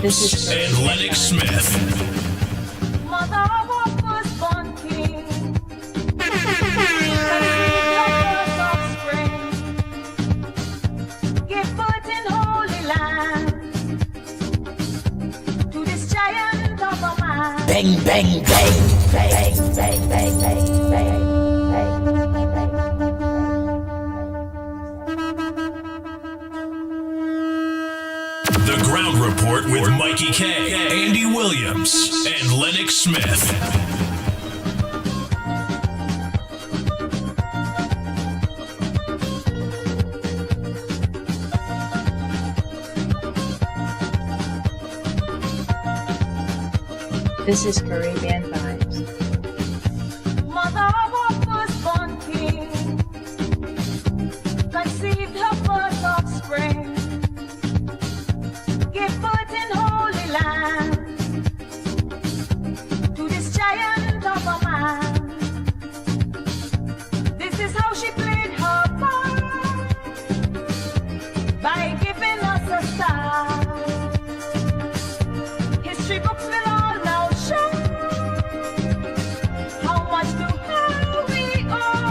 Williams and Lennox Smith. Bang, bang, bang, bang, bang, bang, bang, bang. The Ground Report with Mikey K, Andy Williams, and Lennox Smith. This is Caribbean Vibes. Mother of our firstborn king conceived her first offspring, gave birth in Holy Land to this giant of a man. This is how she played her part by giving us a star. History books will all now show how much to her we owe.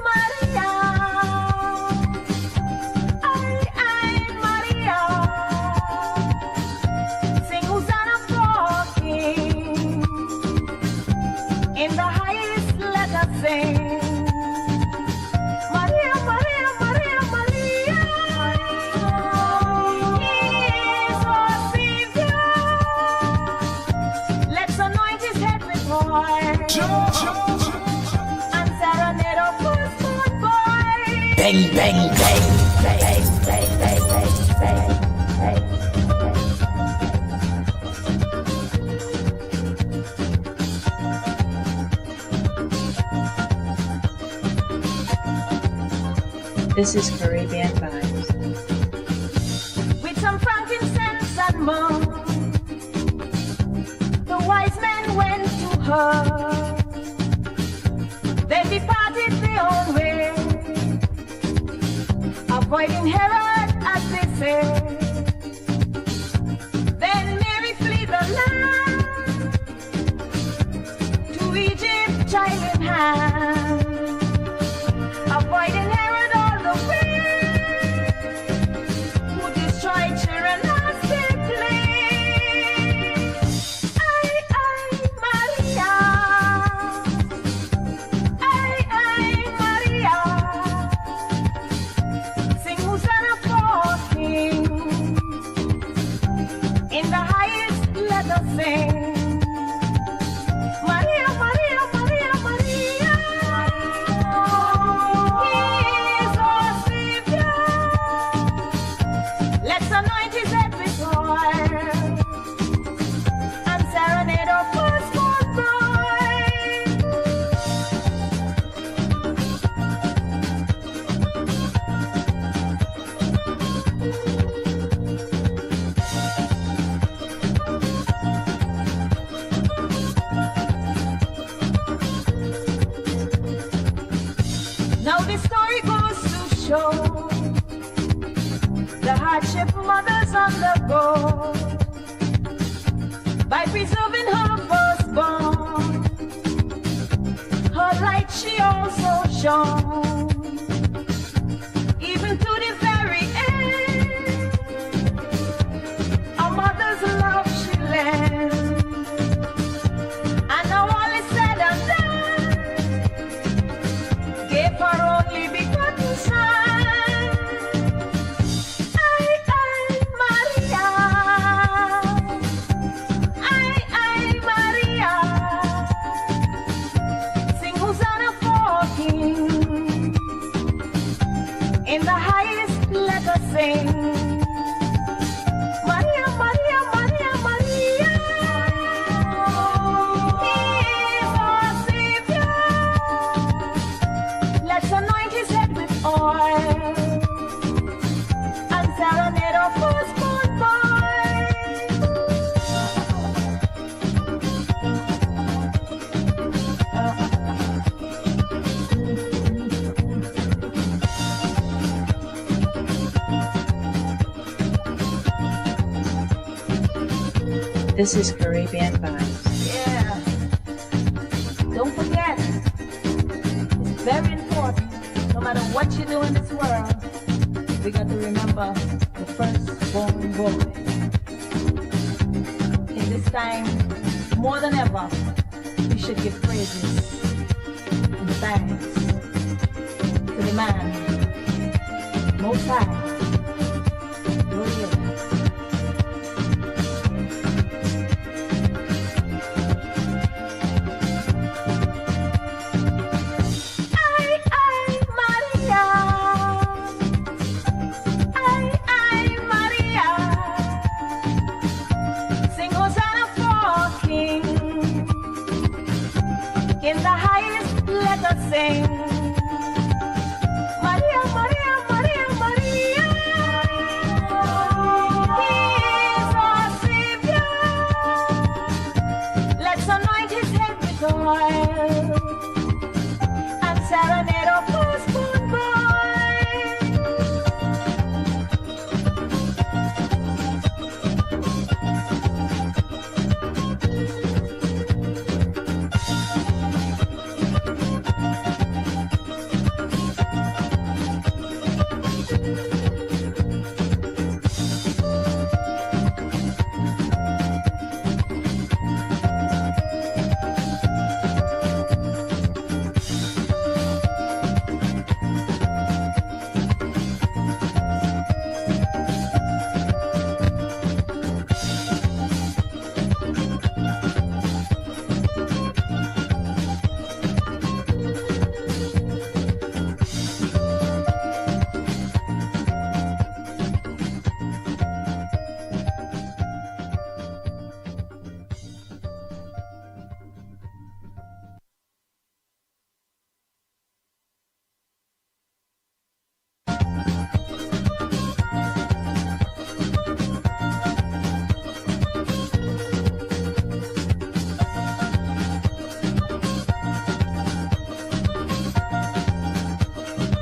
Maria. Maria. Sing Hosanna for King. In the highest let us sing. Maria, Maria, Maria, Maria. He is our Savior. Let's anoint his head with oil and serenade our firstborn boy. Bang, bang, bang, bang, bang, bang, bang, bang, bang. This is Caribbean Vibes. With some frankincense and myrrh, the wise men went to her. They departed their own way, avoiding Herod as they say. Then Mary flee the land to Egypt, child in hand, avoiding Herod all the way, who destroyed children as they play. Maria. Maria. Sing Hosanna for King. In the highest let us sing. Maria, Maria, Maria, Maria. He is our Savior. Let's anoint his head with oil and serenade our firstborn bride. Now this story goes to show the hardship mothers undergo by preserving her firstborn. Her light she also shone, even to the very end. A mother's love she lent, and now all is said and done, gave her only begotten son. Maria. Maria. Sing Hosanna for King. This is Caribbean Vibes. Yeah. Don't forget, it's very important. No matter what you do in this world, we got to remember the firstborn boy. In this time, more than ever, we should give praises and thanks to the man, Most High.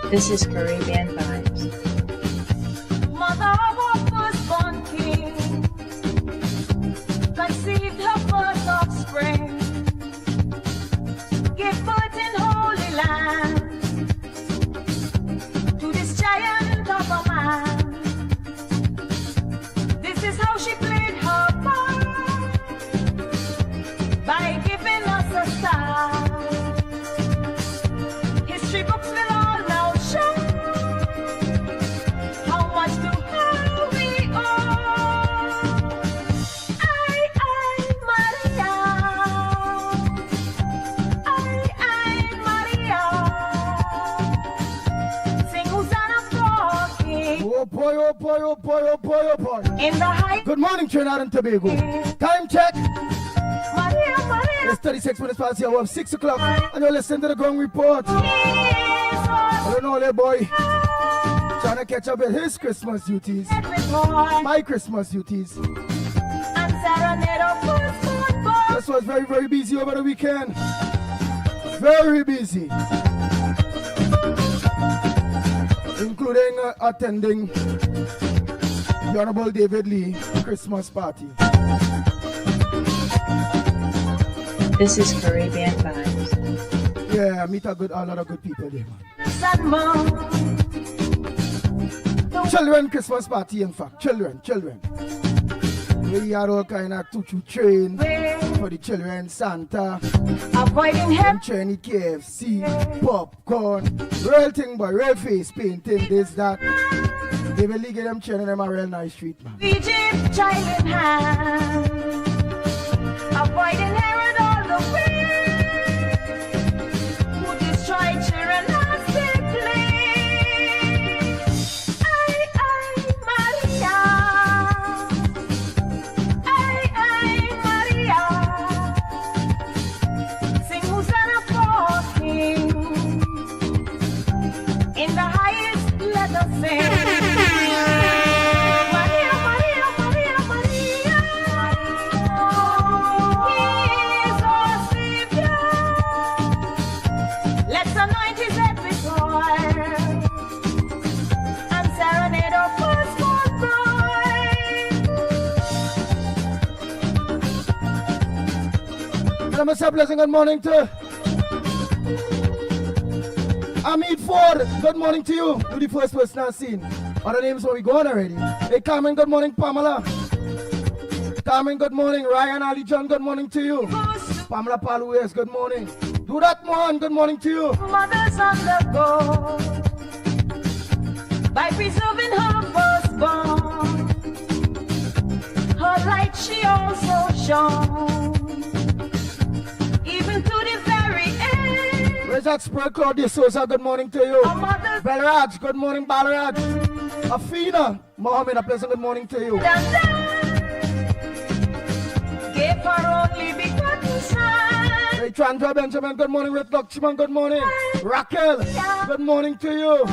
This is Caribbean Vibes. Mother of our firstborn king conceived her first offspring, gave birth in Holy Land to this giant of a man. This is how she played her part by giving us a star. History books will all now show how much to her we owe. Maria. Maria. Sing Hosanna for King. Oh boy, oh boy, oh boy, oh boy, oh boy. In the high. Good morning, Trinidad and Tobago. Time check. Maria, Maria. It's 36 minutes past the hour of 6 o'clock. And you're listening to the Ground Report. I don't know, that boy. Trying to catch up with his Christmas duties. My Christmas duties. This was very, very busy over the weekend. Very busy. Including attending the Honorable David Lee Christmas party. This is Caribbean Vibes. Yeah, I meet a lot of good people there, man. Children Christmas party, in fact. Children. We had all kind of choo-choo train for the children, Santa, Avoiding him. train KFC, popcorn, real thing, but real face painting, this, that. They will get them training them a real nice street, man. Egypt, child in hand. Avoiding Herod all the way. Who destroyed children massively. Maria. Maria. Sing Hosanna for King. In the highest, let us sing. Maria, Maria, Maria, Maria. Let me say pleasant good morning to Amit Ford. Good morning to you. You're the first person I've seen. Other names where we going already. Hey Carmen, good morning. Pamela. Carmen, good morning. Ryan Ali John, good morning to you. Pamela Paluez, good morning. Do that man, good morning to you. Mothers on the go by preserving her firstborn. Her light she also shone, even to the very end. Where's that Spur Claudia Sosa? Good morning to you. Our mothers Balraj, good morning, Balraj. Afina, Mohammed, a pleasant good morning to you. gave her only begotten son. Hey, Chandra Benjamin, good morning. Rick Lakshman, good morning. Raquel, good morning to you.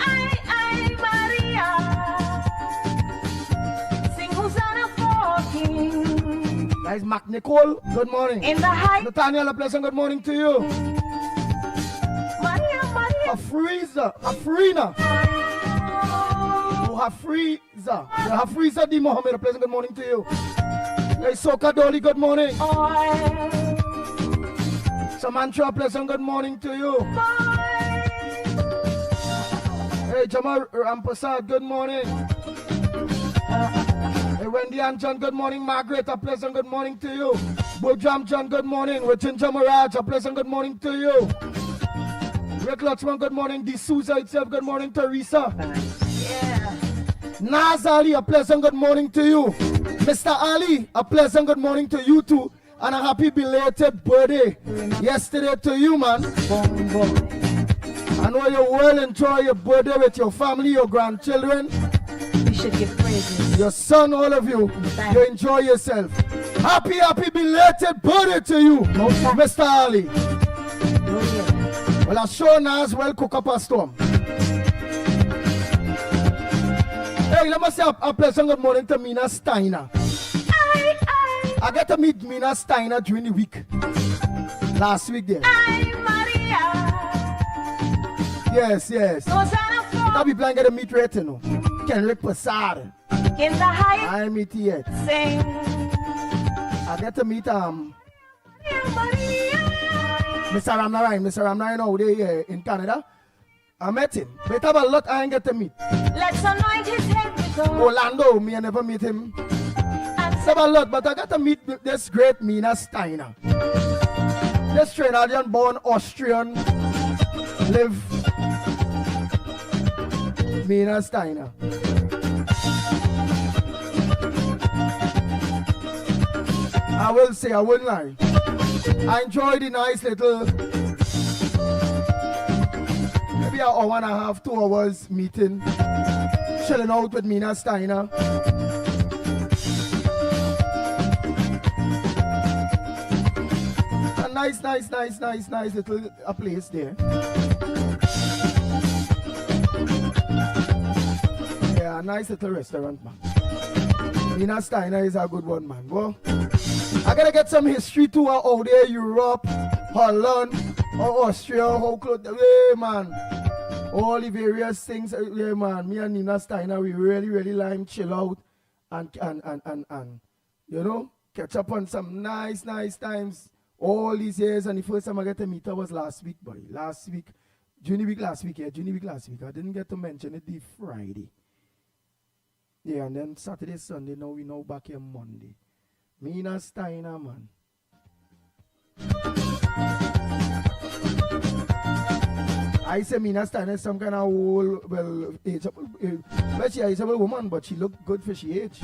I, Maria, sing Hosanna for King. Guys, Mac Nicole, good morning. In the height, Nathaniel, a pleasant good morning to you. Maria, Maria. Afrina. Hafriza. Hafriza Di Mohammed, a pleasant good morning to you. Hey, Soka Dolly, good morning. Samantha, a pleasant good morning to you. Hey, Jamal Rampasad, good morning. Hey, Wendy and John, good morning. Margaret, a pleasant good morning to you. Bojam John, good morning. Richinja Maraj, a pleasant good morning to you. Rick Lutzman, good morning. D'Souza itself, good morning. Teresa. Yeah. Naz Ali, a pleasant good morning to you. Mr. Ali, a pleasant good morning to you too. And a happy belated birthday yesterday to you, man. I know you will enjoy your birthday with your family, your grandchildren. We should give praises. Your son, all of you. You enjoy yourself. Happy belated birthday to you, Mr. Ali. Well, I sure Naz well cook up a storm. Hey, let me say a pleasant good morning to Mina Steiner. I get to meet Mina Steiner during the week. Last week there. Maria. Yes. Hosanna for I'll be planning to meet right now. Kenrick Passard. in the height, I meet yet. sing. I get to meet Maria. Mr. Ramnarayan out there in Canada. I met him. But have a lot I ain't get to meet. Let's anoint his head with gold. Orlando, me I never meet him. And Have a lot, but I got to meet this great Mina Steiner. This Trinidadian born Austrian live Mina Steiner. I will say, I wouldn't lie. I enjoyed the nice little maybe an hour and a half, 2 hours meeting, chilling out with Mina Steiner. A nice little place there. Yeah, a nice little restaurant, man. Mina Steiner is a good one, man. Well, I gotta get some history tour out there, Europe, Holland, or Austria, how close, hey, man. All the various things, yeah, man. Me and Nina Steiner, we really like chill out and you know, catch up on some nice times all these years. And the first time I get to meet her was last week, boy. Junior week last week. I didn't get to mention it the Friday. Yeah, and then Saturday, Sunday, now we know back here Monday. Mina Steiner, man. I say Mina Steiner is some kind of old, well, age, but she is a woman, but she look good for she age.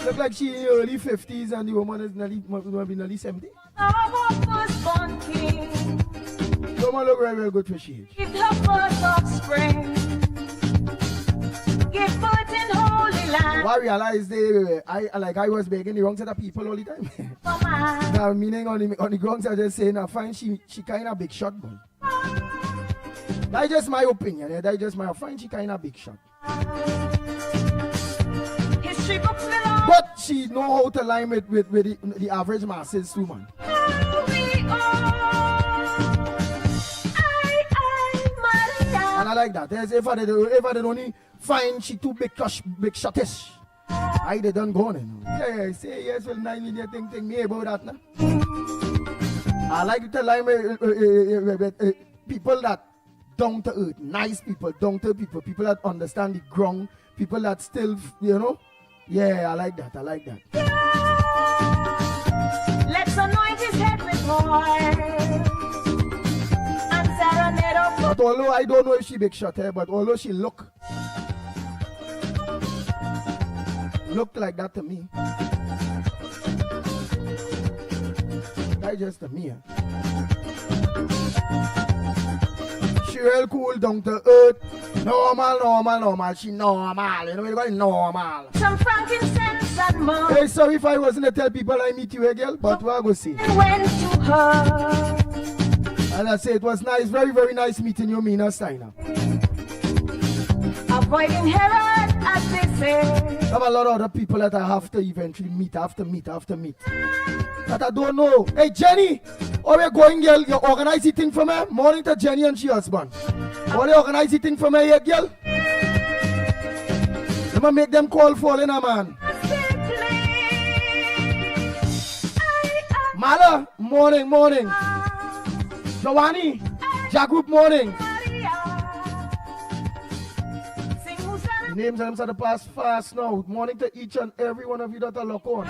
Look like she in the early 50s and the woman is nearly 70. our firstborn king. The woman look very good for she age. Give her first offspring. Give birth in holy land. What I realized, I was begging the wrong set of people all the time. For man. Now, meaning on the grounds, I just saying, I find she kind of big shot, boy. That's just my opinion. Yeah? That's just I find she kind of big shot. History books belong. But she know how to line with the average masses too, man. Maria. And I like that. If I did only find she too big shottish, I didn't go in. Yeah, say yes, well, 9 million thing me about that now. I like to tell them people that down to earth, nice people, down to people, people that understand the ground, people that still, you know. Yeah, I like that. Let's anoint his head with oil and serenade. But although I don't know if she big shot here, but although she looked like that to me. That's just to me. She real cool, down to earth. Normal. She normal. You know what normal. Some frankincense and myrrh. Hey, sorry if I wasn't to tell people I meet you, girl, but what I go see. Went to her. And I say it was nice, very, very nice meeting you, Mina Steiner. Avoiding Herod, as they say. I have a lot of other people that I have to eventually meet, after meet. That I don't know. Hey, Jenny, are you going, girl? You organize the thing for me? Morning to Jenny and she husband. Are you organize the thing for me, yeah, girl? Let me make them call for you, man. Mala, morning. Giovanni, Jagroup, morning. Names and them are fast now. Morning to each and every one of you that are locked on.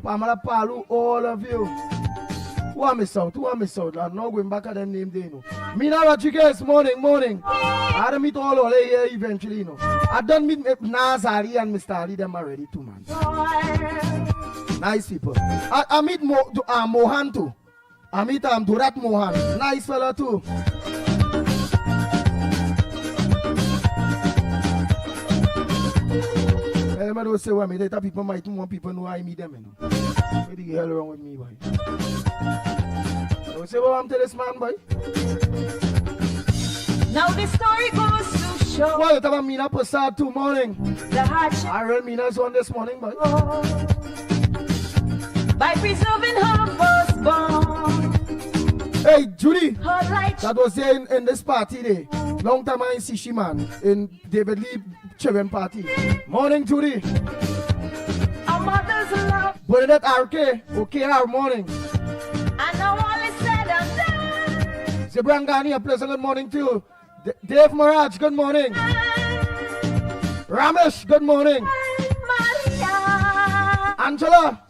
Pamela Palu, all of you. Who I miss out? I'm not going back at them name they know. Mina Rodriguez, morning. I had meet all here eventually, you know. I done meet Nazari and Mr. Ali, them already too, man. Nice people. I meet Mohan too. I meet Durat Mohan. Nice fella too. I don't say what me later people might want people know I meet them, you know. What the hell wrong with me, boy? Don't say what I'm telling this man, boy. Now the story goes to show. Well, you have a Mina Passad too, morning. The hardship. I read Mina's one this morning, boy. By preserving her firstborn. Hey, Judy. Her light. That was there in this party day. Long time I see she, man. In David Lee children party. Morning, Judy. Our mother's love. Bernadette RK. Okay, our morning. And now all is said and done. Zibrangani, a pleasant good morning to you. Dave Maraj, good morning. Ramesh, good morning. Maria. Angela.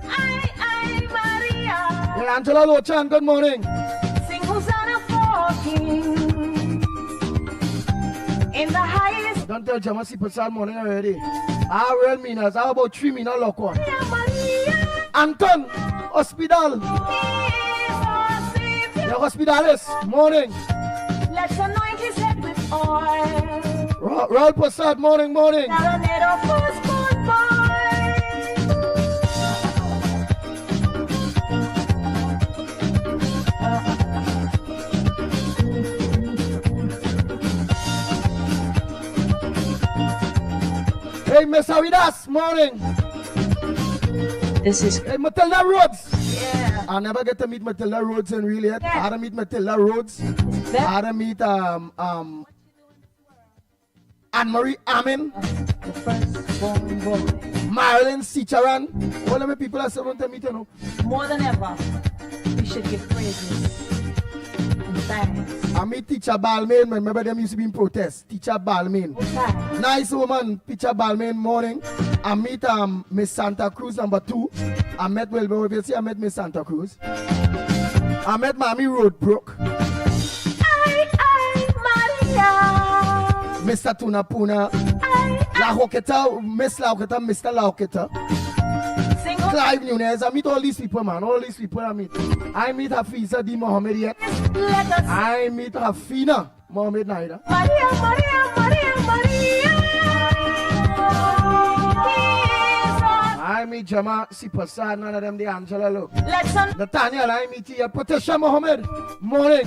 Maria. Yeah, Angela Lochan, good morning. Sing Hosanna for King. In the highest. Don't tell Jamasi Passad morning already. How real Minas? How about 3 Minas lock on? Anton, hospital. The hospitalist, morning. Let's anoint his head with oil. Roll Passad, morning. Serenade our firstborn boy. Hey, Miss Avidas, morning. This is Hey, Matilda Rhodes. Yeah. I never get to meet Matilda Rhodes in real yet. I had to meet Matilda Rhodes. I had to meet Anne-Marie Amin. The firstborn boy. Marilyn Sicharan. All of my people are someone to meet, you know. More than ever, we should give praises and thanks. I meet Teacher Balmain. Remember them used to be in protest. Teacher Balmain. Okay. Nice woman, Teacher Balmain, morning. I meet Miss Santa Cruz, number 2. I met, I met Miss Santa Cruz. I met Mammy Roadbrook. Maria. Mr. Tuna Puna. La Hoqueta, Miss La Hoqueta, Mr. La Hoqueta. Single. Clive Nunez. I meet all these people, man. All these people I meet. I meet Hafiza Di Mohammed yet. Let us. I meet Hafina Mohammed Naida. Maria. I meet Jama Sipasad, none of them the Angela look. Let's Nathaniel, I meet here. Patricia Mohammed, morning.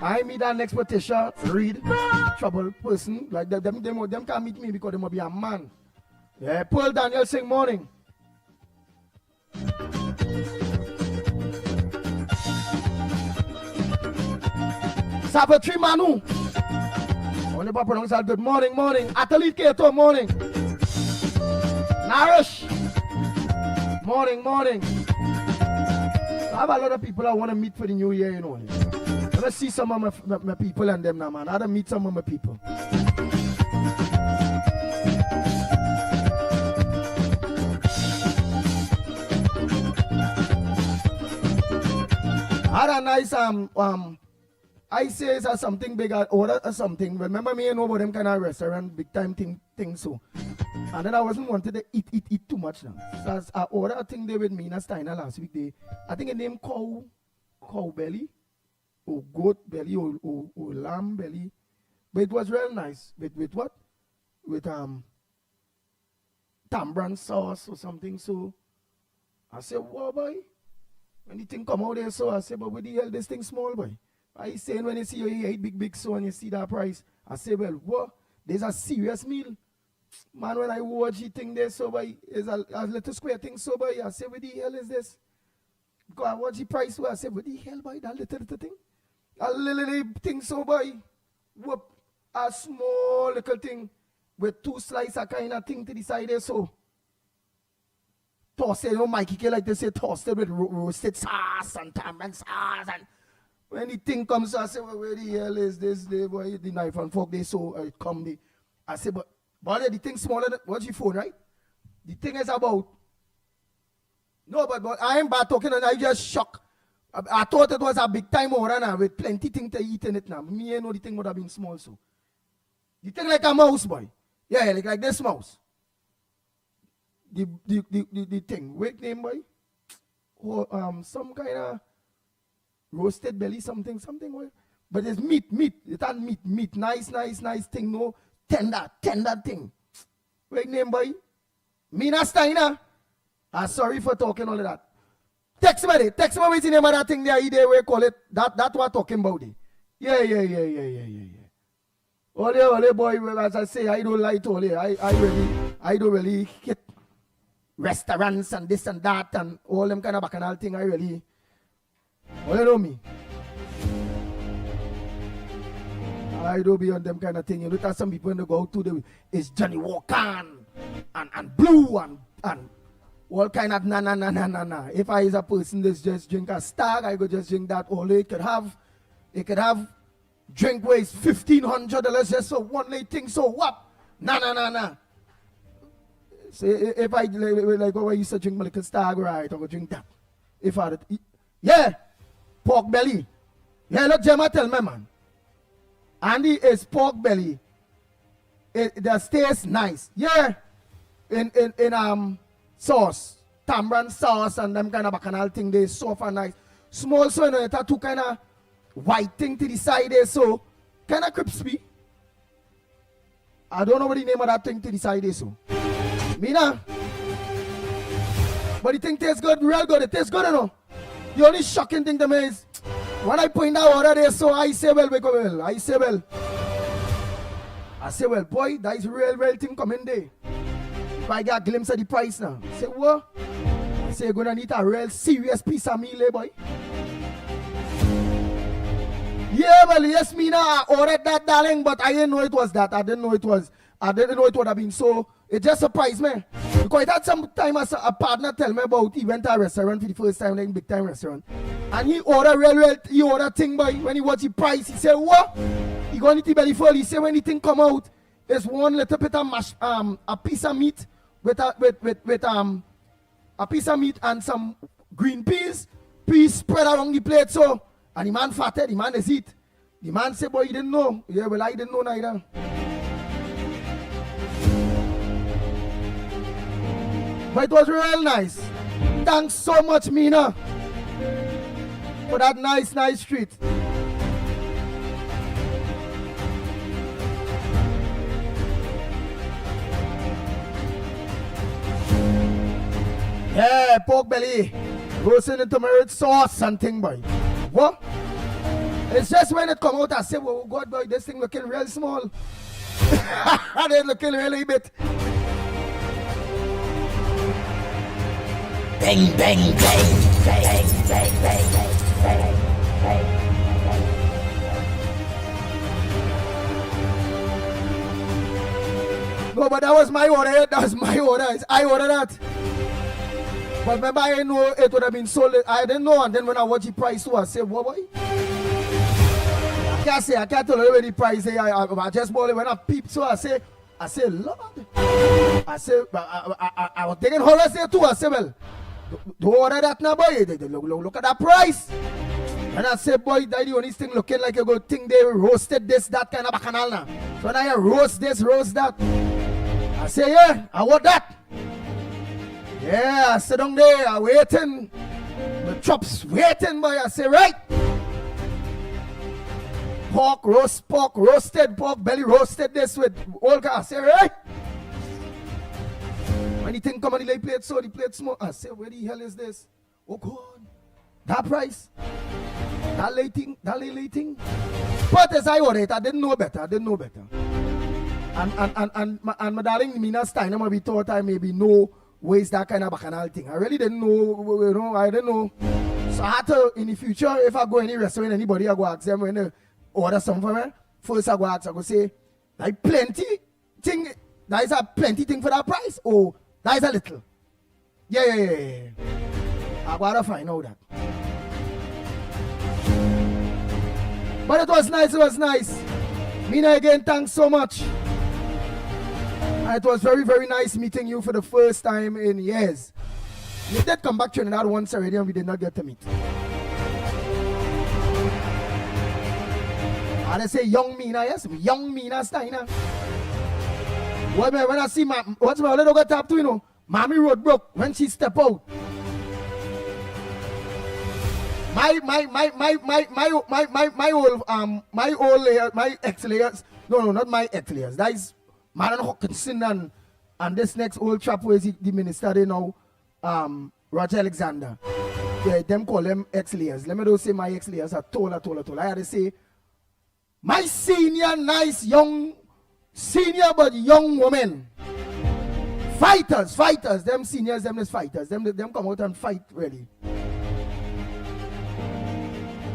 I meet our next Patricia Reed, trouble person. Like them can't meet me because they must be a man. Yeah, Paul Daniel sing morning. Savitri Manu. Only Papa pronounce that good morning. Athlete Kato, morning. Nourish. Morning. I have a lot of people I want to meet for the new year, you know. Let me see some of my people and them now, man. I have to meet some of my people. I had a nice I say it's something big. I order something. Remember me, you know about them kind of restaurant, big time thing so. And then I wasn't wanted to eat too much now. So I ordered a thing there with me in a Steiner last week. I think it named cow belly, or goat belly, or lamb belly. But it was real nice. With what? With tamarind sauce or something. So I said, whoa boy. When the thing come out there, so I said, but what the hell this thing small boy? I saying when you see you eat big so and you see that price, I say, well, what? There's a serious meal. Man, when I watch the thing there, so boy, it's a little square thing, so boy, I say, what the hell is this? Because I watch the price, so I say, what the hell boy, that little thing? A little thing, so boy, whoop, a small little thing with 2 slices of kind of thing to the side there, so. Toasted, you know, Mikey K like to say toasted with roasted sauce and tamarind sauce. And when the thing comes, I say, well, where the hell is this? Boy, the knife and fork, they so it come. I say, but the thing smaller than, what's your phone, right? The thing is about, no, but I ain't bad talking and I just shocked. I thought it was a big time order now with plenty things to eat in it now. Me, I know the thing would have been small, so. The thing like a mouse, boy. Yeah, like this mouse. The thing, wait name boy, or some kind of roasted belly, something boy. But it's meat. It had meat, nice thing, no tender thing. Wait name boy, Mina Steiner. Sorry for talking all of that. Text me what's the name of that thing there, we call it. That what talking about it. Yeah. Ole boy, as I say, I don't like Ole. I don't really hit restaurants and this and that and all them kind of bacchanal thing. I really, well, you know me. I don't be on them kind of thing. You know, there's some people when they go out to it's Johnny Walker and Blue and all kind of na. If I is a person that's just drink a Stag, I go just drink that. All it could have drink weighs $1,500 just for one late thing. So what? Na. So if I like what I used to drink my little Stag, right, I go drink that. If I pork belly. Yeah, look, Gemma, tell me, man. Andy is pork belly. The tastes nice. Yeah. In sauce, tamarind sauce and them kind of bacchanal thing, they soft and nice. Small, so you know, it have two kind of white thing to the side there, so kind of crispy. I don't know what the name of that thing to the side there, so. Mina. But the thing tastes good, real good. It tastes good, you know. The only shocking thing to me is when I point out order there, so I say, well, I say, boy, that is real thing coming there. If I get a glimpse of the price now, I say, what? I say, you're gonna need a real serious piece of meal, boy. Yeah, well, yes, Mina, I ordered that, darling, but I didn't know it was that. I didn't know it would have been so. It just surprised me. Because it had some time as a partner tell me about he went to a restaurant for the first time, like big time restaurant. And he ordered he ordered thing, boy. When he watched the price, he said, what? He gonna eat the belly full. He said when the thing come out, it's one little bit of a piece of meat with a piece of meat and some green peas spread around the plate. So, and the man fatted, the man is eat. The man said, boy, he didn't know. Yeah, well, I didn't know neither. But it was real nice. Thanks so much, Mina, for that nice treat. Yeah, pork belly. Roasting into my sauce and thing, boy. What? It's just when it come out, I say, oh God, boy, this thing looking real small. They looking really bit. Bang, bang, bang, bang, bang, bang, bang, bang. No, but that was my order. That was my order. I ordered that. But remember, I didn't know it would have been sold. I didn't know. And then when I watched the price, too, I said, what, boy? I can't tell you the price. I just bought it when I peeped. So I said, Lord. I said, I was taking holiday too. I said, well, don't order that now, boy. Look at that price. And I said, boy, that's the only thing looking like a good thing. They roasted this, that kind of bacchanal now. So now you roast this, roast that. I say, yeah, I want that. Yeah, I sit down there, I waiting. The chops waiting, boy. I say, right. Pork, roasted pork, belly roasted this with all guys. I say, right. When the thing come on the plate, so the plate smoke. I say, where the hell is this? Oh, God. That price. That late thing. But as I ordered it, I didn't know better. And my darling Mina Steiner, we thought I maybe know ways that kind of bacchanal thing. I really didn't know, I didn't know. So I had to, in the future, if I go any restaurant, anybody, I go ask them when they order something for me. First I go ask, I go say, like plenty thing, that is a plenty thing for that price, or that is a little. Yeah. I gotta find out that. But it was nice. Mina, again, thanks so much. And it was very, very nice meeting you for the first time in years. You did come back to Trinidad once already and we did not get to meet. And I say young Mina, yes? Young Mina Steiner. When I see what's my little girl tap to, you know? Mommy Road broke when she step out. My ex-layers, no, not my ex-layers. That is Maran Hawkinson and this next old chap who is the minister there now, Roger Alexander. Yeah, them call them ex-layers. Let me don't say my ex-layers are tall. I had to say, my senior, nice, young, senior but young woman. Fighters, them seniors, them is fighters. Them come out and fight, really.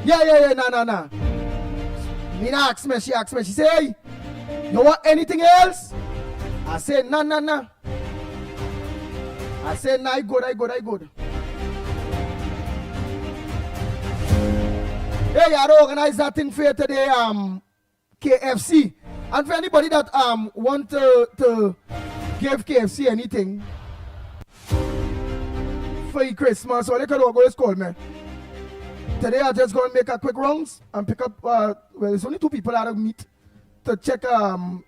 Yeah, nah. Mina asked me, she say, hey, you want anything else? I said, nah. I said, nah, I good. Hey, I organize that thing for you today, KFC. And for anybody that want to give KFC anything for your Christmas, or they can always call me. Today I just going to make a quick rounds and pick up, well, there's only 2 people out of meet to check, to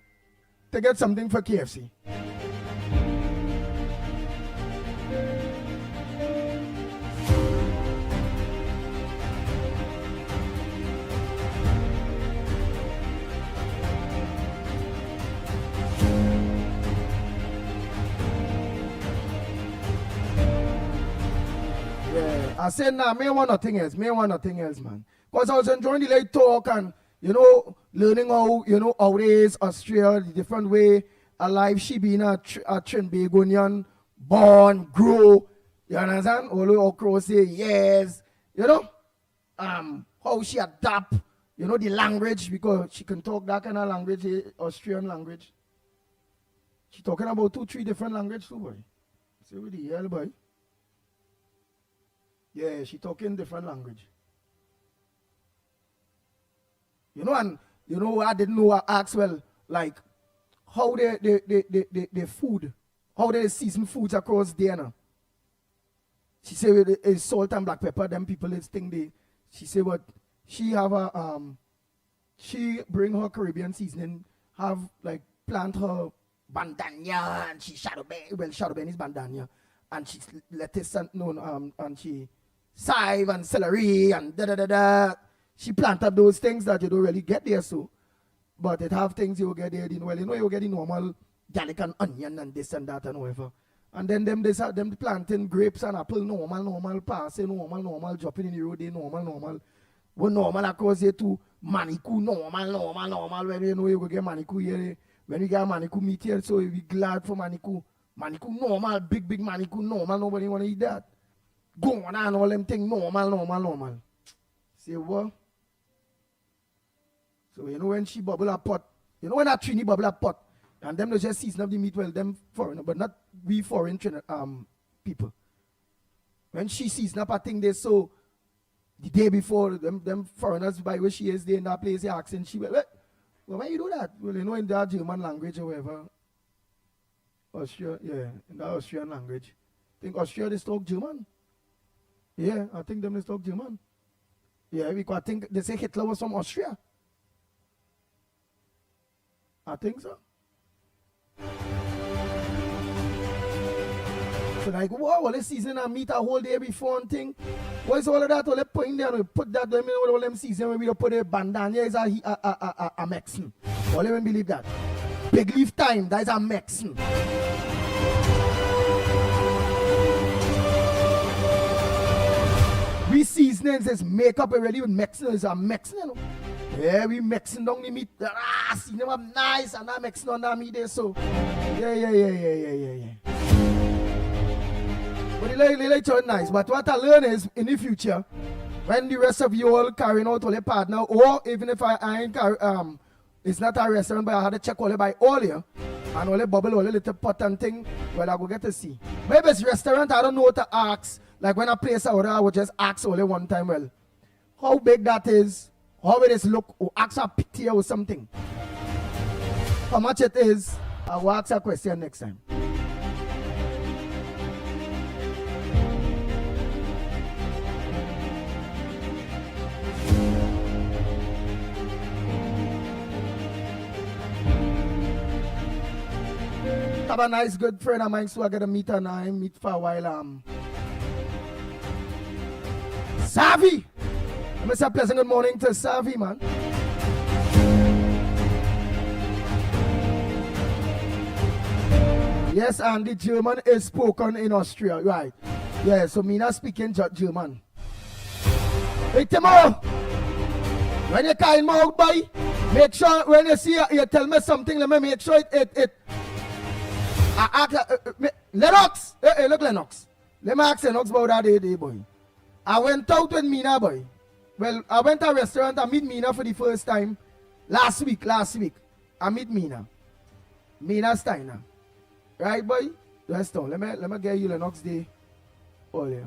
get something for KFC. I said, nah, me want nothing else, man. Because I was enjoying the late talk and, learning how, how it is, Australia, the different way of life. She being a Trinbagonian, born, grow, you understand? Although how crow say, yes, how she adapt, the language, because she can talk that kind of language, Australian language. She talking about 2-3 different languages too, boy. Say, what the hell, boy? Yeah, she talking different language. I didn't know, I asked, well, like, how the food, how they season foods across there now. She said, with salt and black pepper, them people is thing she said, what, she have she bring her Caribbean seasoning, have, like, plant her bandana, and she shadow ban is bandana, and she lettuce and she chive and celery and da. She planted those things that you don't really get there, so. But it have things you get there, you get the normal garlic and onion and this and that and whatever. And then them planting grapes and apple, normal, passing, normal, dropping in the road, normal. When normal across here too, maniku, normal, when you go get maniku here, when you get maniku meat here, so you be glad for maniku. Maniku normal, big maniku normal, nobody want to eat that. Go on and all them things normal. Say what? So when she bubble a pot, when that Trini bubble a pot, And them they just season up the meat, well, them foreigner, but not we foreign people. When she season up a thing, they saw the day before, them foreigners by where she is, they in that place, they asking, she well, why you do that? Well, you know, in that German language or whatever. Austria, yeah, in the Austrian language. I think Austria, they talk German. Yeah, I think them they talk German. Yeah, because I think they say Hitler was from Austria. I think so. So like, wow, well, this season I meet a whole day before and thing. What is all of that? All they put in there and put that them in all them season when we don't put a bandana is a Mexican. All even believe that. Big leaf time, that is a Mexican. We seasonings is makeup already with Mexican is a Mexican. Yeah, we Mexican down the meat. See them up nice and that Mexican on that meat there. So yeah. But they like to nice. But what I learn is in the future, when the rest of you all carrying out all your partner, or even if I ain't carry, it's not a restaurant, but I had to check all by all here, and all the bubble, all the little pot and thing, well, I go get to see. Maybe it's restaurant, I don't know what to ask. Like when I place an order, I would just ask only one time, well, how big that is, how it is look, or ask a pity or something. How much it is, I will ask a question next time. Have a nice good friend of mine, so I get to meet her now. I meet for a while. Savi! I'm going to say a pleasant good morning to Savi, man. Yes, and the German is spoken in Austria, right? Yeah, so me not speaking German. Hey, Timo! When you call me out, boy, make sure when you see you tell me something, let me make sure it Lennox! Hey, look, Lennox. Let me ask Lennox about that day, boy. I went out with Mina, boy. Well, I went to a restaurant, I meet Mina for the first time. Last week. I meet Mina. Mina Steiner. Right, boy? Let's go. Let me get you Lennox day. Oh, yeah.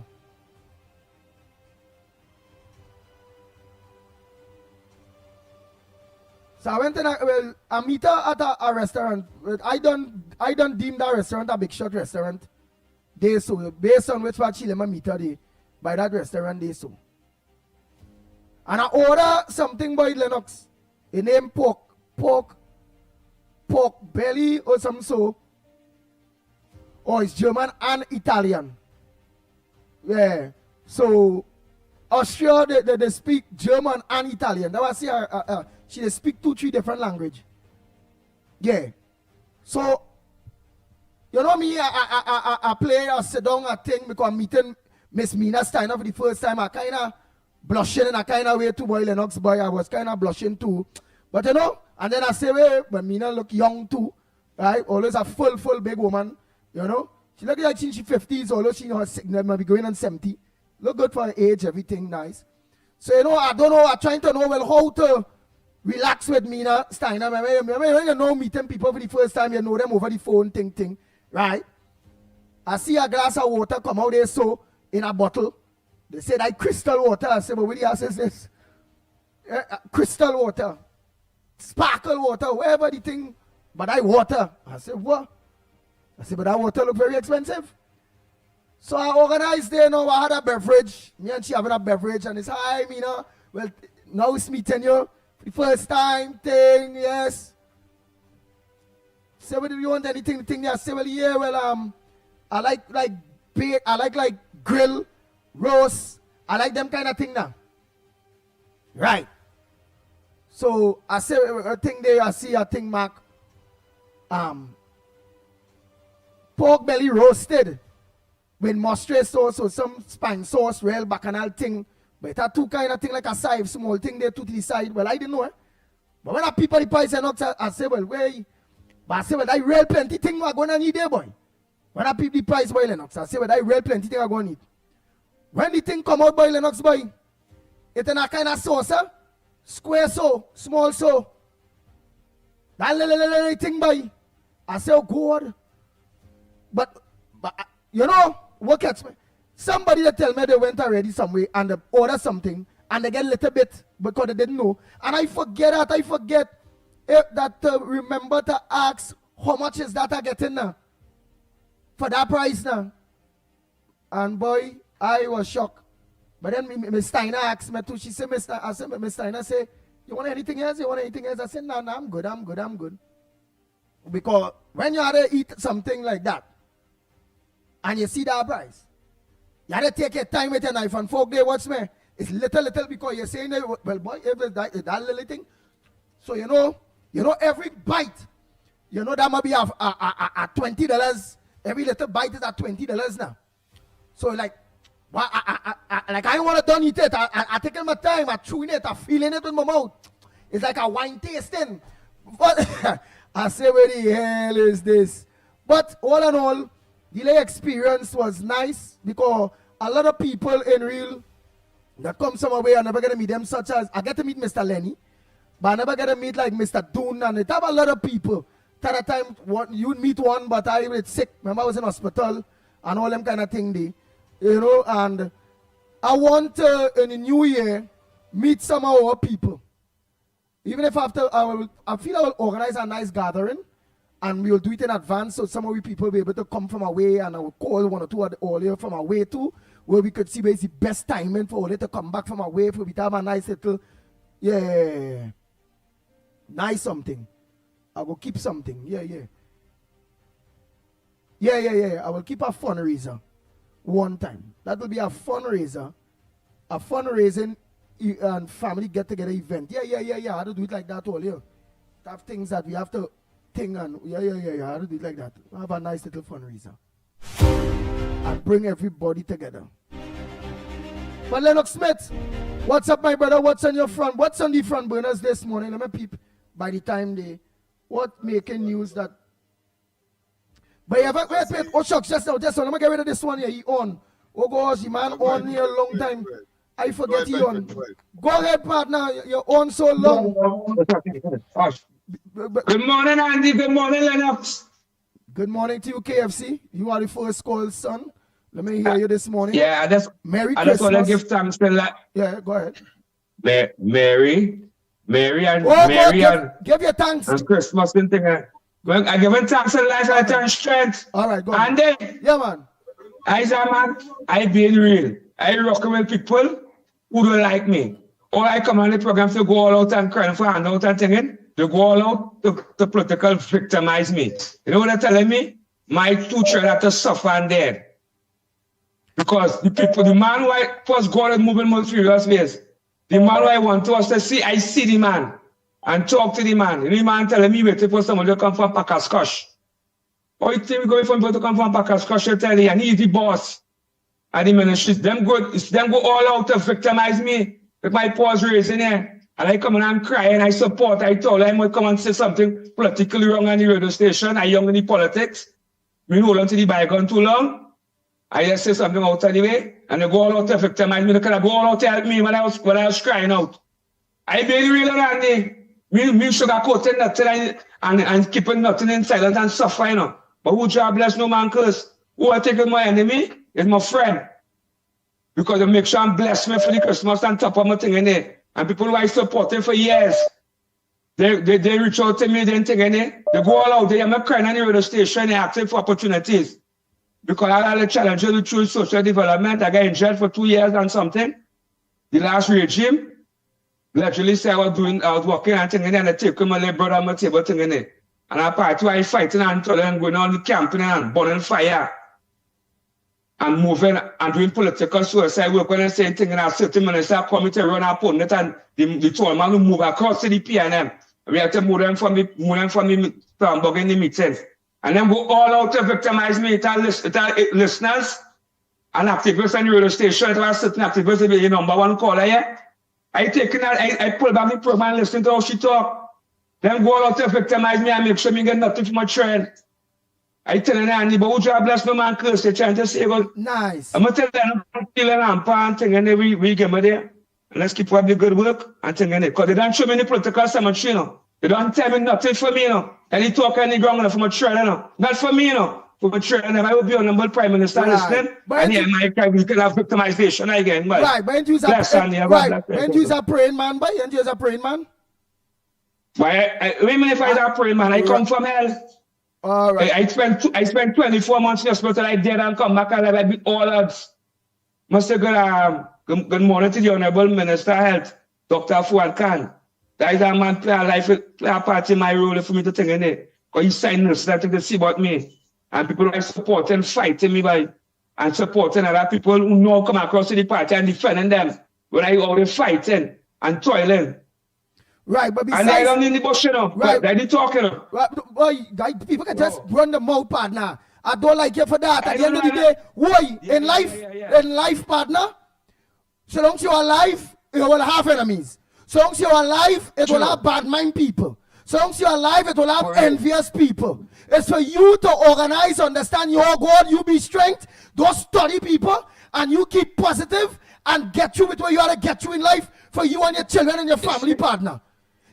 So I went to I meet her at a restaurant. I don't deem that restaurant a big shot restaurant. They so based on which part she let me meet her there, by that restaurant they so. And I order something by Lennox. It named pork belly or something so. Oh, it's German and Italian. Yeah. So Austria they speak German and Italian. That was she speak 2-3 different language. Yeah. So you know me, I play, I sit down, I think because I'm meeting Miss Mina Steiner for the first time. I kinda blushing and I kinda way too boy Lennox boy. I was kinda blushing too. But you know, and then I say, well, but Mina look young too. Right? Always a full big woman. You know? She look like she's 50s, although she might be going on 70. Look good for her age, everything nice. So you know, I don't know, I'm trying to know well how to relax with Mina Steiner. Remember when you know meeting people for the first time, you know them over the phone thing. Right? I see a glass of water come out there so in a bottle. They say that crystal water. I say, but what the ass is this? Crystal water. Sparkle water, whatever the thing. But I water. I say, what? I say, but that water look very expensive. So I organized there now. I had a beverage. Me and she having a beverage. And it's, hi, Mina. Well, now it's meeting you. For the first time thing, yes. Say, well, do you want anything? The thing there? I say, well, yeah, well, I like bake. I like grill, roast. I like them kind of thing now. Right. So I say a thing there. I see a thing mark. Pork belly roasted with mustard sauce or some spine sauce, real bacchanal thing. But it had two kind of thing like a side, small thing there to the side. Well, I didn't know it. But when I people the price and I say, well, where? But I say, well, I real plenty thing I'm going to need there, boy. When I people the price by Lennox, I say, well, I real plenty thing I'm going to need. When the thing come out by Lennox, boy, it's in a kind of sauce, square so, small so. That little thing, boy. I say, oh God. But you know, what catch me? Somebody that tell me they went already somewhere and they order something and they get a little bit because they didn't know. And I forget remember to ask how much is that I getting now for that price now. And boy, I was shocked. But then Miss Steiner asked me too. She said, Miss Steiner say, you want anything else? You want anything else? I said, no, I'm good. Because when you have to eat something like that, and you see that price, you have to take your time with your knife and fork there, watch me. It's little because you're saying, well, boy, if it's that little thing. So, you know, every bite, that might be at $20. Every little bite is at $20 now. So, like, well, I don't want to done eat it. I taking my time, I chewing it, I feeling it in my mouth. It's like a wine tasting. But I say, where the hell is this? But all in all, the experience was nice because a lot of people in real that come some way, I never get to meet them, such as I get to meet Mr. Lenny, but I never get to meet like Mr. Doon, and it have a lot of people. At that time, you'd meet one, but I was sick. Remember, I was in hospital and all them kind of thing. And I want in the new year meet some of our people. Even if after I feel I will organize a nice gathering and we'll do it in advance so some of you people will be able to come from away, and I will call one or two all here from away too, where we could see where is the best timing for all to come back from away for we to have a nice little nice something. I will keep something. I will keep a fundraiser one time. That will be a fundraising and family get together event. I have to do it like that all year. Have things that we have to think and I have to do it like that. Have a nice little fundraiser and bring everybody together. But Lennox Smith, what's up, my brother? What's on your front? What's on the front burners this morning? Let me peep. By the time what making news that. But wait. Oh shucks, just now. Let me get rid of this one here. He on. Oh gosh, the man on here a long time. I forget he on. Go ahead, partner. You're on so long. Good morning, Andy. Good morning, Lennox. Good morning to you, KFC. You are the first call, son. Let me hear you this morning. Yeah, Merry I Christmas. just want to give thanks to Yeah, go ahead. Mary and give your thanks. And Christmas and thing. Well, I give him thanks in life, I turn strength. All right, go ahead. And then, yeah, man. I being real. I rock with people who don't like me. Or I come on the program to go all out and cry for handout and thing. They go all out to political victimize me. You know what they're telling me? My two children have to suffer and dead. Because the man who I first God is moving more furious ways. The man who I want to us to see, I see the man and talk to the man. The man telling me waiting for somebody to come from Pacascosh. Or you think we're going for people to come from Pacascosh to tell you, and he's the boss. And the ministry, them go all out to victimize me with my paws raising here. And I come in and cry and I support. I told them I come and say something politically wrong on the radio station. I young in the politics. We hold on to the bygone too long. I just say something out of the way, and they go all out to victimize me. They could go all out to help me when I was crying out. I been real Randy. Me sugarcoating nothing and keeping nothing in silence and suffering. But who God bless no man curse. Who I take as my enemy is my friend. Because they make sure and bless me for the Christmas and top of my thing in there. And people who I supported for years, they reach out to me, then thing in there. They go all out there. I'm not crying on the radio station, they asking for opportunities. Because I had a challenge with true social development. I got in jail for 2 years and something. The last regime, literally say I was working and thing in there, and I take my little brother on my table thing in there. And I part two, I fighting and going on the camping and burning fire. And moving and doing political suicide work when I say thing in a certain minister coming to run our opponent and the tall man who move across to the PNM. We have to move them from the Hamburg in the meetings. And then go all out to victimize me, listeners and activists on the radio station. It was certain activists to be the number one caller here. I pull back the program and listen to how she talk. Then go all out to victimize me and make sure me get nothing from my trend. I tell them, Andy, but who God bless no man curse, they're trying to say, well, nice. I'm going to tell them, I'm feeling and panting, and then we get me there. And let's keep up the good work and thing in it. Because they don't show me the political cemetery, They don't tell me nothing for me, And he talk on the ground from a trail, you know. Not for me, you know. From a trail, and I will be honorable Prime Minister listening. And here my crime is have victimization again, but right, when you are praying man, but when you are praying man. Why? Even if I am praying man, I come from hell. All right. I spent 24 months in the hospital. I did and come back alive. I beat all odds. Must have good morning to the Honorable Minister of Health, Dr. Fuad Khan. That is a man play a part in my role for me to think in it. Because he signed this that to see about me. And people are supporting, fighting me by and supporting other people who know come across to the party and defending them. When I always fighting and toiling. Right, but besides, and I don't in the bush, you know. Right. They did talking. You know. Right, boy, guys, people can just run the mouth, partner. I don't like you for that. At the end of the day, in life, partner, so long as you're alive, you will have enemies. So long as you're alive, it will have bad mind people. So long as you're alive, it will have envious people. It's for you to organize, understand your God, you be strength, don't study people, and you keep positive and get you with where you ought to get you in life for you and your children and your family, partner.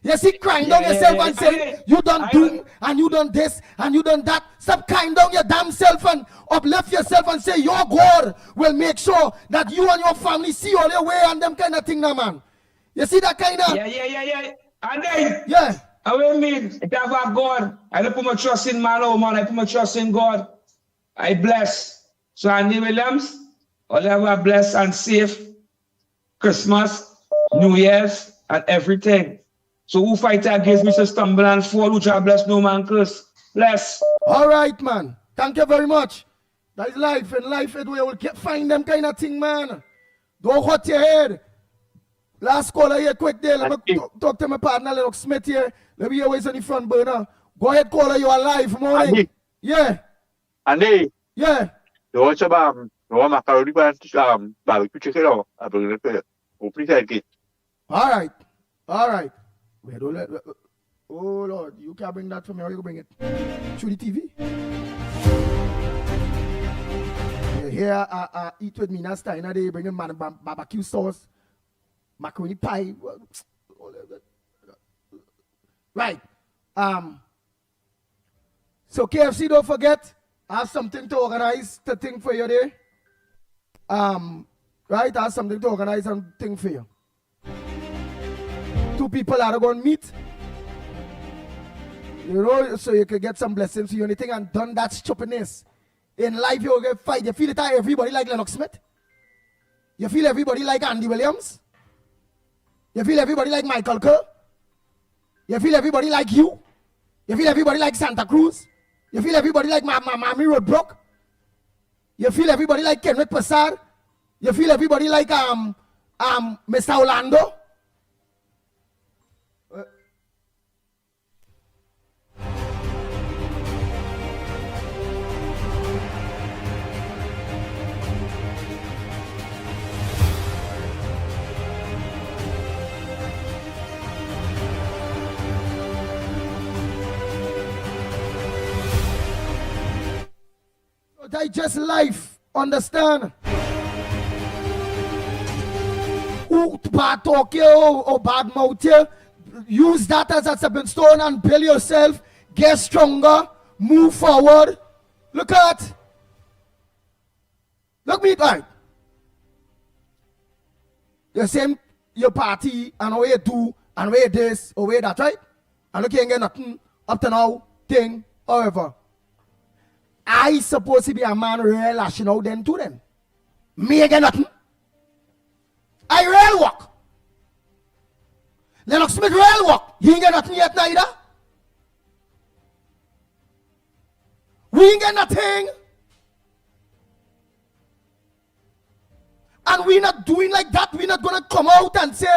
You see, crying down yourself and saying, you done do, and you done this, and you done that. Stop crying down your damn self and uplift yourself and say, your God will make sure that you and your family see all your way and them kind of thing now, man. You see that kind of... Yeah. And then... Yeah. I will mean, if I have a God, I don't put my trust in man or man, I put my trust in God. I bless. So Andy Williams, all have a blessed and safe Christmas, New Year's, and everything. So who fight against me to stumble and fall, which I bless no man curse. Bless. All right, man. Thank you very much. That is life. In life, it will find them kind of thing, man. Don't hurt your head. Last caller here, quick there. Let me talk to my partner, Lennox Smith here. Let me hear what's on the front burner. Go ahead, caller. You are live. Morning. Andy. Yeah. Andy. Yeah. No macaroni barbecue chicken. I bring it there. Hopefully, take it. All right. All right. Wait, don't let. Oh Lord, you can't bring that for me. Or you bring it through the TV. Here, eat with me. Last time, they bring barbecue sauce, macaroni pie. Right. So KFC, don't forget, I have something to organize the thing for you there. Right, I have something to organize and thing for you. 2 people are going to meet. You know, so you can get some blessings for you. Anything and done that stupidness. In life, you'll get fight. You feel it out everybody like Lennox Smith? You feel everybody like Andy Williams? You feel everybody like Michael Kerr? You feel everybody like you? You feel everybody like Santa Cruz? You feel everybody like Mammy Roadbrook? You feel everybody like Kendrick Passard? You feel everybody like Mr. Orlando? Digest life, understand? Who bad talk you or bad mouth you, use that as a stepping stone and build yourself, get stronger, move forward. Look at, look me right. You same your party and where you do and where this or where that, right? And look, you ain't get nothing up to now, thing, however. I supposed to be a man real lashing out then to them. Me again nothing. I real work. Lennox Smith real work. He ain't get nothing yet neither. We ain't get nothing. And we not doing like that. We not gonna come out and say,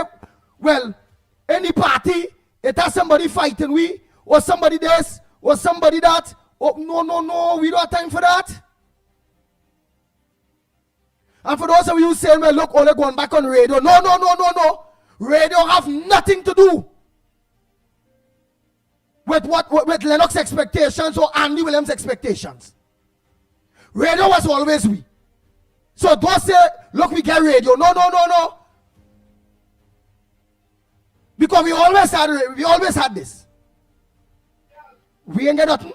well, any party, it has somebody fighting we, or somebody this, or somebody that. Oh, no, we don't have time for that. And for those of you saying, well, look, only going back on radio. No. Radio have nothing to do with Lennox expectations or Andy Williams expectations. Radio was always we. So don't say, look, we get radio. No. Because we always had this. We ain't get nothing.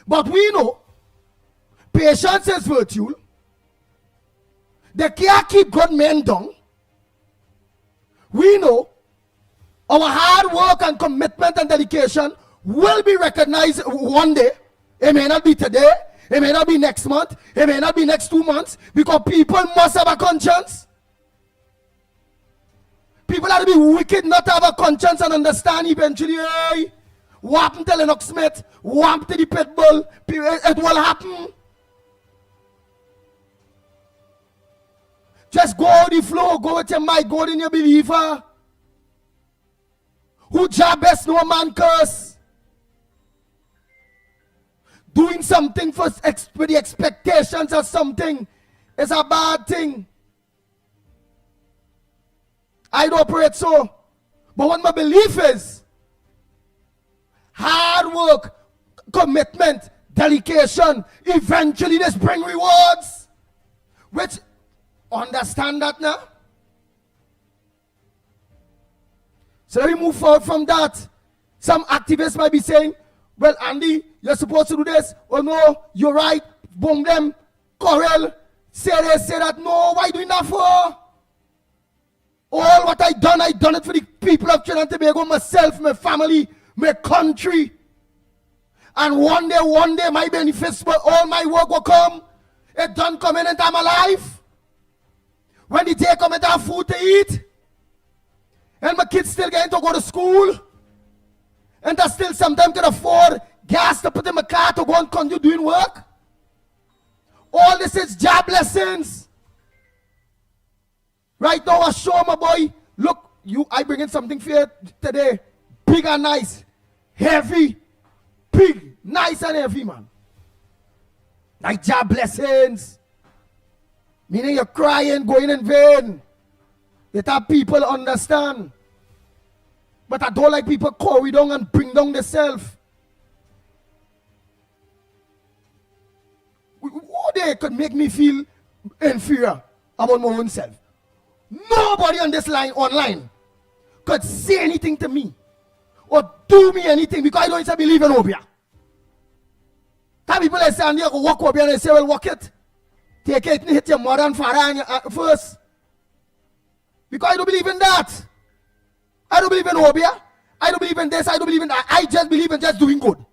But we know patience is virtue. They can't keep good men down. We know our hard work and commitment and dedication will be recognized one day. It may not be today. It may not be next month. It may not be next 2 months. Because people must have a conscience. People have to be wicked not to have a conscience and understand eventually, hey, what happened to Lennox Smith? What happened to the pit bull? It will happen. Just go with the flow. Go with your might. Go in your believer. Who job best no man curse. Doing something for the expectations of something is a bad thing. I don't operate so. But what my belief is, hard work, commitment, dedication, eventually this bring rewards. Which, understand that now? So let me move forward from that. Some activists might be saying, well, Andy, you're supposed to do this. Oh no, you're right. Boom them. Corel. Say this, say that. No, why doing that for? All what I done it for the people of Trinidad and Tobago, myself, my family, my country. And one day, my benefits, but all my work will come. It done come in and I'm alive. When the day come and I have food to eat. And my kids still getting to go to school. And I still sometimes can afford gas to put in my car to go and continue doing work. All this is job lessons. Right now I show my boy, look, I bring in something for you today. Big and nice. Heavy. Big, nice and heavy, man. Like job blessings. Meaning you're crying, going in vain. Let our people understand. But I don't like people carry down and bring down themselves. What they could make me feel inferior about my own self. Nobody on this line online could say anything to me or do me anything because I don't even believe in Obia. Some people say, and you go walk Obia and they say, well, walk it. Take it and hit your mother and father first. Because I don't believe in that. I don't believe in Obia. I don't believe in this. I don't believe in that. I just believe in just doing good.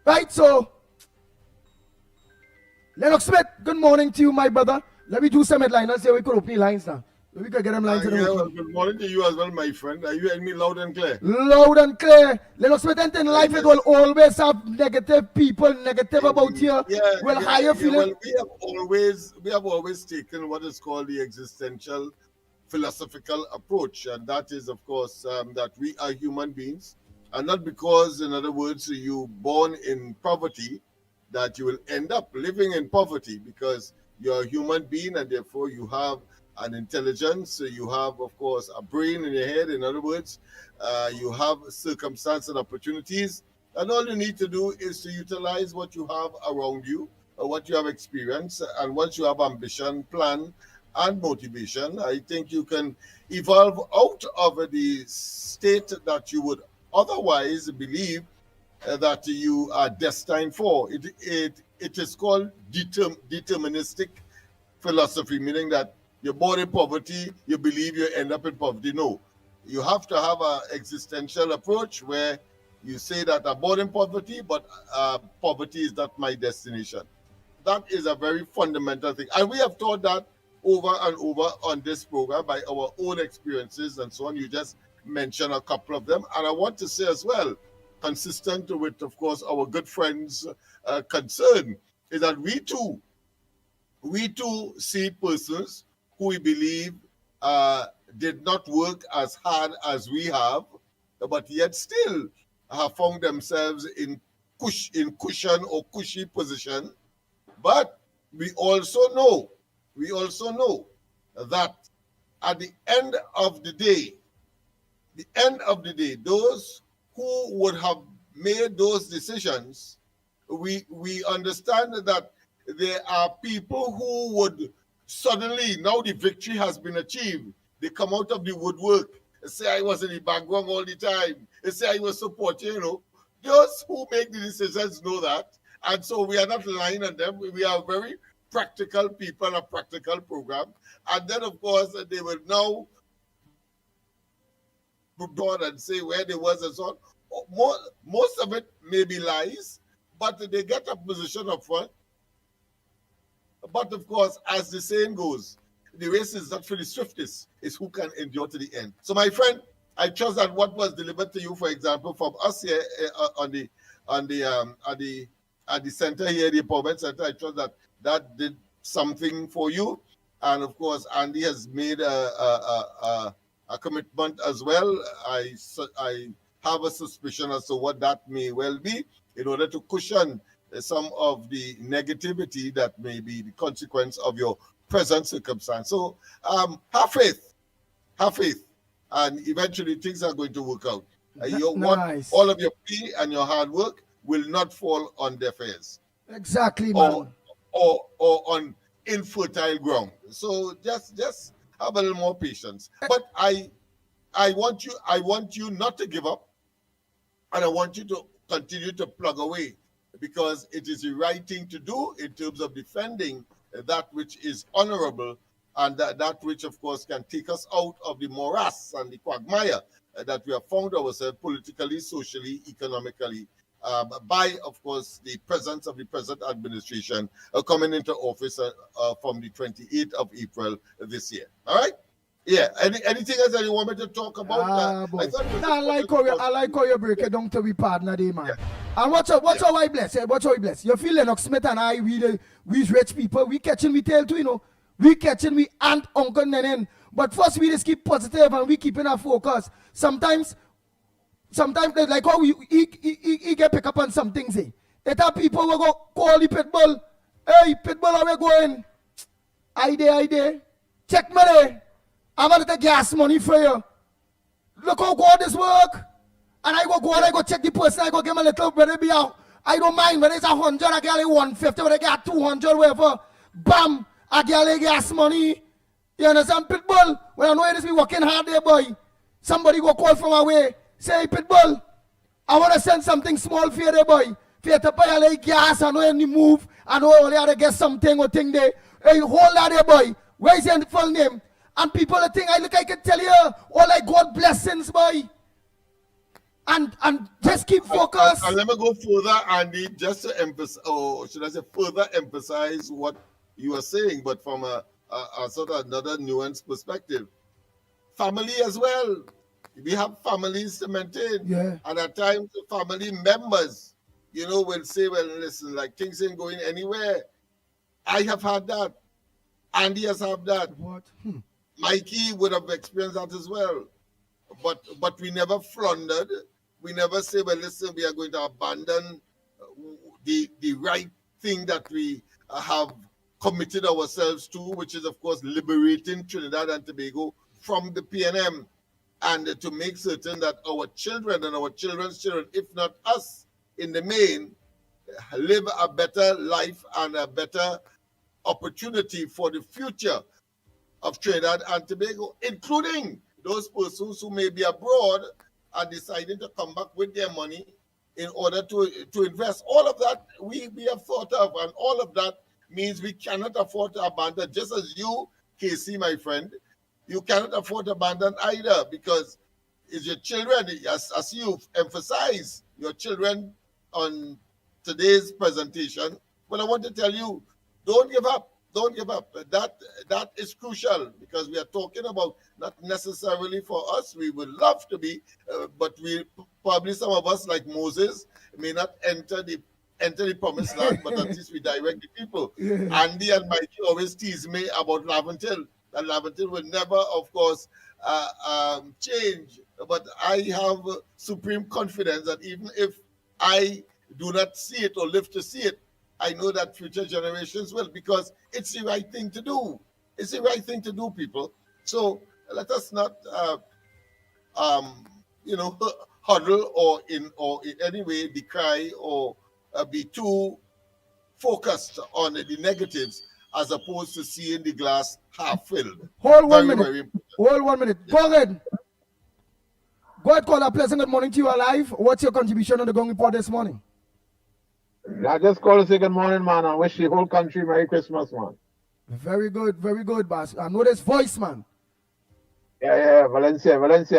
Right, so Lennox Smith, good morning to you, my brother. Let me do some headliners here. We could open the lines now. We could get them lines. Well, good morning to you as well, my friend. Are you hearing me loud and clear? Loud and clear. Lennox Smith, and in life, it will always have negative people, negative about you. Higher feeling. Well, we have always taken what is called the existential philosophical approach, and that is, of course, that we are human beings, and not because, in other words, you born in poverty, that you will end up living in poverty, because you're a human being and therefore you have an intelligence, you have, of course, a brain in your head. In other words, you have circumstances and opportunities, and all you need to do is to utilize what you have around you, or what you have experienced, and once you have ambition, plan, and motivation, I think you can evolve out of the state that you would otherwise believe that you are destined for. It is called deterministic philosophy, meaning that you're born in poverty, you believe you end up in poverty. No, you have to have an existential approach where you say that I'm born in poverty, but poverty is not my destination. That is a very fundamental thing. And we have taught that over and over on this program by our own experiences and so on. You just mentioned a couple of them. And I want to say as well, consistent with, of course, our good friends' concern, is that we too see persons who we believe did not work as hard as we have, but yet still have found themselves in cushion or cushy position. But we also know that at the end of the day, those who would have made those decisions, we understand that there are people who would suddenly, now the victory has been achieved, they come out of the woodwork. They say I was in the background all the time. They say I was supporting, Those who make the decisions know that. And so we are not relying on them. We are very practical people, a practical program. And then, of course, they will now broad and say where they was and so on. Most of it may be lies, but they get a position up front. But of course, as the saying goes, the race is not for the swiftest, it's who can endure to the end. So my friend, I trust that what was delivered to you, for example, from us here at the center here, the empowerment center, I trust that did something for you. And of course, Andy has made a commitment as well. I have a suspicion as to what that may well be in order to cushion some of the negativity that may be the consequence of your present circumstance. So have faith, and eventually things are going to work out. Nice. All of your plea and your hard work will not fall on deaf ears. Exactly, man. Or on infertile ground. So just have a little more patience. But I want you not to give up, and I want you to continue to plug away, because it is the right thing to do in terms of defending that which is honorable, and that which, of course, can take us out of the morass and the quagmire that we have found ourselves politically, socially, economically, by, of course, the presence of the present administration coming into office from the 28th of April this year. All right? Yeah. Anything else that you want me to talk about? I like how you break it down to we partner day, man. Yeah. And watch how I bless. Watch how I bless. You feel Lennox Smith and I, we rich people, we catching we tail too, We catching we aunt, uncle, nenen. But first we just keep positive and we keeping our focus. Sometimes like how he get pick up on some things. It have people will go call the pitbull. Hey, pitbull, how we going? I there. Check me there. I'm going to take gas money for you. Look how good this work. And I go check the person. I go give him a little, whether it be out. I don't mind whether it's 100, I get it 150, whether I get 200, whatever. Bam, I get a gas money. You understand, Pitbull? When I know it is be working hard there, boy. Somebody go call from away. Say, hey, Pitbull, I want to send something small for you there, boy. For you to buy a little gas, I know any move. I know you have to get something or thing there. Hey, hold that there, boy. Where is your full name? And people think I can tell you all like God blessings, boy. And just keep focused. And let me go further, Andy, just to emphasize, or should I say further emphasize what you are saying, but from a sort of another nuanced perspective. Family as well. We have families to maintain. Yeah. And at times, family members, will say, well, listen, like things ain't going anywhere. I have had that. Andy has had that. What? Mikey would have experienced that as well. But we never floundered. We never say, well, listen, we are going to abandon the right thing that we have committed ourselves to, which is, of course, liberating Trinidad and Tobago from the PNM, and to make certain that our children and our children's children, if not us in the main, live a better life and a better opportunity for the future of Trinidad and Tobago, including those persons who may be abroad and deciding to come back with their money in order to invest. All of that we have thought of, and all of that means we cannot afford to abandon, just as you, Casey, my friend, you cannot afford to abandon either, because it's your children, as you emphasize, your children on today's presentation. But I want to tell you, don't give up. Don't give up. That is crucial, because we are talking about not necessarily for us. We would love to be, but we probably, some of us, like Moses, may not enter the promised land, but at least we direct the people. Yeah. Andy and Mikey always tease me about Laventille. And Laventille will never, of course, change. But I have supreme confidence that even if I do not see it or live to see it, I know that future generations will, because it's the right thing to do. It's the right thing to do, people. So let us not, huddle or in any way decry or be too focused on the negatives as opposed to seeing the glass half filled. Hold 1 Very, minute. very important. Hold 1 minute. Go ahead. Go ahead, caller. Pleasant good morning to you alive. What's your contribution on the Gong Report this morning? I just call to say good morning, man, and wish the whole country Merry Christmas, man. Very good, boss. I know this voice, man. Yeah, Valencia. Nice,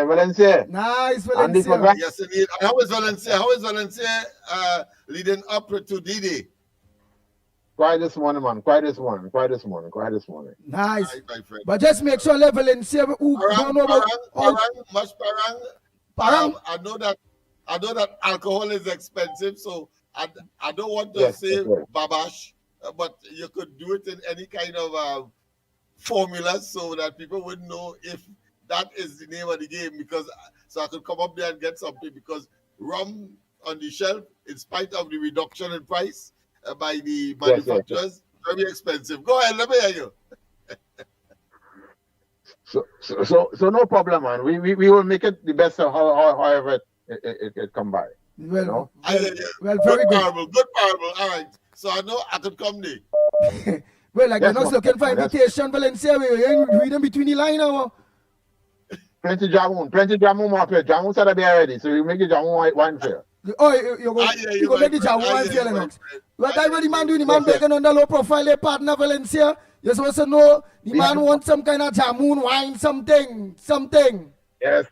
Andy Valencia. Pagani. Yes, indeed. And how is Valencia? How is Valencia leading up to D-Day? Quiet this morning, man. Quiet this morning. Nice. Right, my friend. But just make sure Valencia who don't know about Parang. Parang. I know that alcohol is expensive, so I don't want to Yes, say okay. babash, but you could do it in any kind of formula so that people would know if that is the name of the game, because so I could come up there and get something, because rum on the shelf, in spite of the reduction in price by the manufacturers, very expensive. Go ahead, let me hear you. So no problem, man. We will make it the best of however it come by. Well, No? well, very good. Good parable. All right. So I know I could come there. Well, like Yes, you're not ma'am. looking for Yes. invitation, Valencia. We're reading between the line now. Plenty jamun up here. Jamun said be ready, so we make the jamun wine fair. Oh, you go, I hear you you, go my make the friend. job I one hear feel you, my Lennox. friend. What I I really hear man you. doing, the man begging on the low profile, their partner Valencia. You're supposed to know the man wants some kind of jamun wine, something. Yes.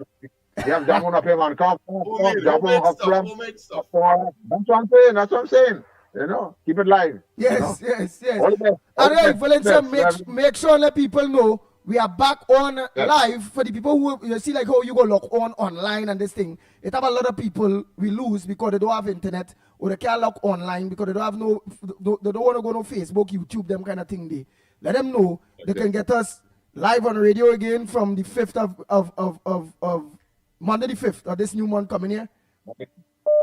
We have jamun up here, man. Come, jamun, hot plum. Homemade stuff. That's what I'm saying. You know, keep it live. Yes. All the best. All right, Valencia, Best. make sure and let people know we are back on live for the people who you see like how you go log on online and this thing. It have a lot of people we lose because they don't have internet or they can't log online because they don't have they don't want to go on Facebook, YouTube, them kind of thing. They let them know they can get us live on radio again from the 5th of Monday the 5th of this new month coming here.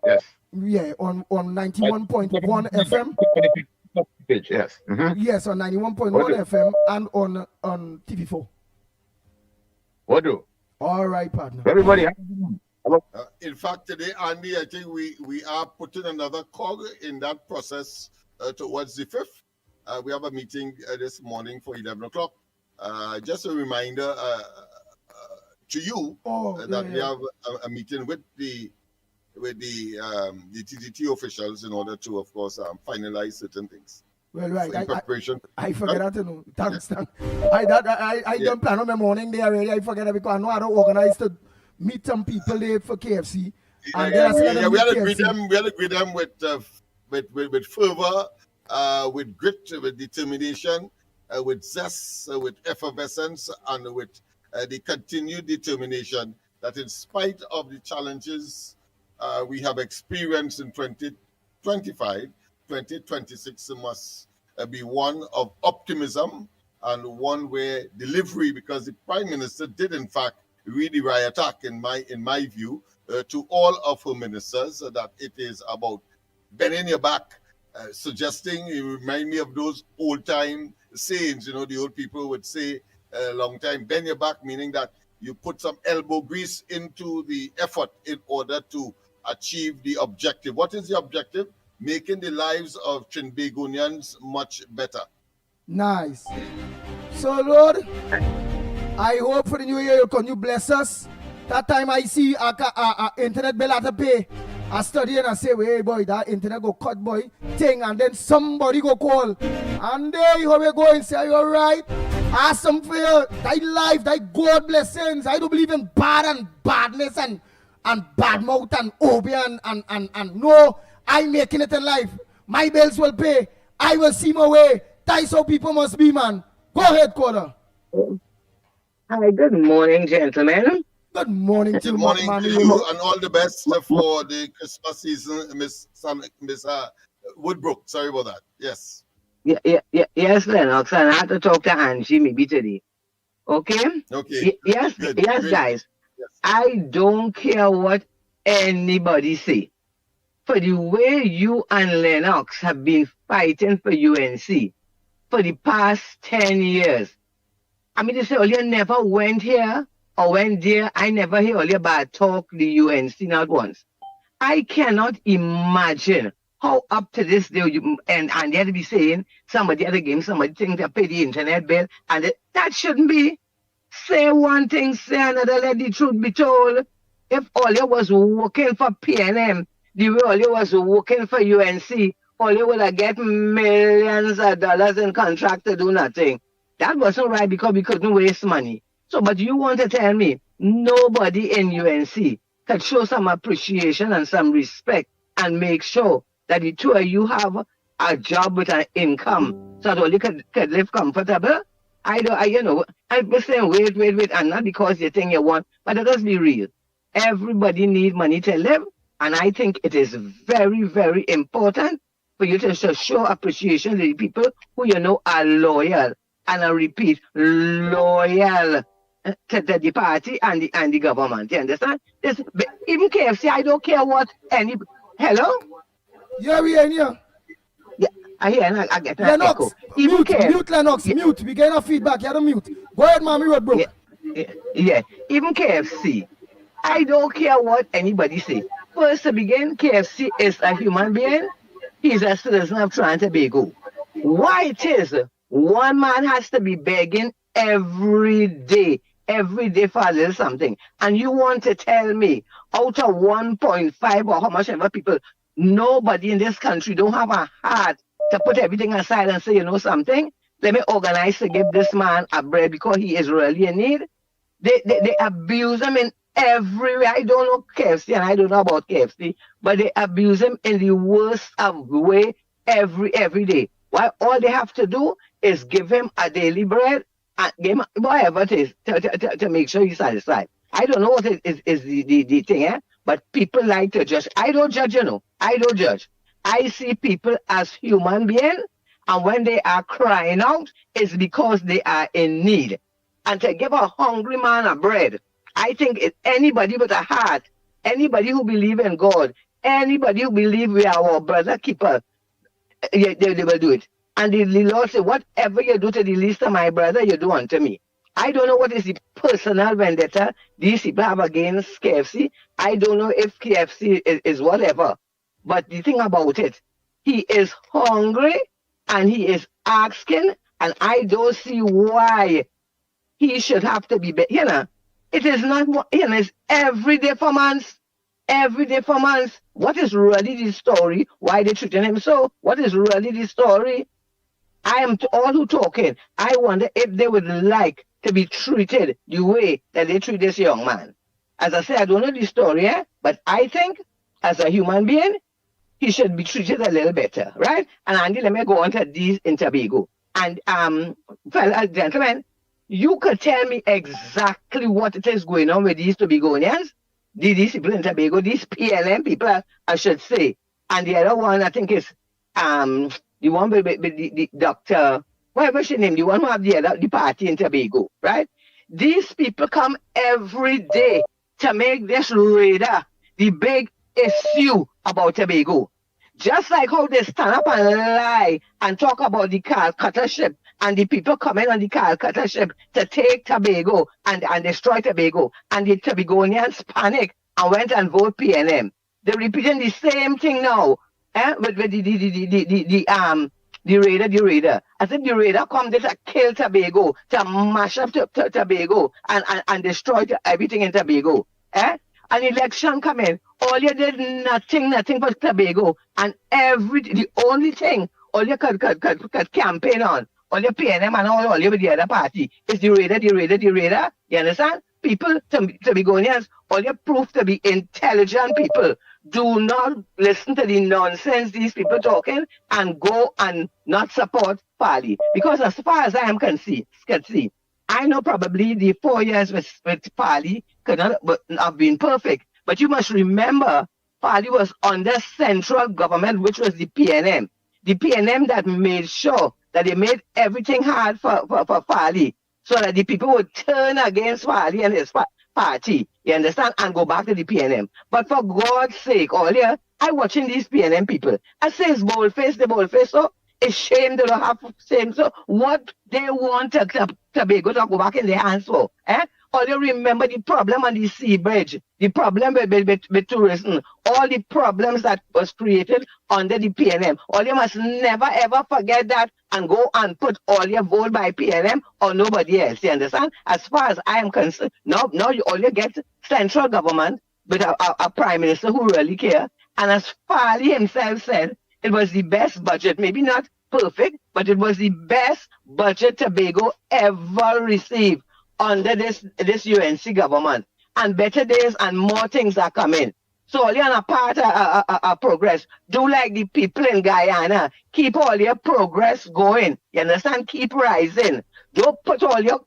Yes. Yeah, on 91.1 FM. Yes. Mm-hmm. Yes, on 91.1 Okay. FM and on TV4. What do? All right, partner. Everybody. In fact, today, Andy, I think we are putting another cog in that process towards the 5th. We have a meeting this morning for 11 o'clock. Just a reminder to you that we have a meeting with the TTT officials in order to, of course, finalize certain things. Well, right. In preparation. I forget that to know. Thanks. I don't plan on my morning there already. I forget that because I know I don't organize to meet some people there for KFC. And then I said We had to greet them. We had to greet them with fervor, with grit, with determination, with zest, with effervescence, and with the continued determination that, in spite of the challenges we have experienced in 2025, 2026 must be one of optimism and one where delivery, because the Prime Minister did in fact really attack in my view to all of her ministers that it is about bending your back, suggesting, you remind me of those old time sayings, you know, the old people would say a long time, bend your back, meaning that you put some elbow grease into the effort in order to achieve the objective. What is the objective? Making the lives of Trinbagonians much better. Nice. So, Lord, I hope for the new year you bless us. That time I see internet bill have to pay. I study and I say, hey boy, that internet go cut boy thing, and then somebody go call. And there you go and say, are you alright? Ask some for you. Thy life, thy God blessings. I don't believe in bad and badness and bad mouth and obia and no, I'm making it in life. My bills will pay. I will see my way. That's how people must be, man. Go ahead, caller. Hi, good morning, gentlemen. Good morning to you, Good morning man. to you, and all the best for the Christmas season, Miss Woodbrook. Sorry about that. Yes. Yes, Lennox, and I have to talk to Angie maybe today. Okay? Okay. Yes, Good. yes, Great. guys. Yes. I don't care what anybody say. For the way you and Lennox have been fighting for UNC for the past 10 years. I mean, they say, you never went here or went there. I never hear all about talk the UNC not once. I cannot imagine how up to this day, and they had to be saying somebody had to give somebody thing to pay the internet bill, and that shouldn't be. Say one thing, say another, let the truth be told. If all you was working for PNM, the way all you was working for UNC, all you would have get millions of dollars in contract to do nothing. That wasn't right because we couldn't waste money. So, but you want to tell me nobody in UNC could show some appreciation and some respect and make sure that the two of you have a job with an income so that all you could live comfortable? I'm saying wait, and not because you think you want, but let us be real. Everybody needs money to live, and I think it is very, very important for you to show appreciation to the people who you know are loyal, and I repeat, loyal to the party and the government. You understand? Even KFC, I don't care what any. Hello? Yeah, we are here. Yeah, I hear and I get an Lennox, echo. Even mute Lennox, mute. We get enough feedback. You have to mute. Go ahead, mommy, road broke. Yeah, even KFC. I don't care what anybody say. First to begin, KFC is a human being. He's a citizen of Trinidad and Tobago. Why it is one man has to be begging every day for a little something. And you want to tell me out of 1.5 or how much ever people, nobody in this country don't have a heart to put everything aside and say, you know something? Let me organize to give this man a bread because he is really in need. They abuse him in every way. I don't know KFC and I don't know about KFC, but they abuse him in the worst of way every day. Why all they have to do is give him a daily bread and give him whatever it is to make sure he's satisfied. I don't know what is the thing, but people like to judge. I don't judge, I don't judge. I see people as human beings, and when they are crying out, it's because they are in need. And to give a hungry man a bread, I think it's anybody with a heart, anybody who believes in God, anybody who believes we are our brother keeper, they will do it. And the Lord said, whatever you do to the least of my brother, you do unto me. I don't know what is the personal vendetta these people have against KFC. I don't know if KFC is whatever. But the thing about it, he is hungry and he is asking, and I don't see why he should have to be, it is not, it's every day for months. Every day for months. What is really the story? Why they treating him so? What is really the story? I am to all who talking. I wonder if they would like to be treated the way that they treat this young man. As I said, I don't know the story, but I think as a human being, he should be treated a little better, right? And Andy, let me go on to these in Tobago. And fellas, gentlemen, you could tell me exactly what it is going on with these Tobagonians, these people in Tobago, these PLM people, I should say. And the other one, I think is the one with the doctor, whatever she named, the one who have the party in Tobago, right? These people come every day to make this radar the big issue about Tobago. Just like how they stand up and lie and talk about the Calcutta ship and the people coming on the Calcutta ship to take Tobago and destroy Tobago. And the Tobagonians panic and went and vote PNM. They're repeating the same thing now. With the raider. I think the raider come there to kill Tobago, to mash up Tobago and destroy everything in Tobago. An election coming, all you did nothing but Tobago, and the only thing all you could campaign on, all your PNM and all you with the other party is the raider. You understand? People, Tobagonians, all you prove to be intelligent people. Do not listen to the nonsense these people talking and go and not support Farley. Because as far as I am can see, I know probably the 4 years with Farley could not have been perfect. But you must remember, Farley was under central government, which was the PNM. The PNM that made sure that they made everything hard for Farley, so that the people would turn against Farley and his party, you understand, and go back to the PNM. But for God's sake, all here, I watching these PNM people. I say it's boldface, so it's shame they don't have shame. So what they want Tobago to go back in their hands for? all you remember the problem on the sea bridge, the problem with tourism, all the problems that was created under the PNM. All you must never ever forget that and go and put all your vote by PNM or nobody else. You understand? As far as I am concerned, now all you get central government with a prime minister who really care. And as Farley himself said, it was the best budget, maybe not perfect, but it was the best budget Tobago ever received under this UNC government. And better days and more things are coming. So all you're on a part of progress. Do like the people in Guyana. Keep all your progress going. You understand? Keep rising. Don't put all your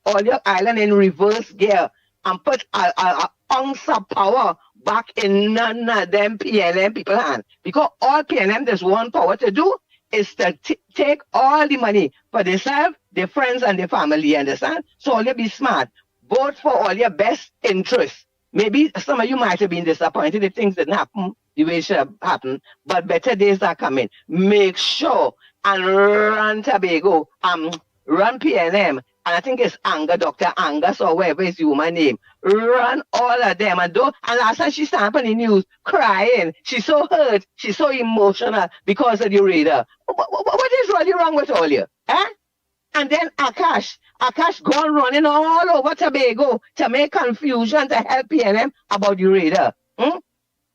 island in reverse gear and put a ounce of power back in none of them PNM people hand. Because all PNM, there's one power to do is to take all the money for themselves, their friends, and their family. You understand? So all you be smart. Vote for all your best interests. Maybe some of you might have been disappointed if things didn't happen the way it should have happened, but better days are coming. Make sure and run Tobago, run PNM, and I think it's Dr. Angus or whatever is the woman's name. Run all of them and last time she stand up on the news crying. She's so hurt, she's so emotional because of the radar. What is really wrong with all you? Eh? And then Akash gone running all over Tobago to make confusion to help PNM about the radar.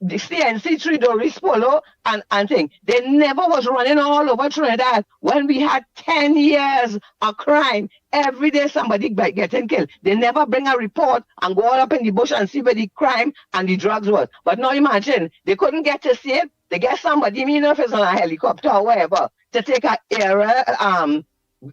The CNC3, Doris Polo, and thing. They never was running all over Trinidad when we had 10 years of crime. Every day somebody getting killed. They never bring a report and go all up in the bush and see where the crime and the drugs was. But now imagine, they couldn't get to see it. They get somebody, even if it's on a helicopter or whatever, to take a aerial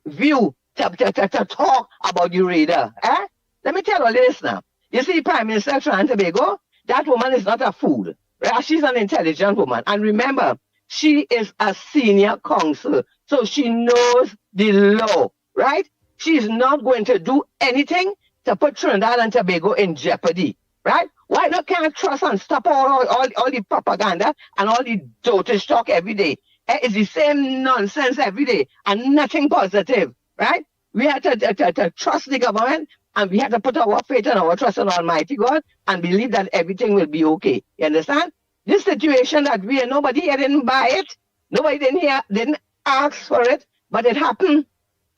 view to talk about the radar. Eh? Let me tell you this now. You see, Prime Minister Trinidad and Tobago, that woman is not a fool. Right? She's an intelligent woman. And remember, she is a senior counsel. So she knows the law, right? She's not going to do anything to put Trinidad and Tobago in jeopardy, right? Why not can't trust and stop all the propaganda and all the dotage talk every day? It's the same nonsense every day and nothing positive, right? We have to trust the government and we have to put our faith and our trust in Almighty God and believe that everything will be okay. You understand? This situation that we are, nobody here didn't buy it. Nobody didn't ask for it, but it happened.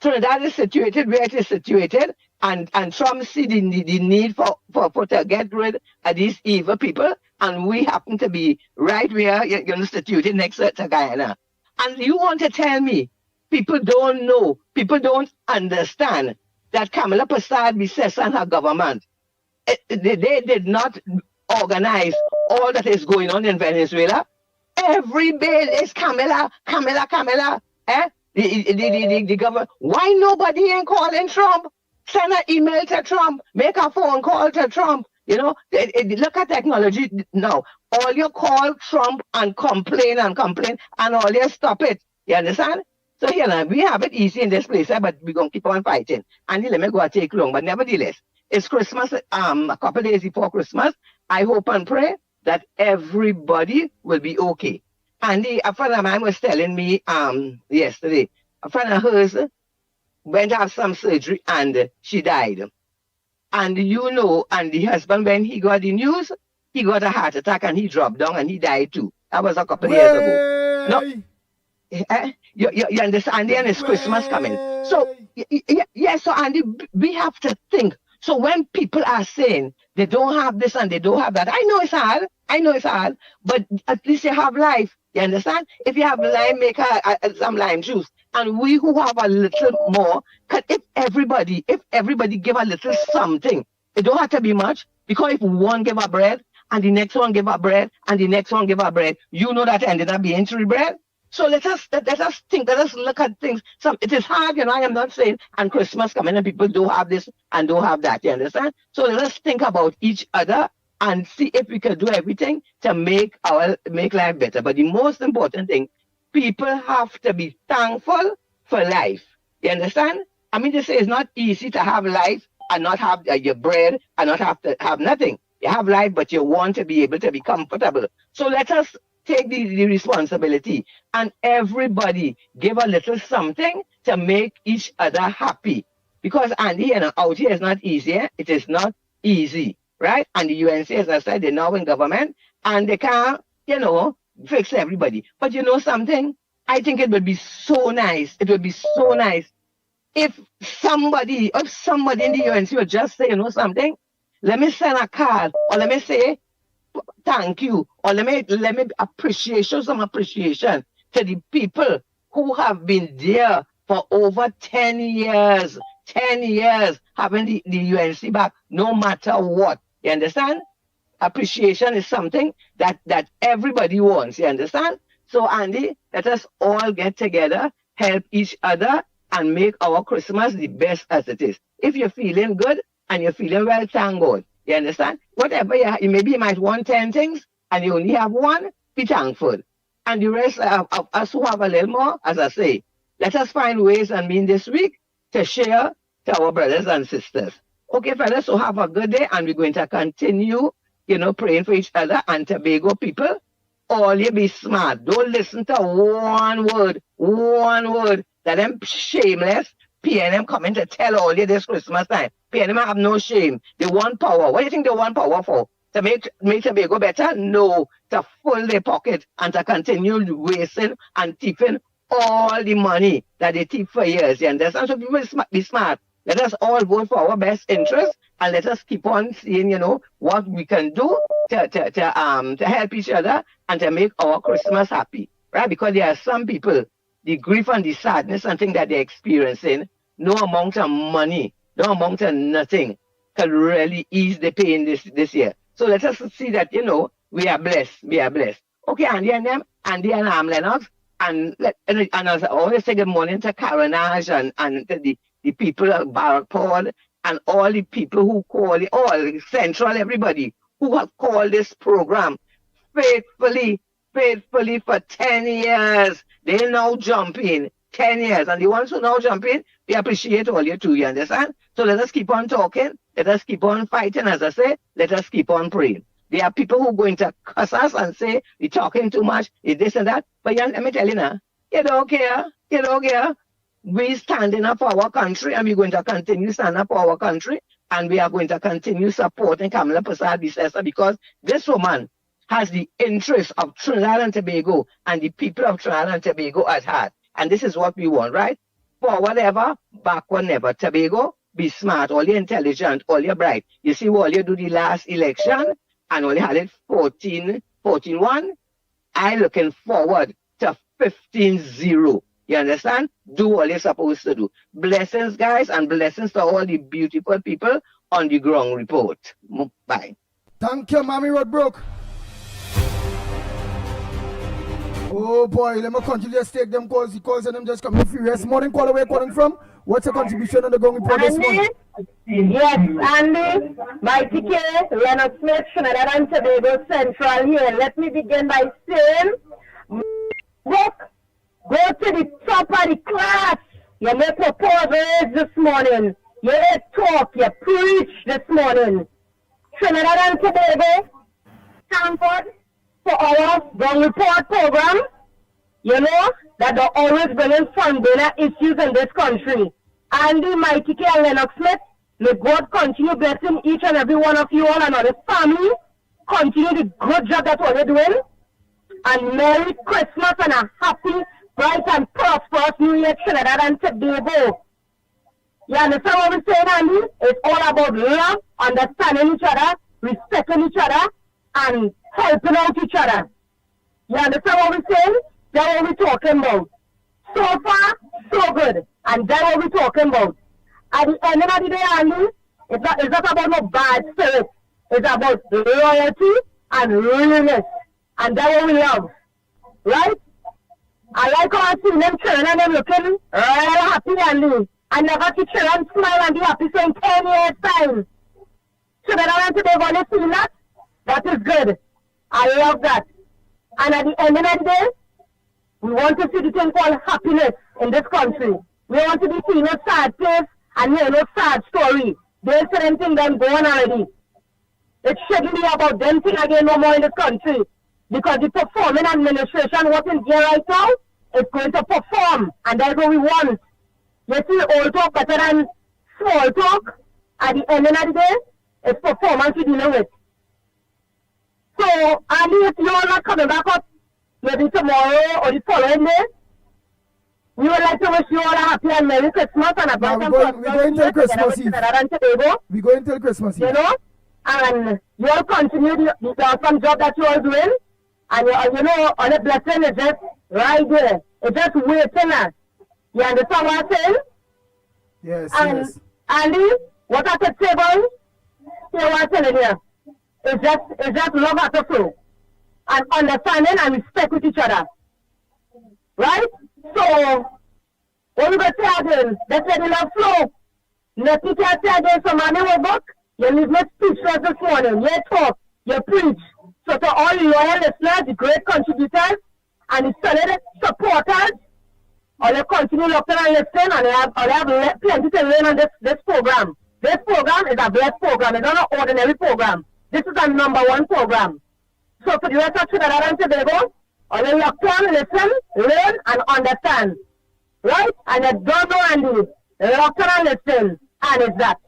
Trinidad is situated where it is situated, and Trump see the need for to get rid of these evil people, and we happen to be right where you're situated next to Guyana. And you want to tell me people don't know, people don't understand that Kamala Prasad Bises and her government, they did not organize all that is going on in Venezuela. Every bill is Kamala. Eh? The government. Why nobody ain't calling Trump? Send an email to Trump. Make a phone call to Trump. You know, look at technology now. All you call Trump and complain, and all you stop it. You understand? So here now, we have it easy in this place, but we're going to keep on fighting. And let me go and take long. But nevertheless, it's Christmas, a couple days before Christmas. I hope and pray that everybody will be okay. And a friend of mine was telling me yesterday, a friend of hers went to have some surgery and she died. And you know, and the husband, when he got the news, he got a heart attack and he dropped down and he died too. That was a couple of years ago. No, you understand? And it's Christmas coming. So, yes, so Andy, we have to think. So when people are saying they don't have this and they don't have that, I know it's hard, but at least you have life. You understand? If you have lime, make some lime juice. And we who have a little more, if everybody give a little something, it don't have to be much, because if one give a bread, and the next one give a bread, and the next one give a bread, you know that ended up being 3 bread. So let us think, let us look at things. It is hard, you know, I am not saying, and Christmas coming and people don't have this and don't have that, you understand? So let us think about each other and see if we can do everything to make life better. But the most important thing, people have to be thankful for life. You understand? I mean to say it's not easy to have life and not have your bread and not have to have nothing. You have life, but you want to be able to be comfortable. So let us take the responsibility and everybody give a little something to make each other happy. Because Andy, you know, out here is not easy. It is not easy, right? And the UNC, as I said, they're now in government and they can't, fix everybody. But you know something? I think it would be so nice. It would be so nice if somebody in the UNC would just say, you know something? Let me send a card or let me say thank you or let me show some appreciation to the people who have been there for over 10 years. 10 years having the UNC back, no matter what. You understand? Appreciation is something that everybody wants. You understand? So, Andy, let us all get together, help each other, and make our Christmas the best as it is. If you're feeling good and you're feeling well, thank God. You understand? Whatever maybe you might want 10 things and you only have one, be thankful. And the rest of us who have a little more, as I say, let us find ways and mean this week to share to our brothers and sisters. Okay, fellas, so have a good day, and we're going to continue, praying for each other. And Tobago people, all you be smart. Don't listen to one word that them shameless PNM coming to tell all you this Christmas time. PNM have no shame. They want power. What do you think they want power for? To make Tobago better? No. To fill their pocket and to continue wasting and thieving all the money that they thief for years. You understand? So people be smart. Let us all vote for our best interest and let us keep on seeing, what we can do to help each other and to make our Christmas happy. Right? Because there are some people, the grief and the sadness and things that they're experiencing, no amount of money, no amount of nothing can really ease the pain this year. So let us see that, we are blessed. We are blessed. Okay, Andy and Lennox, and as I always say good morning to Caronage and to the people of Barrackport and all the people who call it, all Central, everybody who have called this program faithfully for 10 years. They now jump in 10 years. And the ones who now jump in, we appreciate all you too, you understand? So let us keep on talking. Let us keep on fighting, as I say. Let us keep on praying. There are people who are going to cuss us and say, you're talking too much, it's this and that. But let me tell you now, you don't care. You don't care. We're standing up for our country, and we're going to continue standing up for our country, and we are going to continue supporting Kamala Persad because this woman has the interest of Trinidad and Tobago and the people of Trinidad and Tobago at heart. And this is what we want, right? Forward ever, backward never. Tobago, be smart, all you intelligent, all you bright. You see what you do the last election, and only had it 14-1. I looking forward to 15-0. You understand? Do what you're supposed to do. Blessings, guys, and blessings to all the beautiful people on the ground report. Bye. Thank you, Mommy Roadbrook. Oh boy, let me continue to take them calls. The calls and them just coming furious. Morning, caller, where you calling from? What's your contribution on the ground report this morning? Yes, Andy, Mighty Kerr, Lennox Smith, Trinidad and Tobago Central here. Let me begin by saying, look, go to the top of the class. You make proposals this morning. You talk, you preach this morning. Trinidad and Tobago, Stanford, for our ground report program, that they're always bringing funding issues in this country. Andy, Mighty K, and Lennox Smith, may God continue blessing each and every one of you all and our family. Continue the good job that you're doing. And Merry Christmas and a happy, bright, and prosperous New Year, Trinidad and Tobago. You understand what we're saying, Andy? It's all about love, understanding each other, respecting each other, and helping out each other. You understand what we're saying? That's what we're talking about. So far, so good. And that's what we're talking about. At the end of the day, Andy, it's not about no bad spirit. It's about loyalty and realness. And that's what we love. Right? I like how I see them children and them looking real happy, Andy. I never see children smile and be happy so in 10 years' time. So then I want to be able to see that. That is good. I love that. And at the end of the day, we want to see the thing called happiness in this country. We want to be seeing no sad face and hear no sad story. There's certain things that go on already. It shouldn't be about them thing again no more in this country. Because the performing administration, what is here right now, is going to perform. And that's what we want. You see, old talk better than small talk. At the end of the day, It's performance we're dealing with. So, and if you're not coming back up, maybe tomorrow or the following day, we would like to wish you all a happy and Merry Christmas and a blessed and we're going till Christmas Eve. We're going till Christmas Eve. You know? And you all continue the awesome job that you all doing. And you know, all the blessing is just right there. It's just waiting us. You understand what I'm saying? Yes, and yes. Andy, what I could say, boy, hear what I'm telling you. It's just love at the flow. And understanding and respect with each other. Right? So, what we going to say again? Let's let the love flow. Nothing can say again, so mommy will book. You leave me speechless this morning. You talk, you preach. So to all the loyal listeners, the great contributors, and the solid supporters, all you continue looking and listening, and all you have plenty to learn on this program. This program is a blessed program. It's not an ordinary program. This is a #1 program. So for the rest of Trinidad and Tobago, all you look on, listen, learn, and understand. Right? And you don't know Andy. Look on and listen. And it's that.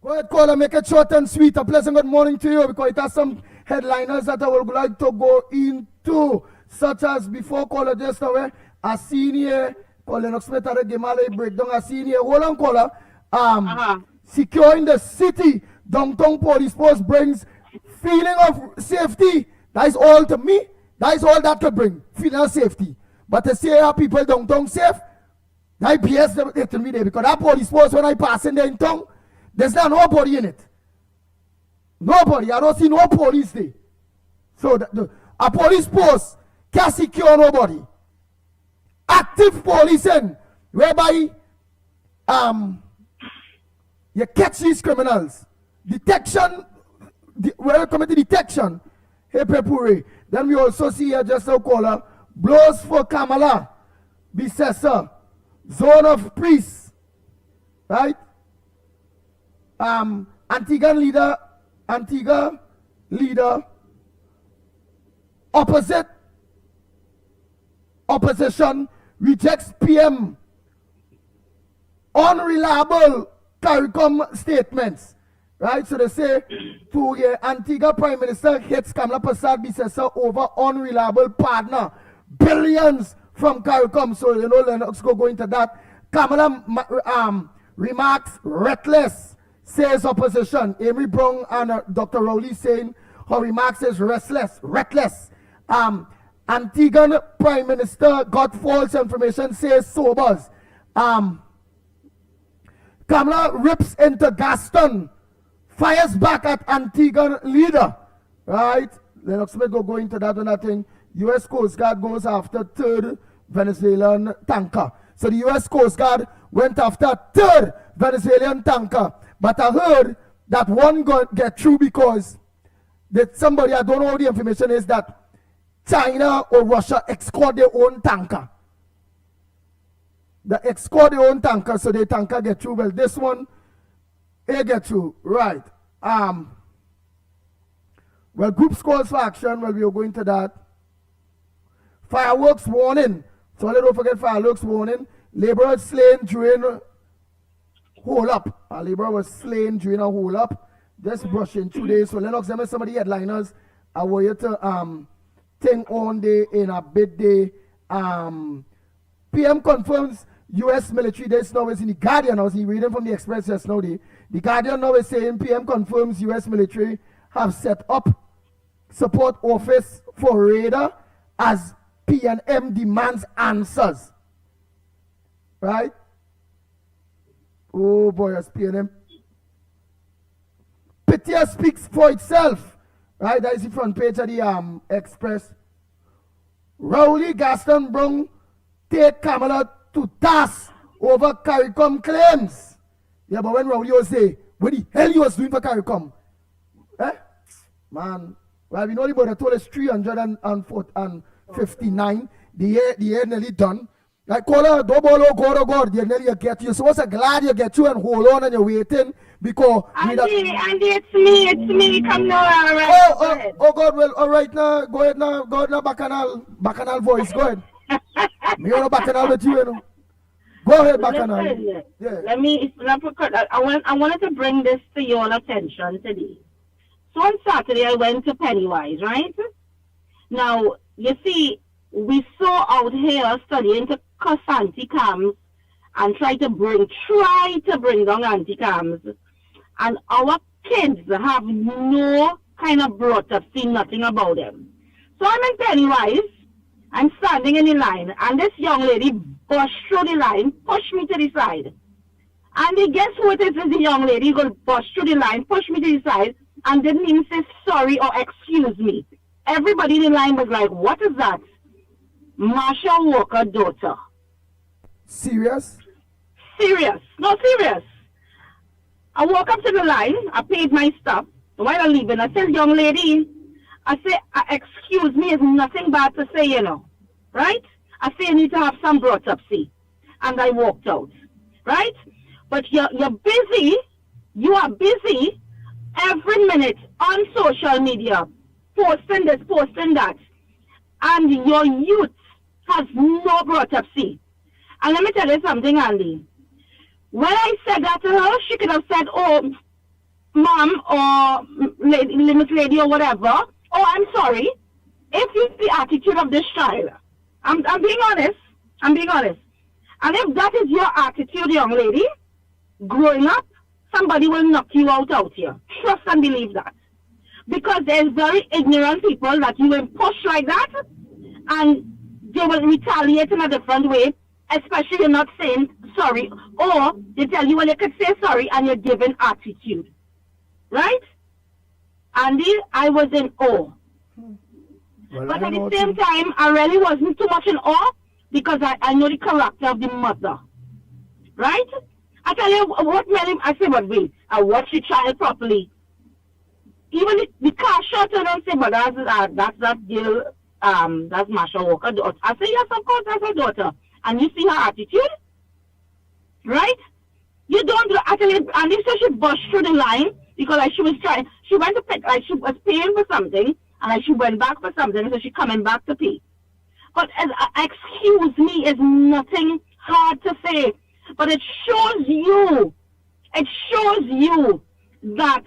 Go ahead, caller, make it short and sweet. A pleasant good morning to you, because it has some headliners that I would like to go into, such as before caller just away, a senior, Lennox Smith had a Gemale breakdown, a senior, hold on caller, securing the city, downtown police post brings feeling of safety. That is all to me. That is all that could bring, feeling of safety. But to say our people downtown safe, that BS it to me there, because that police post when I pass in there in town, there's not nobody in it. Nobody. I don't see no police there. So a police post can't secure nobody. Active policing, whereby you catch these criminals. Detection, when we come to detection, hey Pepure. Then we also see here just a caller, blows for Kamala, Bissessa, zone of priests, right? Antigua leader, opposition rejects PM unreliable CARICOM statements, right? So they say to Antigua Prime Minister hits Kamala Prasad Bissessa over unreliable partner, billions from CARICOM. So you know Lennox go into that. Kamala remarks reckless, says opposition. Amy Brown and Dr. Rowley saying her remarks is reckless. Antiguan Prime Minister got false information, says sobers. Kamala rips into Gaston, fires back at Antiguan leader. Right? Lennox Smith go into that and that thing. U.S. Coast Guard goes after third Venezuelan tanker. So the U.S. Coast Guard went after third Venezuelan tanker. But I heard that one got get through because that somebody, I don't know what the information is, that China or Russia escort their own tanker. They escort their own tanker, so their tanker get through. Well, this one, they get through. Right. Well, groups calls for action. Well, we are going to that. Fireworks warning. So don't forget fireworks warning. Laborers slain during hole up. A laborer was slain during a hole up. Just brushing 2 days. So Lennox, them some of the headliners. I want you to think on day in a bit day. PM confirms U.S. military. This now is in the Guardian. I was reading from the Express just now. The Guardian now is saying PM confirms U.S. military have set up support office for radar as PNM demands answers. Right? Oh boy, as PNM. Petia speaks for itself. Right? That is the front page of the Express. Rowley Gaston Brown take Kamala to task over CARICOM claims. Yeah, but when Rowley was say, what the hell you was doing for CARICOM? Eh? Man, well, we know about the total is 359. The year nearly done. Like, caller, God, you nearly get you. So what's a glad you get you and hold on and you're waiting because Andy, it's me. Come now, all right. Oh God, well, all right now. Go ahead now, bacchanal voice. Go ahead. Me on a bacchanal with you, you know. Go ahead, Bacchanal. Listen, Yeah. let me, I wanted to bring this to your attention today. So on Saturday, I went to Pennywise, right? Now, you see, we saw out here studying to cuss anti-cams and try to bring down anti-cams. And our kids have no kind of brought up, see nothing about them. So I'm in Pennywise, I'm standing in the line, and this young lady pushed through the line, pushed me to the side. And guess who it is the young lady who pushed through the line, pushed me to the side, and didn't even say sorry or excuse me. Everybody in the line was like, what is that? Marsha Walker daughter. Serious? Serious. No, serious. I walk up to the line, I paid my stuff. While I'm leaving, I said, young lady, I say, excuse me, is nothing bad to say, you know. Right? I say, you need to have some brought up, see. And I walked out. Right? But you're busy. You are busy every minute on social media, posting this, posting that. And your youth has no brought up, see. And let me tell you something, Andy. When I said that to her, she could have said, oh, mom or Miss Lady or whatever, oh, I'm sorry. If you see the attitude of this child, I'm being honest. I'm being honest. And if that is your attitude, young lady, growing up, somebody will knock you out here. Trust and believe that. Because there's very ignorant people that you will push like that, and they will retaliate in a different way, especially you're not saying sorry, or they tell you, well, you could say sorry, and you're giving attitude. Right? Andy, I was in awe. Well, but at the same time, I really wasn't too much in awe, because I know the character of the mother. Right? I tell you what made him, I say, but wait, I watch the child properly. Even the car shot and I say, but that's that girl, that's Marsha Walker daughter. I say, yes, of course, that's her daughter. And you see her attitude? Right? You don't do, I tell you, and this she bushed through the line, because like she was went to pick, like she was paying for something, and like she went back for something, so she coming back to pay. But excuse me is nothing hard to say. But it shows you that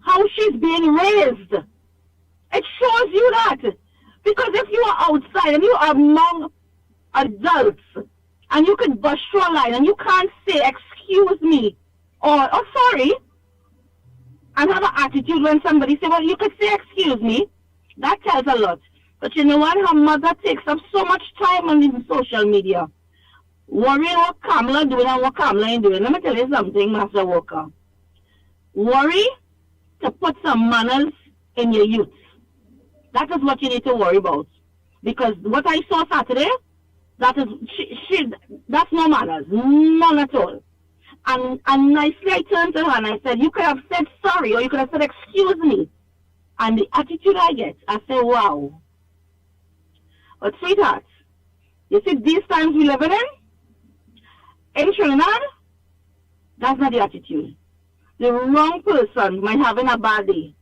how she's being raised. It shows you that. Because if you are outside and you are among adults and you can bust through a line and you can't say excuse me or sorry and have an attitude when somebody say, well, you could say excuse me, that tells a lot. But you know what? Her mother takes up so much time on the social media, worrying what Kamala doing and what Kamala ain't doing. Let me tell you something, Master Walker. Worry to put some manners in your youth. That is what you need to worry about. Because what I saw Saturday, that is that's no manners, none at all. And nicely I turned to her and I said, you could have said sorry or you could have said excuse me. And the attitude I get, I say, wow. But sweetheart, you see these times we live in Trinidad, that's not the attitude. The wrong person might have a bad day,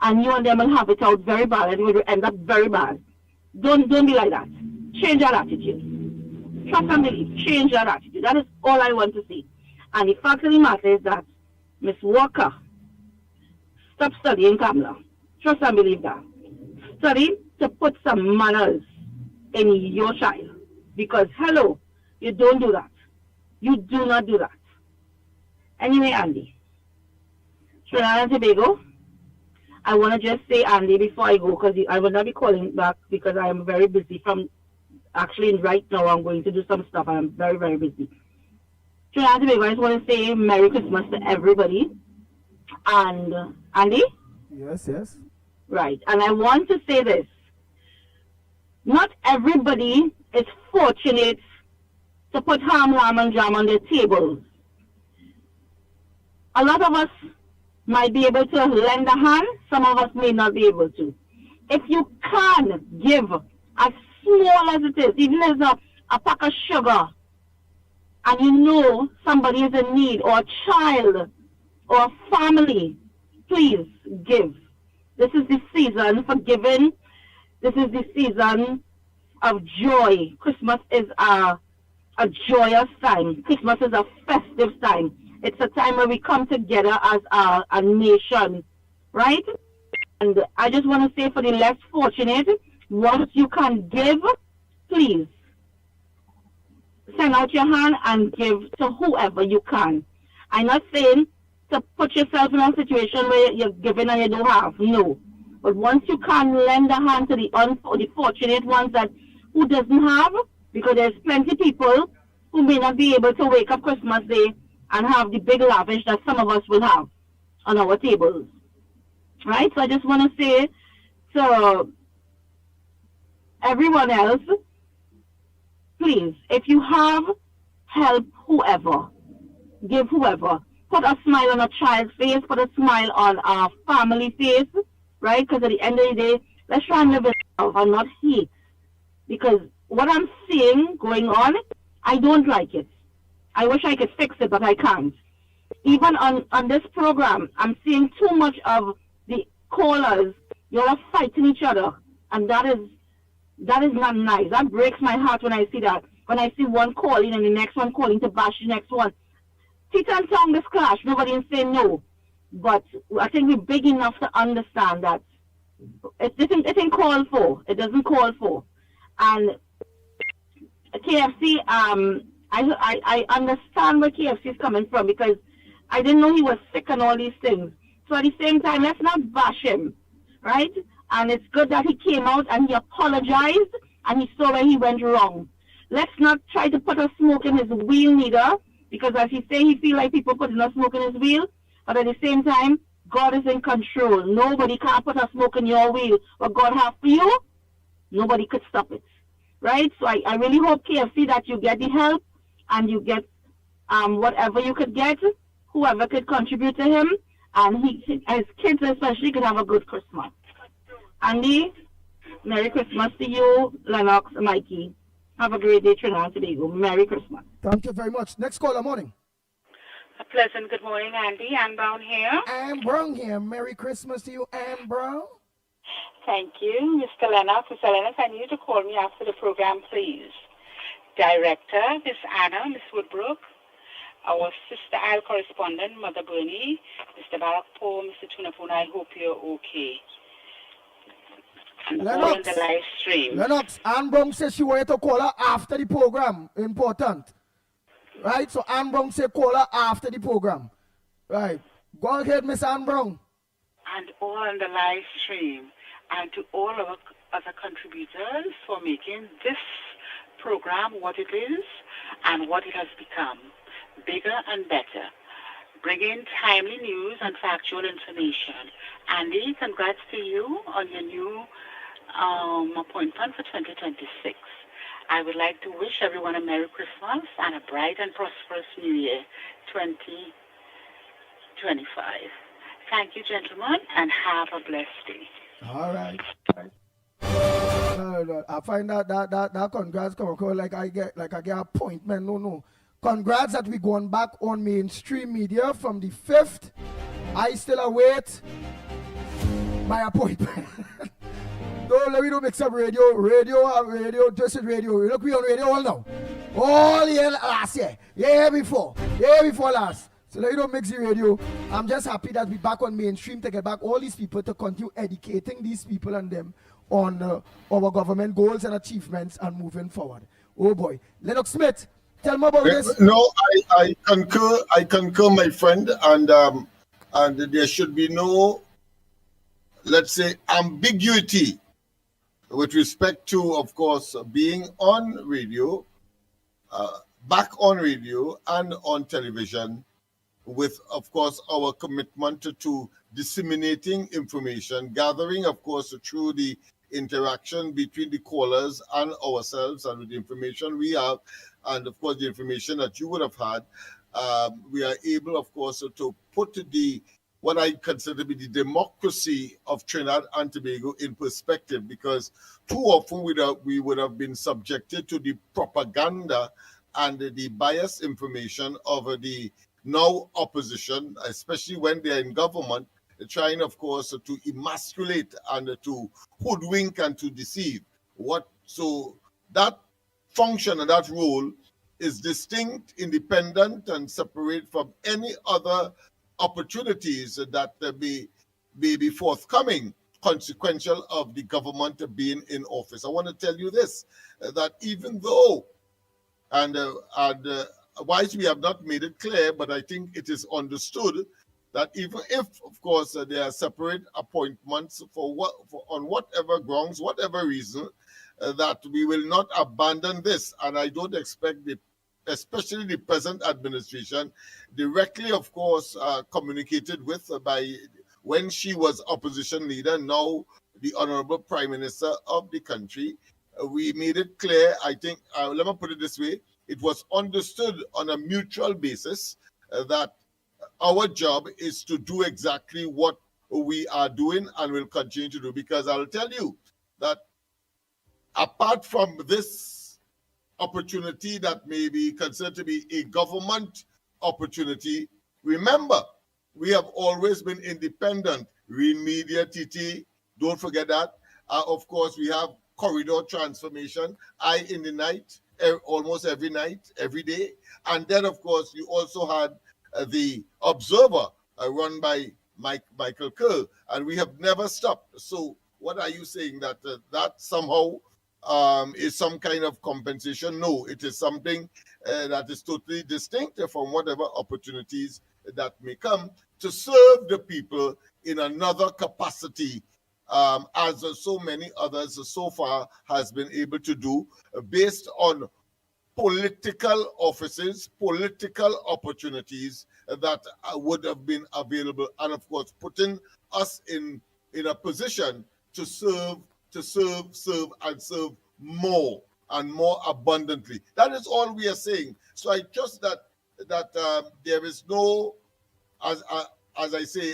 and you and them will have it out very bad, and it will end up very bad. Don't be like that. Change that attitude. Trust and believe. Change that attitude. That is all I want to see. And the fact of the matter is that Miss Walker, stop studying Kamala. Trust and believe that. Study to put some manners in your child. Because, hello, you don't do that. You do not do that. Anyway, Andy, Trinidad and Tobago, I want to just say, Andy, before I go, because I will not be calling back because I am very busy actually right now I'm going to do some stuff. I am very, very busy. Trinidad and Tobago, I just want to say Merry Christmas to everybody. And, Andy? Yes. Right. And I want to say this. Not everybody is fortunate to put ham, lamb, and jam on their tables. A lot of us might be able to lend a hand. Some of us may not be able to. If you can give as small as it is, even as a pack of sugar, and you know somebody is in need, or a child, or a family, please give. This is the season for giving. This is the season of joy. Christmas is a a joyous time. Christmas is a festive time. It's a time where we come together as a nation, right? And I just want to say for the less fortunate, once you can give, please send out your hand and give to whoever you can. I'm not saying to put yourself in a situation where you're giving and you don't have. No. But once you can lend a hand to the fortunate ones that who doesn't have, because there's plenty people who may not be able to wake up Christmas Day and have the big lavish that some of us will have on our tables. Right? So I just want to say to everyone else, please, if you have, help whoever. Give whoever. Put a smile on a child's face, put a smile on a family face, right? Because at the end of the day, let's try and live in love and not hate. Because what I'm seeing going on, I don't like it. I wish I could fix it, but I can't. Even on this program, I'm seeing too much of the callers. You're fighting each other. And that is not nice. That breaks my heart when I see that. When I see one calling and the next one calling to bash the next one. Teeth and tongue this clash. Nobody is saying no. But I think we're big enough to understand that it isn't called for. It doesn't call for. And KFC, I understand where KFC is coming from because I didn't know he was sick and all these things. So at the same time, let's not bash him, right? And it's good that he came out and he apologized and he saw where he went wrong. Let's not try to put a smoke in his wheel neither, because as he say, he feel like people putting a smoke in his wheel. But at the same time, God is in control. Nobody can put a smoke in your wheel. What God has for you, nobody could stop it, right? So I really hope, KFC, that you get the help and you get whatever you could get, whoever could contribute to him, and his kids especially could have a good Christmas. Andy, Merry Christmas to you, Lennox, Mikey. Have a great day, Trinidad and Tobago. Merry Christmas. Thank you very much. Next caller, morning. A pleasant good morning, Andy. Ann Brown here. Ann Brown here. Merry Christmas to you, Ann Brown. Thank you, Mr. Lennox. Mr. Lennox, I need you to call me after the program, please. Director, Miss Anna, Miss Woodbrook, our sister Al correspondent, Mother Bernie, Mr. Barack Paul, Mr. Tunapuna, I hope you're okay. And all on the live stream. Lennox, Ann Brown says she wanted to call her after the program. Important. Right? So Ann Brown said call her after the program. Right. Go ahead, Miss Ann Brown. And all on the live stream. And to all of our other contributors for making this program what it is and what it has become. Bigger and better. Bringing timely news and factual information. Andy, congrats to you on your new appointment for 2026. I would like to wish everyone a Merry Christmas and a bright and prosperous New Year 2025. Thank you, gentlemen, and have a blessed day. All right. I find that congrats come like I get appointment. No. Congrats that we going back on mainstream media from the 5th. I still await my appointment. Don't let me do mix up radio, this is radio. Look, we on radio all now. All year last year. Year before last. So let me don't mix the radio. I'm just happy that we're back on mainstream to get back all these people to continue educating these people and them on our government goals and achievements and moving forward. Oh boy. Lennox Smith, tell me about this. No, I concur, my friend, and there should be no, let's say, ambiguity with respect to, of course, being on radio, back on radio and on television, with, of course, our commitment to disseminating information, gathering, of course, through the interaction between the callers and ourselves and with the information we have, and, of course, the information that you would have had, we are able, of course, to put what I consider to be the democracy of Trinidad and Tobago in perspective, because too often we would have been subjected to the propaganda and the biased information of the now opposition, especially when they're in government, trying, of course, to emasculate and to hoodwink and to deceive. So that function and that role is distinct, independent, and separate from any other opportunities that may be forthcoming, consequential of the government being in office. I want to tell you this, that even though, whilst we have not made it clear, but I think it is understood that even if, of course, there are separate appointments on whatever grounds, whatever reason, that we will not abandon this. And I don't expect especially the present administration, directly, of course, communicated with by when she was opposition leader, now the Honorable Prime Minister of the country. We made it clear, I think, let me put it this way, it was understood on a mutual basis that our job is to do exactly what we are doing and will continue to do. Because I'll tell you that apart from this opportunity that may be considered to be a government opportunity, remember, we have always been independent. Media, TT, don't forget that. Of course, we have corridor transformation, Eye in the Night, almost every night, every day. And then, of course, you also had the Observer run by Michael Kerr, and we have never stopped. So what are you saying, that that somehow is some kind of compensation? No, it is something that is totally distinct from whatever opportunities that may come to serve the people in another capacity, as so many others so far has been able to do, based on political offices, political opportunities that would have been available, and of course putting us in a position to serve, and serve more and more abundantly. That is all we are saying. So I trust that there is no, as I say,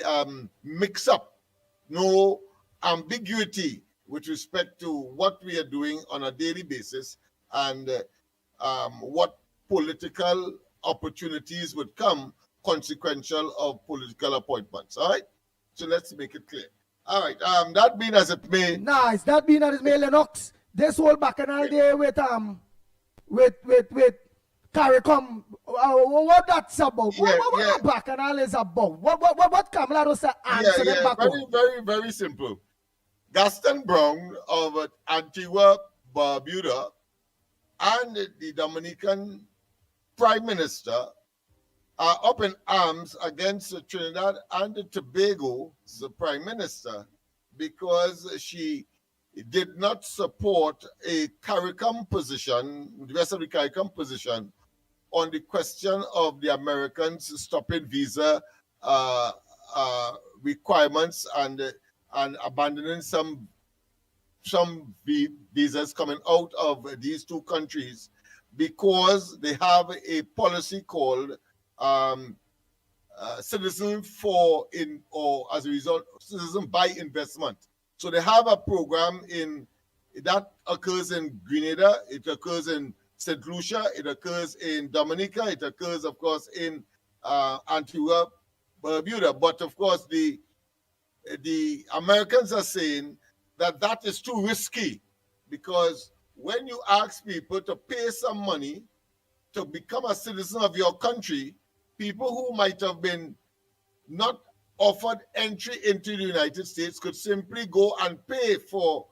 mix up, no ambiguity with respect to what we are doing on a daily basis, and what political opportunities would come consequential of political appointments. All right, so let's make it clear. All right, that being as it may. Nice, that being as it may, Lennox. This whole bacchanal day with CARICOM, what that's about? What bacchanal is about? What Kamala say answer them back very, on? very, very simple. Gaston Brown of Antigua, Barbuda, and the Dominican Prime Minister are up in arms against Trinidad and Tobago's Prime Minister because she did not support a CARICOM position, the rest of the CARICOM position, on the question of the Americans stopping visa requirements and abandoning some visas coming out of these two countries, because they have a policy called citizen as a result, citizen by investment. So they have a program that occurs in Grenada, it occurs in St. Lucia, it occurs in Dominica, it occurs, of course, in Antigua, Barbuda. But of course, the Americans are saying that is too risky, because when you ask people to pay some money to become a citizen of your country, people who might have been not offered entry into the United States could simply go and pay for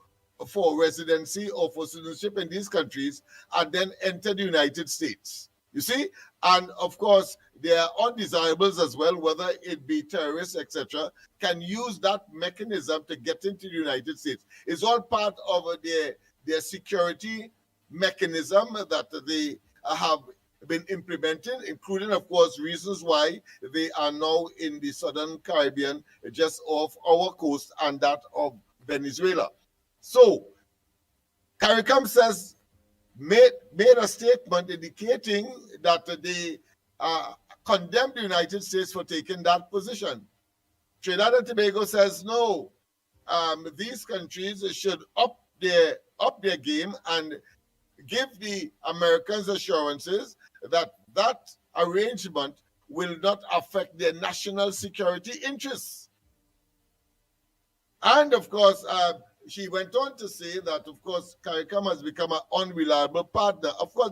residency or for citizenship in these countries and then enter the United States. You see? And of course, there are undesirables as well, whether it be terrorists, etc., can use that mechanism to get into the United States. It's all part of their security mechanism that they have been implementing, including, of course, reasons why they are now in the Southern Caribbean, just off our coast and that of Venezuela. So, CARICOM says, made a statement indicating that they condemned the United States for taking that position. Trinidad and Tobago says no. These countries should up their game and give the Americans assurances that arrangement will not affect their national security interests. And of course, she went on to say that, of course, CARICOM has become an unreliable partner. Of course,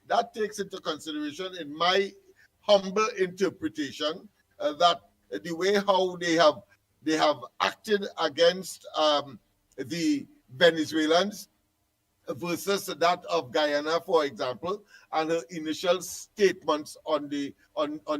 that takes into consideration, in my humble interpretation, that the way how they have acted against the Venezuelans versus that of Guyana, for example, and her initial statements on the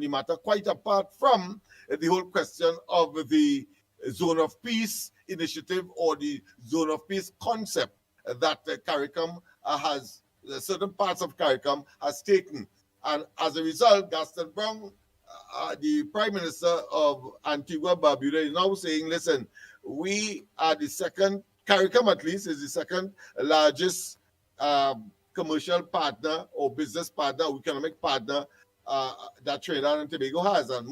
matter, quite apart from the whole question of the Zone of Peace initiative or the Zone of Peace concept that CARICOM has, certain parts of CARICOM has taken. And as a result, Gaston Brown, the Prime Minister of Antigua Barbuda, is now saying, listen, we are the second, CARICOM at least is the second largest commercial partner or business partner or economic partner that Trinidad and Tobago has. And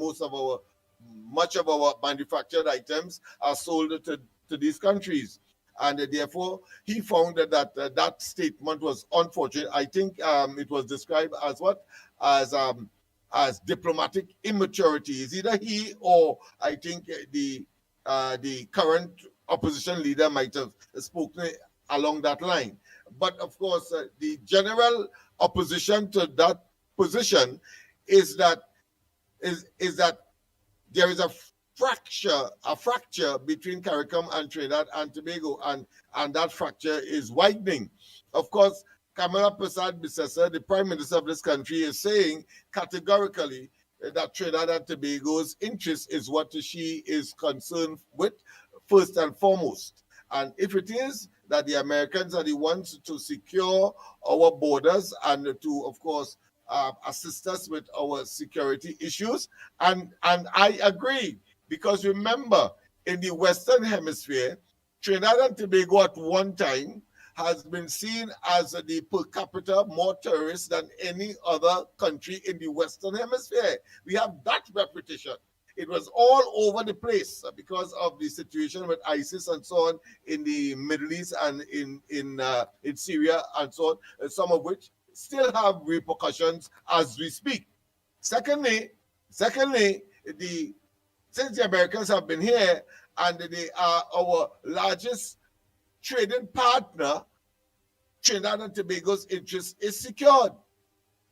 much of our manufactured items are sold to these countries. And therefore, he found that that statement was unfortunate. I think it was described as what? As diplomatic immaturity. Is either he or I think the current opposition leader might have spoken along that line. But of course, the general opposition to that position is that there is a fracture between CARICOM and Trinidad and Tobago, and that fracture is widening. Of course, Kamala Prasad Bissessa, the Prime Minister of this country, is saying categorically that Trinidad and Tobago's interest is what she is concerned with first and foremost. And if it is that the Americans are the ones to secure our borders and to, of course, assist us with our security issues, and I agree, because remember, in the Western Hemisphere, Trinidad and Tobago at one time has been seen as the per capita more terrorists than any other country in the Western Hemisphere. We have that reputation. It was all over the place because of the situation with ISIS and so on in the Middle East and in Syria and so on, some of which still have repercussions as we speak. Secondly, since the Americans have been here and they are our largest trading partner, Trinidad and Tobago's interest is secured.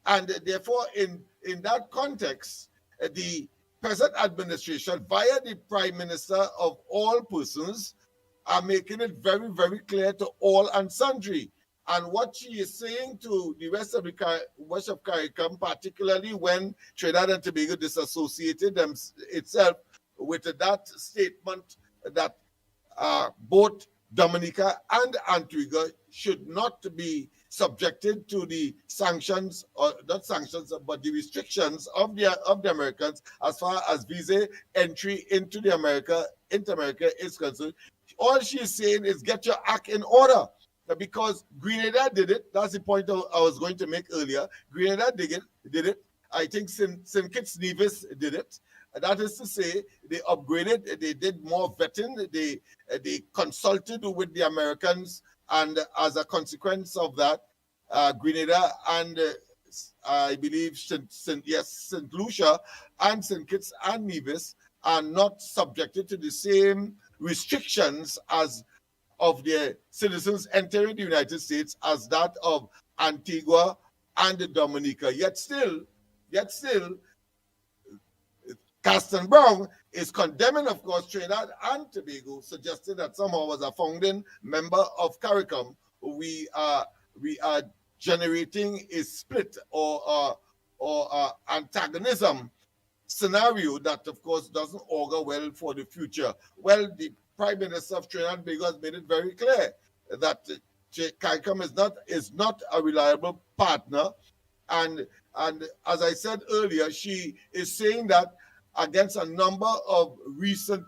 And therefore, in that context, the present administration, via the Prime Minister of all persons, are making it very, very clear to all and sundry. And what she is saying to the rest of CARICOM, particularly when Trinidad and Tobago disassociated itself with that statement that both Dominica and Antigua should not be subjected to the sanctions, or not sanctions, but the restrictions of the Americans as far as visa entry into America is concerned. All she's saying is get your act in order. Because Grenada did it. That's the point I was going to make earlier. Grenada did it. I think St. Kitts Nevis did it. That is to say, they upgraded, they did more vetting, they consulted with the Americans, and as a consequence of that, Grenada and I believe St. Lucia and St. Kitts and Nevis are not subjected to the same restrictions as of their citizens entering the United States as that of Antigua and Dominica. Yet still, Gaston Brown is condemning, of course, Trinidad and Tobago, suggesting that somehow as a founding member of CARICOM, we are generating a split or antagonism scenario that, of course, doesn't augur well for the future. Well, the Prime Minister of Trinidad and Tobago has made it very clear that CARICOM is not a reliable partner, and as I said earlier, she is saying that against a number of recent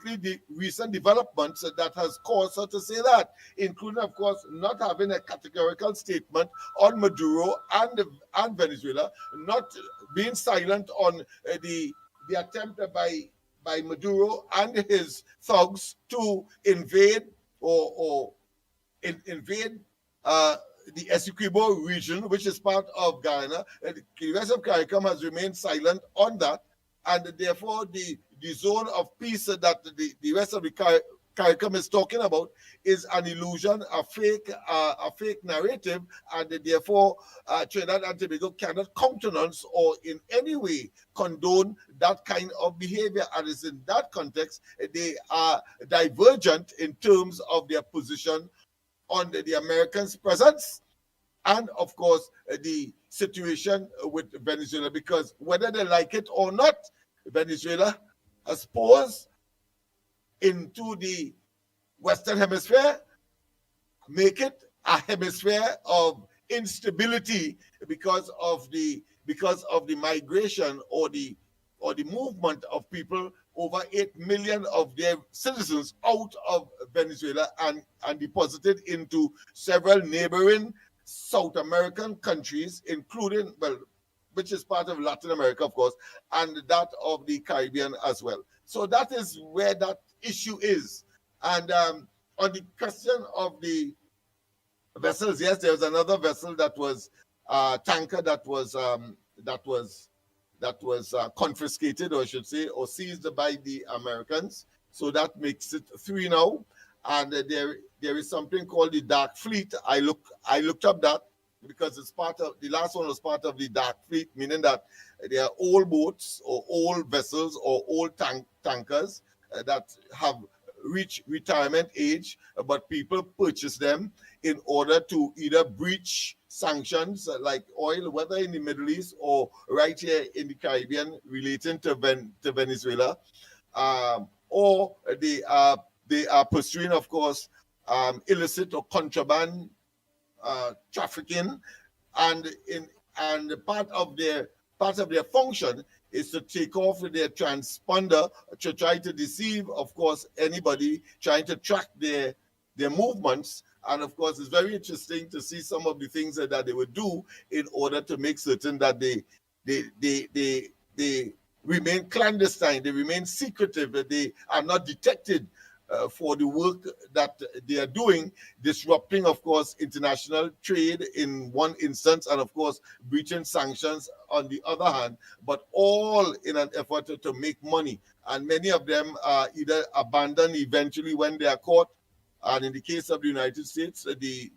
developments that has caused her to say that, including, of course, not having a categorical statement on Maduro and Venezuela, not being silent on the attempt by Maduro and his thugs to invade the Essequibo region, which is part of Guyana. The rest of CARICOM has remained silent on that, and therefore the zone of peace that the rest of the CARICOM is talking about is an illusion, a fake narrative, and therefore Trinidad and Tobago cannot countenance or in any way condone that kind of behavior. And it's in that context they are divergent in terms of their position on the Americans' presence and, of course, the situation with Venezuela, because whether they like it or not, Venezuela has posed into the Western Hemisphere, make it a hemisphere of instability because of the migration or the movement of people, over 8 million of their citizens out of Venezuela and deposited into several neighboring South American countries, including, well, which is part of Latin America, of course, and that of the Caribbean as well. So that is where that issue is. And on the question of the vessels, yes, there was another vessel that was tanker that was confiscated, or I should say, or seized by the Americans. So that makes it 3 now. And there is something called the Dark Fleet. I looked up that because it's part of the last one was part of the Dark Fleet, meaning that there are old boats or old vessels or old tankers that have reached retirement age, but people purchase them in order to either breach sanctions like oil, whether in the Middle East or right here in the Caribbean relating to Venezuela, or they are pursuing, of course, illicit or contraband trafficking, and part of their function is to take off their transponder to try to deceive, of course, anybody trying to track their movements. And of course, it's very interesting to see some of the things that they would do in order to make certain that they remain clandestine, they remain secretive, that they are not detected for the work that they are doing, disrupting, of course, international trade in one instance, and of course, breaching sanctions on the other hand, but all in an effort to make money. And many of them are either abandoned eventually when they are caught. And in the case of the United States, the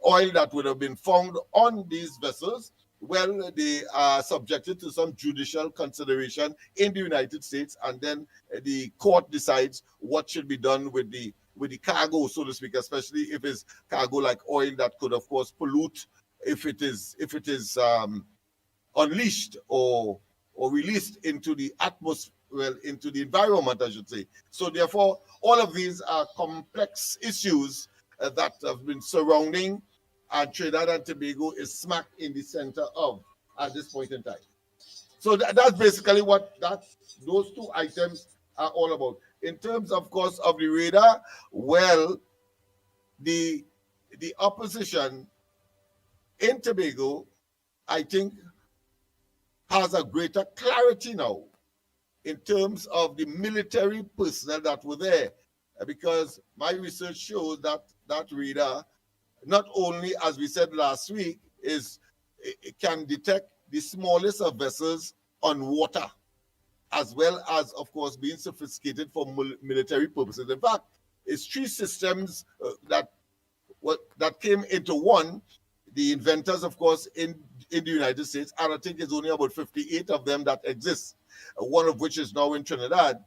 oil that would have been found on these vessels, well, they are subjected to some judicial consideration in the United States, and then the court decides what should be done with the cargo, so to speak, especially if it's cargo like oil that could, of course, pollute if it is unleashed or released into the atmosphere, well, into the environment, I should say. So therefore, all of these are complex issues that have been surrounding, and Trinidad and Tobago is smack in the center of at this point in time. So that's basically what those two items are all about. In terms, of course, of the radar, well, the opposition in Tobago, I think, has a greater clarity now in terms of the military personnel that were there, because my research shows that radar, not only, as we said last week, it can detect the smallest of vessels on water, as well as, of course, being sophisticated for military purposes. In fact, it's 3 systems that came into one. The inventors, of course, in the United States, and I think it's only about 58 of them that exist, one of which is now in Trinidad.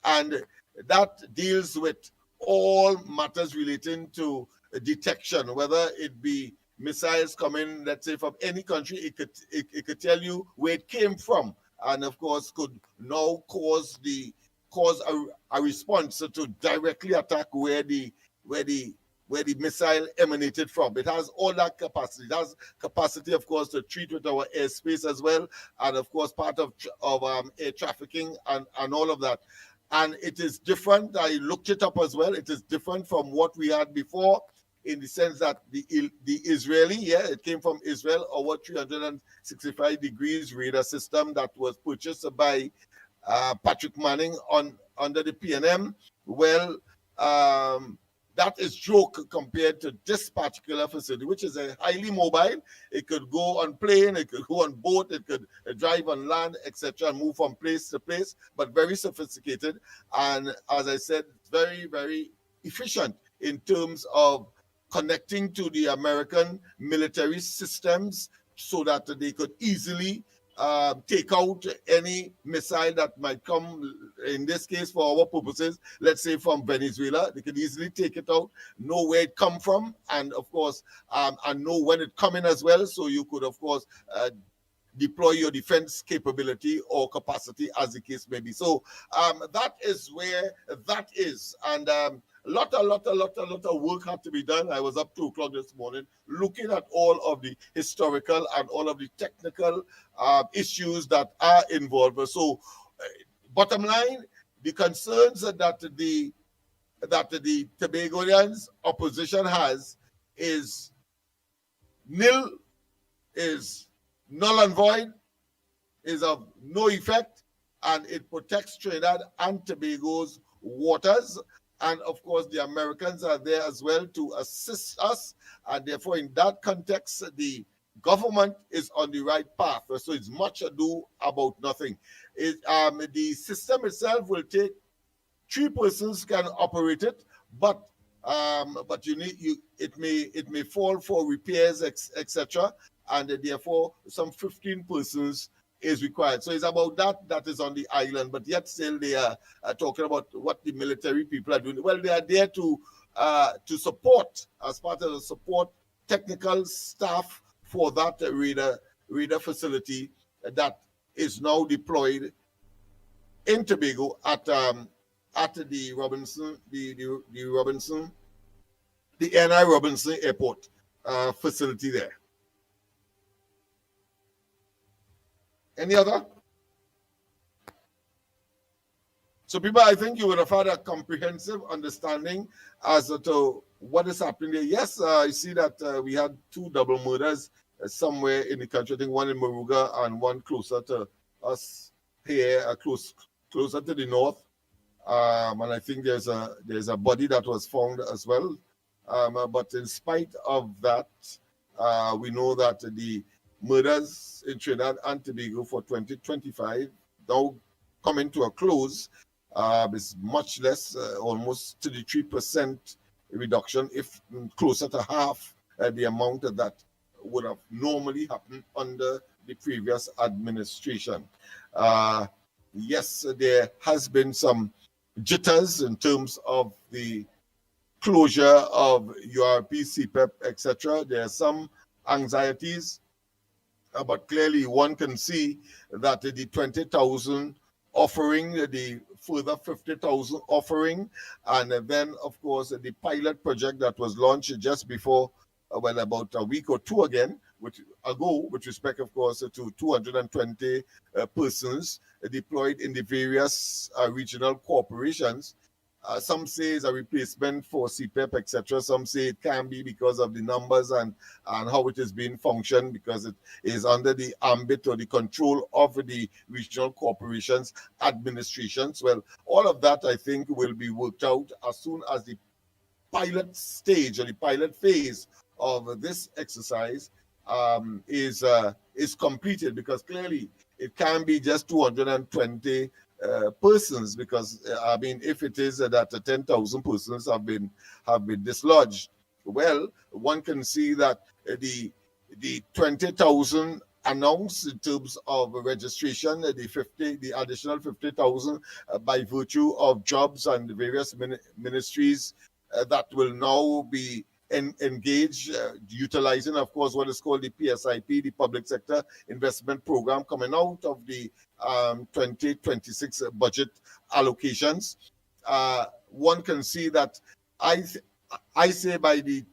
And that deals with all matters relating to detection, whether it be missiles coming, let's say, from any country, it could tell you where it came from, and of course could now cause a response to directly attack where the missile emanated from. It has all that capacity. It has capacity, of course, to treat with our airspace as well, and of course part of air trafficking and all of that. And it is different. I looked it up as well. It is different from what we had before, in the sense that the Israeli, it came from Israel, our 365 degrees radar system that was purchased by Patrick Manning under the PNM. Well, that is joke compared to this particular facility, which is a highly mobile. It could go on plane, it could go on boat, it could drive on land, etc., and move from place to place, but very sophisticated. And as I said, very, very efficient in terms of connecting to the American military systems so that they could easily take out any missile that might come, in this case, for our purposes, let's say from Venezuela. They could easily take it out, know where it come from, and of course, and know when it come in as well. So you could, of course, deploy your defense capability or capacity as the case may be. So that is where that is. And a lot of work had to be done. I was up 2 o'clock this morning looking at all of the historical and all of the technical issues that are involved. So bottom line, the concerns that the Tobagoans opposition has is nil, is null and void, is of no effect, and it protects Trinidad and Tobago's waters. And of course, the Americans are there as well to assist us. And therefore, in that context, the government is on the right path. So it's much ado about nothing. The system itself will take 3 persons can operate it, but it may fall for repairs, etc. And therefore, some 15 persons is required. So it's about that is on the island, but yet still they are talking about what the military people are doing. Well, they are there to support, as part of the support, technical staff for that radar facility that is now deployed in Tobago at the Robinson, the NI Robinson Airport facility there. Any other? So people, I think you would have had a comprehensive understanding as to what is happening there. Yes, I see that we had 2 double murders somewhere in the country. I think one in Moruga and one closer to us here, closer to the north. And I think there's a body that was found as well. But in spite of that, we know that the murders in Trinidad and Tobago for 2025 now coming to a close is much less, almost 33% reduction, if closer to half the amount that would have normally happened under the previous administration. Yes, there has been some jitters in terms of the closure of URP, CPEP, etc. There are some anxieties, but clearly one can see that the 20,000 offering, the further 50,000 offering, and then, of course, the pilot project that was launched just before, about a week or 2 ago, with respect, of course, to 220 persons deployed in the various regional corporations. Some say it's a replacement for CPEP, etc. Some say it can be because of the numbers and how it is being functioned, because it is under the ambit or the control of the regional corporations administrations. Well, all of that, I think, will be worked out as soon as the pilot stage or the pilot phase of this exercise is completed, because clearly it can be just 220 persons, because I mean, if it is that 10,000 persons have been dislodged, well, one can see that the 20,000 announced in terms of registration, the additional 50,000 by virtue of jobs and the various ministries that will now be engaged, utilizing, of course, what is called the PSIP, the Public Sector Investment Program, coming out of the 2026 budget allocations. One can see that I say by the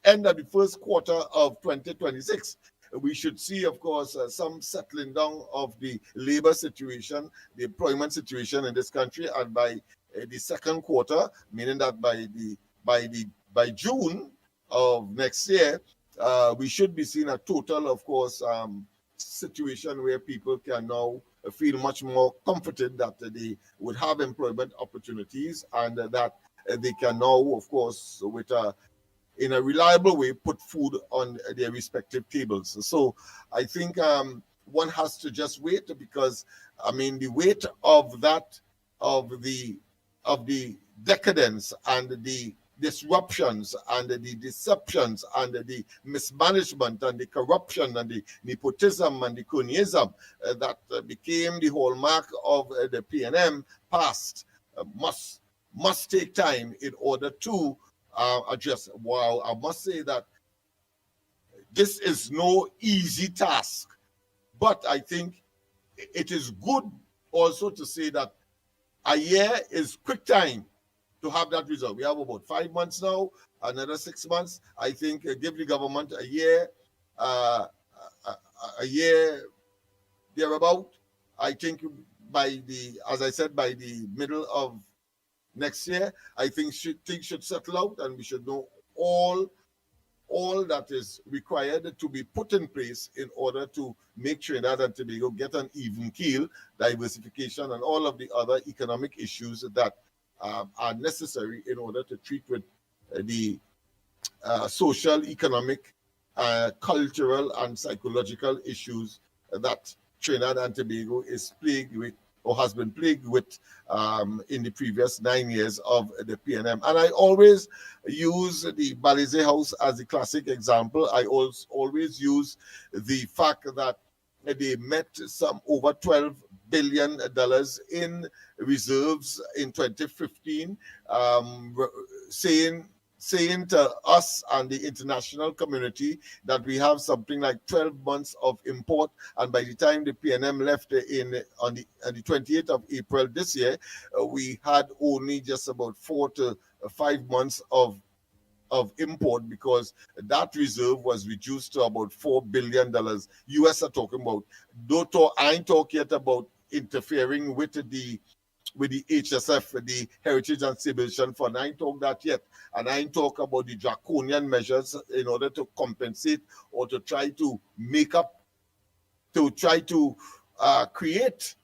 end of the first quarter of 2026, we should see, of course, some settling down of the labor situation, the employment situation in this country, and by the second quarter, meaning that by June of next year, we should be seeing a total, of course, situation where people can now feel much more comforted that they would have employment opportunities and that they can now, of course, in a reliable way, put food on their respective tables. So I think one has to just wait, because I mean the weight of the decadence and the disruptions and the deceptions and the mismanagement and the corruption and the nepotism and the cronyism that became the hallmark of the PNM past must take time in order to address. Wow, I must say that this is no easy task, but I think it is good also to say that a year is quick time to have that result. We have about 5 months now, another 6 months. I think give the government a year thereabout. I think as I said, by the middle of next year, I think things should settle out, and we should know all that is required to be put in place in order to make Trinidad and Tobago get an even keel, diversification, and all of the other economic issues that are necessary in order to treat with the social, economic, cultural, and psychological issues that Trinidad and Tobago is plagued with, or has been plagued with, in the previous 9 years of the PNM. And I always use the Balize House as a classic example. I always use the fact that they met some over $12 billion in reserves in 2015, saying to us and the international community that we have something like 12 months of import, and by the time the PNM left on the 28th of April this year, we had only just about 4 to 5 months of import, because that reserve was reduced to about $4 billion. US are talking about. I ain't talk yet about interfering with the HSF, the Heritage and Civilization Fund. I ain't talk that yet. And I ain't talk about the draconian measures in order to compensate or to try to make up, to try to create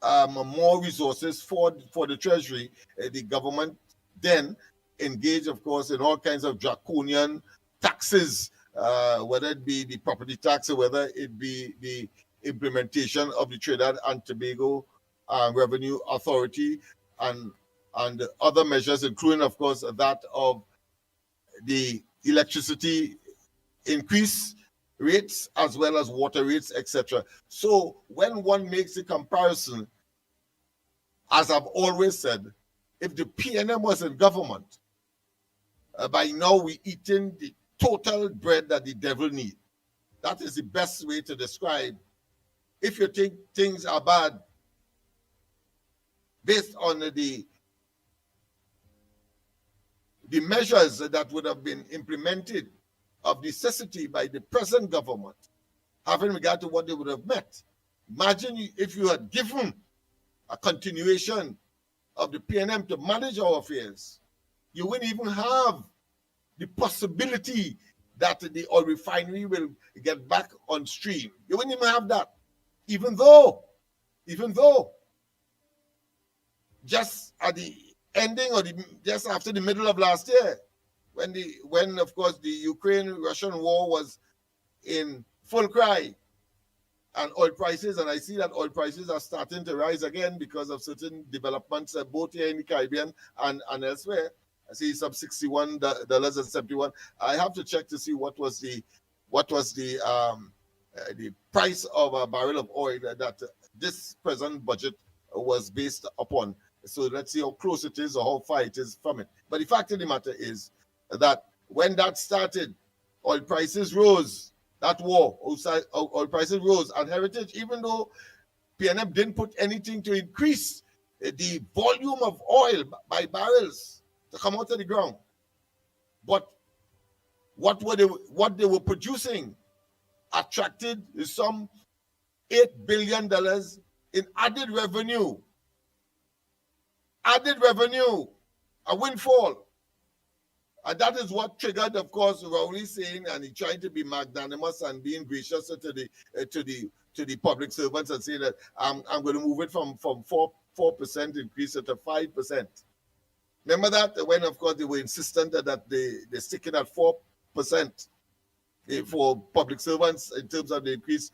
more resources for the Treasury. The government then engaged, of course, in all kinds of draconian taxes, whether it be the property tax or whether it be the implementation of the Trinidad and Tobago Revenue Authority and other measures, including, of course, that of the electricity increase rates as well as water rates, etc. So when one makes a comparison, as I've always said, if the PNM was in government, by now we eating the total bread that the devil need. That is the best way to describe. If you think things are bad based on the measures that would have been implemented of necessity by the present government, having regard to what they would have met. Imagine if you had given a continuation of the PNM to manage our affairs. You wouldn't even have the possibility that the oil refinery will get back on stream. You wouldn't even have that. Even though just at the ending or just after the middle of last year, when of course the Ukraine-Russian war was in full cry, and oil prices, and I see that oil prices are starting to rise again because of certain developments both here in the Caribbean and elsewhere. I see some $61.71. I have to check to see what was the price of a barrel of oil that this present budget was based upon. So let's see how close it is or how far it is from it. But the fact of the matter is that when that started, oil prices rose. That war, oil prices rose. And Heritage, even though PNM didn't put anything to increase the volume of oil by barrels to come out of the ground, but what they were producing attracted some $8 billion in added revenue, a windfall. And that is what triggered, of course, Rowley saying, and he tried to be magnanimous and being gracious to to the public servants and say that I'm going to move it from 4% increase to 5%. Remember that when, of course, they were insistent that they stick it at 4% for public servants in terms of the increase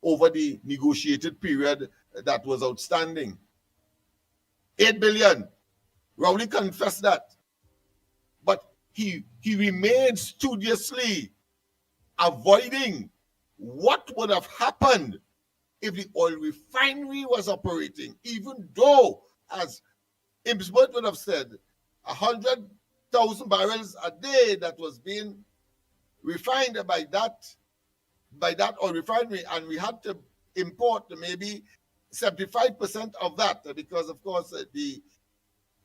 over the negotiated period that was outstanding. 8 billion. Rowley confessed that. But he remained studiously avoiding what would have happened if the oil refinery was operating, even though, as Imsbert would have said, 100,000 barrels a day that was being refined by that oil refinery, and we had to import maybe 75% of that because, of course, the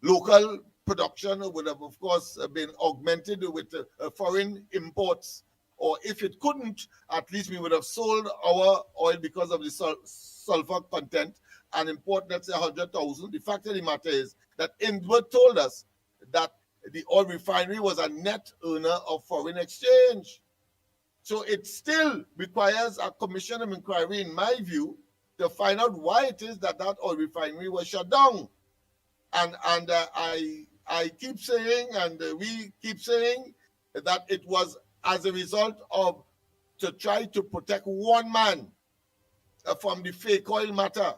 local production would have, of course, been augmented with foreign imports. Or if it couldn't, at least we would have sold our oil because of the sulfur content and import, let's say, 100,000. The fact of the matter is that Indward told us that the oil refinery was a net earner of foreign exchange. So it still requires a commission of inquiry, in my view, to find out why it is that oil refinery was shut down. And I keep saying, and we keep saying, that it was as a result of to try to protect one man from the fake oil matter.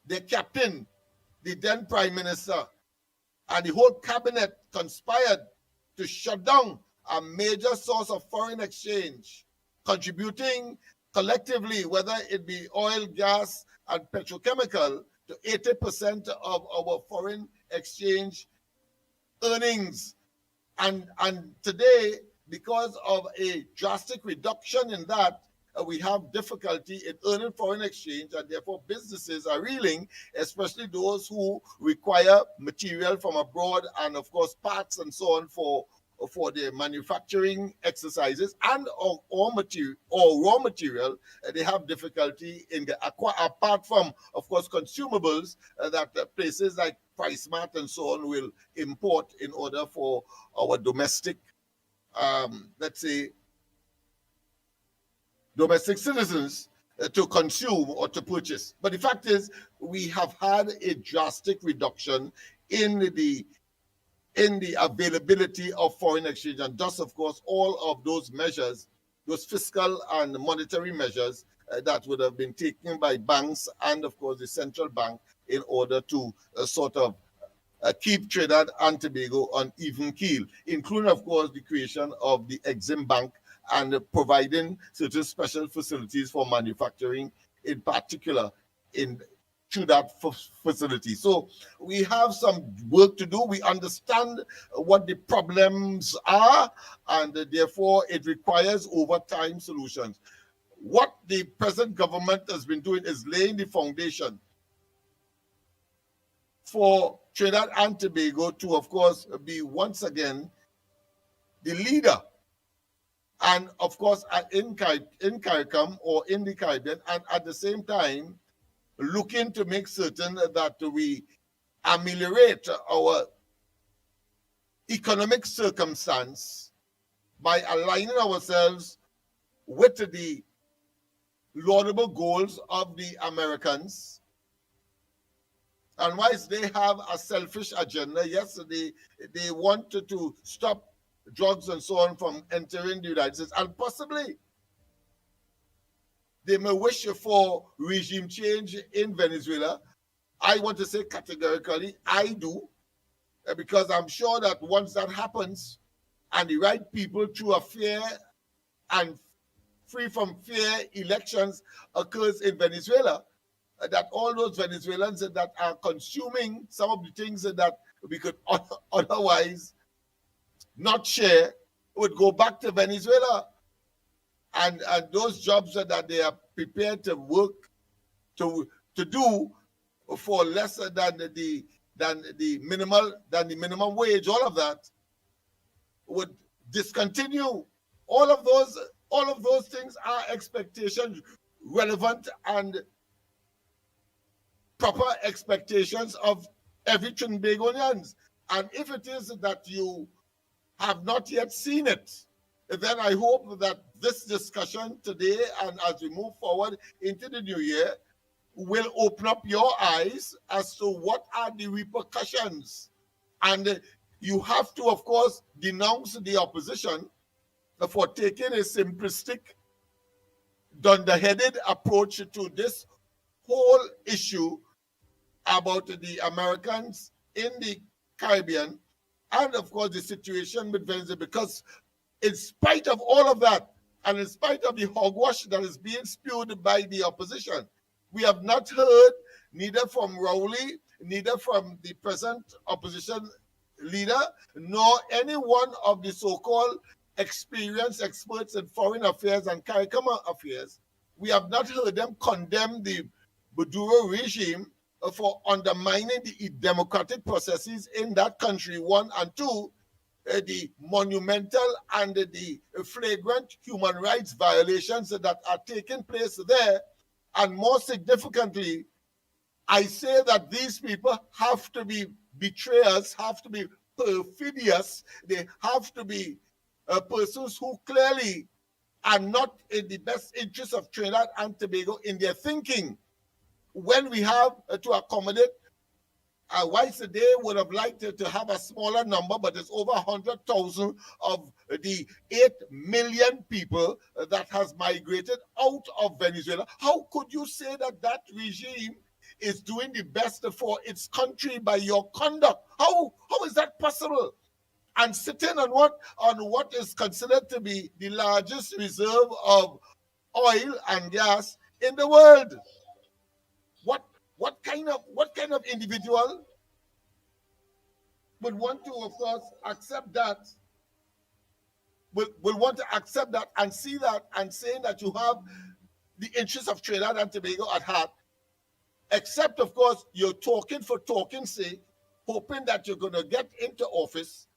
The captain, the then prime minister, and the whole cabinet conspired to shut down a major source of foreign exchange, contributing collectively, whether it be oil, gas, and petrochemical, to 80% of our foreign exchange earnings. And today, because of a drastic reduction in that, we have difficulty in earning foreign exchange, and therefore businesses are reeling, especially those who require material from abroad and, of course, parts and so on for their manufacturing exercises and or raw material. They have difficulty in the apart from, of course, consumables that places like PriceMart and so on will import in order for our domestic, let's say, domestic citizens to consume or to purchase. But the fact is, we have had a drastic reduction in the availability of foreign exchange, and thus, of course, all of those measures, those fiscal and monetary measures that would have been taken by banks and, of course, the central bank in order to sort of keep Trinidad and Tobago on even keel, including, of course, the creation of the Exim Bank and providing certain special facilities for manufacturing, in particular, through that facility. So we have some work to do. We understand what the problems are, and therefore it requires over time solutions. What the present government has been doing is laying the foundation for Trinidad and Tobago to, of course, be once again the leader, and of course in CARICOM or in the Caribbean, and at the same time looking to make certain that we ameliorate our economic circumstance by aligning ourselves with the laudable goals of the Americans. And whilst they have a selfish agenda, yes, they wanted to stop drugs and so on from entering the United States, and possibly they may wish for regime change in Venezuela. I want to say categorically, I do, because I'm sure that once that happens and the right people through a fair and free from fear elections occurs in Venezuela, that all those Venezuelans that are consuming some of the things that we could otherwise not share would go back to Venezuela. And those jobs that they are prepared to work to do for less than the minimum wage, all of that would discontinue. All of those things are expectations, relevant and proper expectations of every Trinbagonians. And if it is that you have not yet seen it, then I hope that this discussion today and as we move forward into the new year will open up your eyes as to what are the repercussions. And you have to, of course, denounce the opposition for taking a simplistic, dunderheaded approach to this whole issue about the Americans in the Caribbean and, of course, the situation with Venezuela. Because in spite of all of that, and in spite of the hogwash that is being spewed by the opposition, we have not heard neither from Rowley, neither from the present opposition leader, nor any one of the so-called experienced experts in foreign affairs and CARICOM affairs. We have not heard them condemn the Maduro regime for undermining the democratic processes in that country, one, and two, the monumental and the flagrant human rights violations that are taking place there. And more significantly, I say that these people have to be betrayers, have to be perfidious, they have to be persons who clearly are not in the best interest of Trinidad and Tobago in their thinking. When we have to accommodate, Whites today would have liked to have a smaller number, but it's over 100,000 of the 8 million people that has migrated out of Venezuela. How could you say that that regime is doing the best for its country by your conduct? How is that possible? And sitting on what is considered to be the largest reserve of oil and gas in the world. What kind of individual would want to, of course, accept that, will want to accept that and see that and saying that you have the interests of Trinidad and Tobago at heart, except, of course, you're talking for talking's sake, hoping that you're going to get into office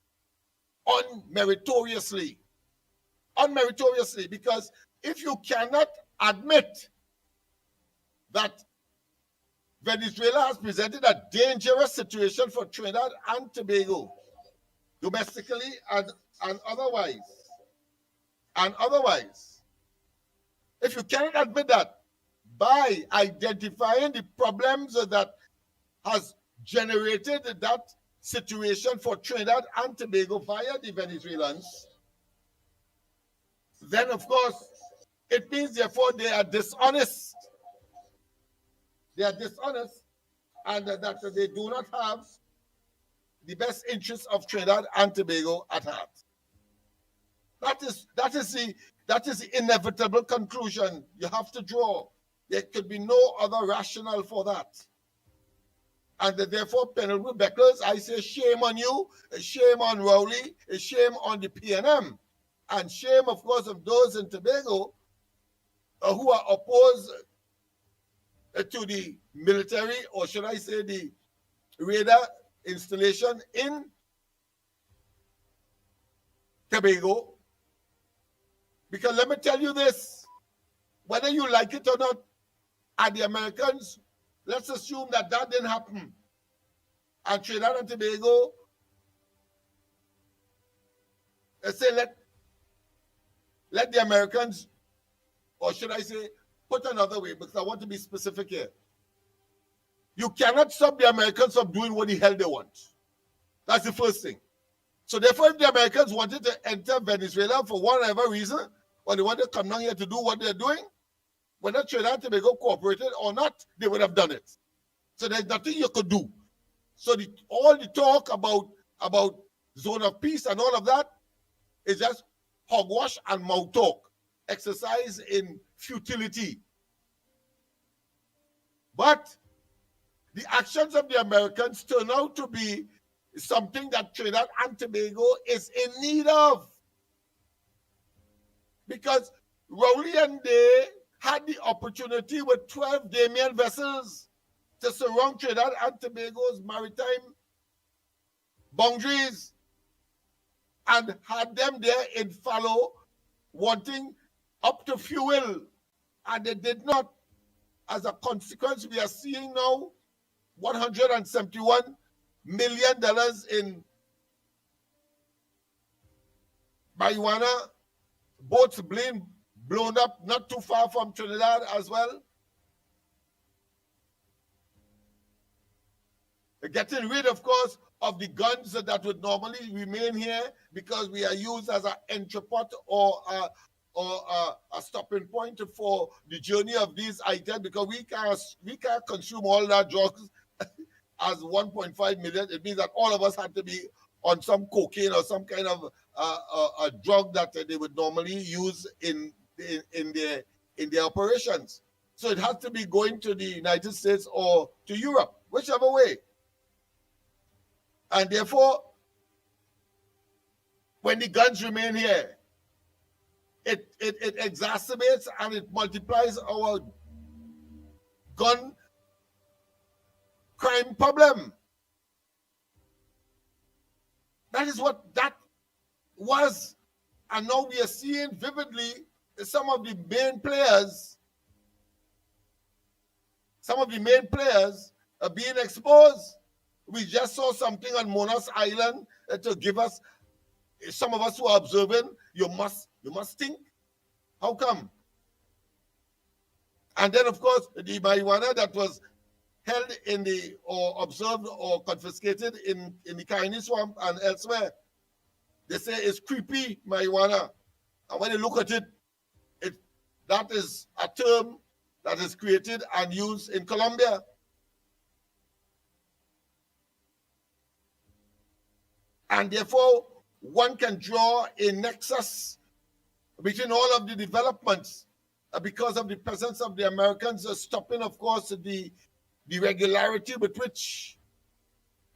unmeritoriously. Unmeritoriously, because if you cannot admit that Venezuela has presented a dangerous situation for Trinidad and Tobago, domestically and otherwise. And otherwise, if you cannot admit that by identifying the problems that has generated that situation for Trinidad and Tobago via the Venezuelans, then of course it means therefore they are dishonest. They are dishonest, and that they do not have the best interests of Trinidad and Tobago at heart. That is the inevitable conclusion you have to draw. There could be no other rationale for that. And therefore, Penal Beckers, I say shame on you, shame on Rowley, shame on the PNM, and shame, of course, of those in Tobago who are opposed to the military, or should I say the radar installation in Tobago. Because let me tell you this, whether you like it or not, and the Americans, let's assume that didn't happen. And Trinidad and Tobago, let's say let the Americans, or should I say, put another way, because I want to be specific here. You cannot stop the Americans from doing what the hell they want. That's the first thing. So therefore, if the Americans wanted to enter Venezuela for whatever reason, or they wanted to come down here to do what they're doing, whether Trinidad and Tobago cooperated or not, they would have done it. So there's nothing you could do. So all the talk about zone of peace and all of that is just hogwash and mouth talk, exercise in futility. But the actions of the Americans turn out to be something that Trinidad and Tobago is in need of. Because Rowley and they had the opportunity with 12 Damien vessels to surround Trinidad and Tobago's maritime boundaries and had them there in fallow, wanting up to fuel, and they did not. As a consequence, we are seeing now $171 million in marijuana boats being blown up not too far from Trinidad as well. Getting rid, of course, of the guns that would normally remain here because we are used as an entrepot or a stopping point for the journey of these items, because we can't consume all that drugs as 1.5 million. It means that all of us had to be on some cocaine or some kind of a drug that they would normally use in their operations. So it has to be going to the United States or to Europe, whichever way. And therefore, when the guns remain here, it exacerbates and it multiplies our gun crime problem. That is what that was. And now we are seeing vividly some of the main players are being exposed. We just saw something on Monas Island to give us, some of us who are observing, you must think. How come? And then, of course, the marijuana that was held or observed or confiscated in the Kaini Swamp and elsewhere, they say it's creepy marijuana. And when you look at it, that is a term that is created and used in Colombia. And therefore, one can draw a nexus between all of the developments because of the presence of the Americans stopping, of course, the regularity with which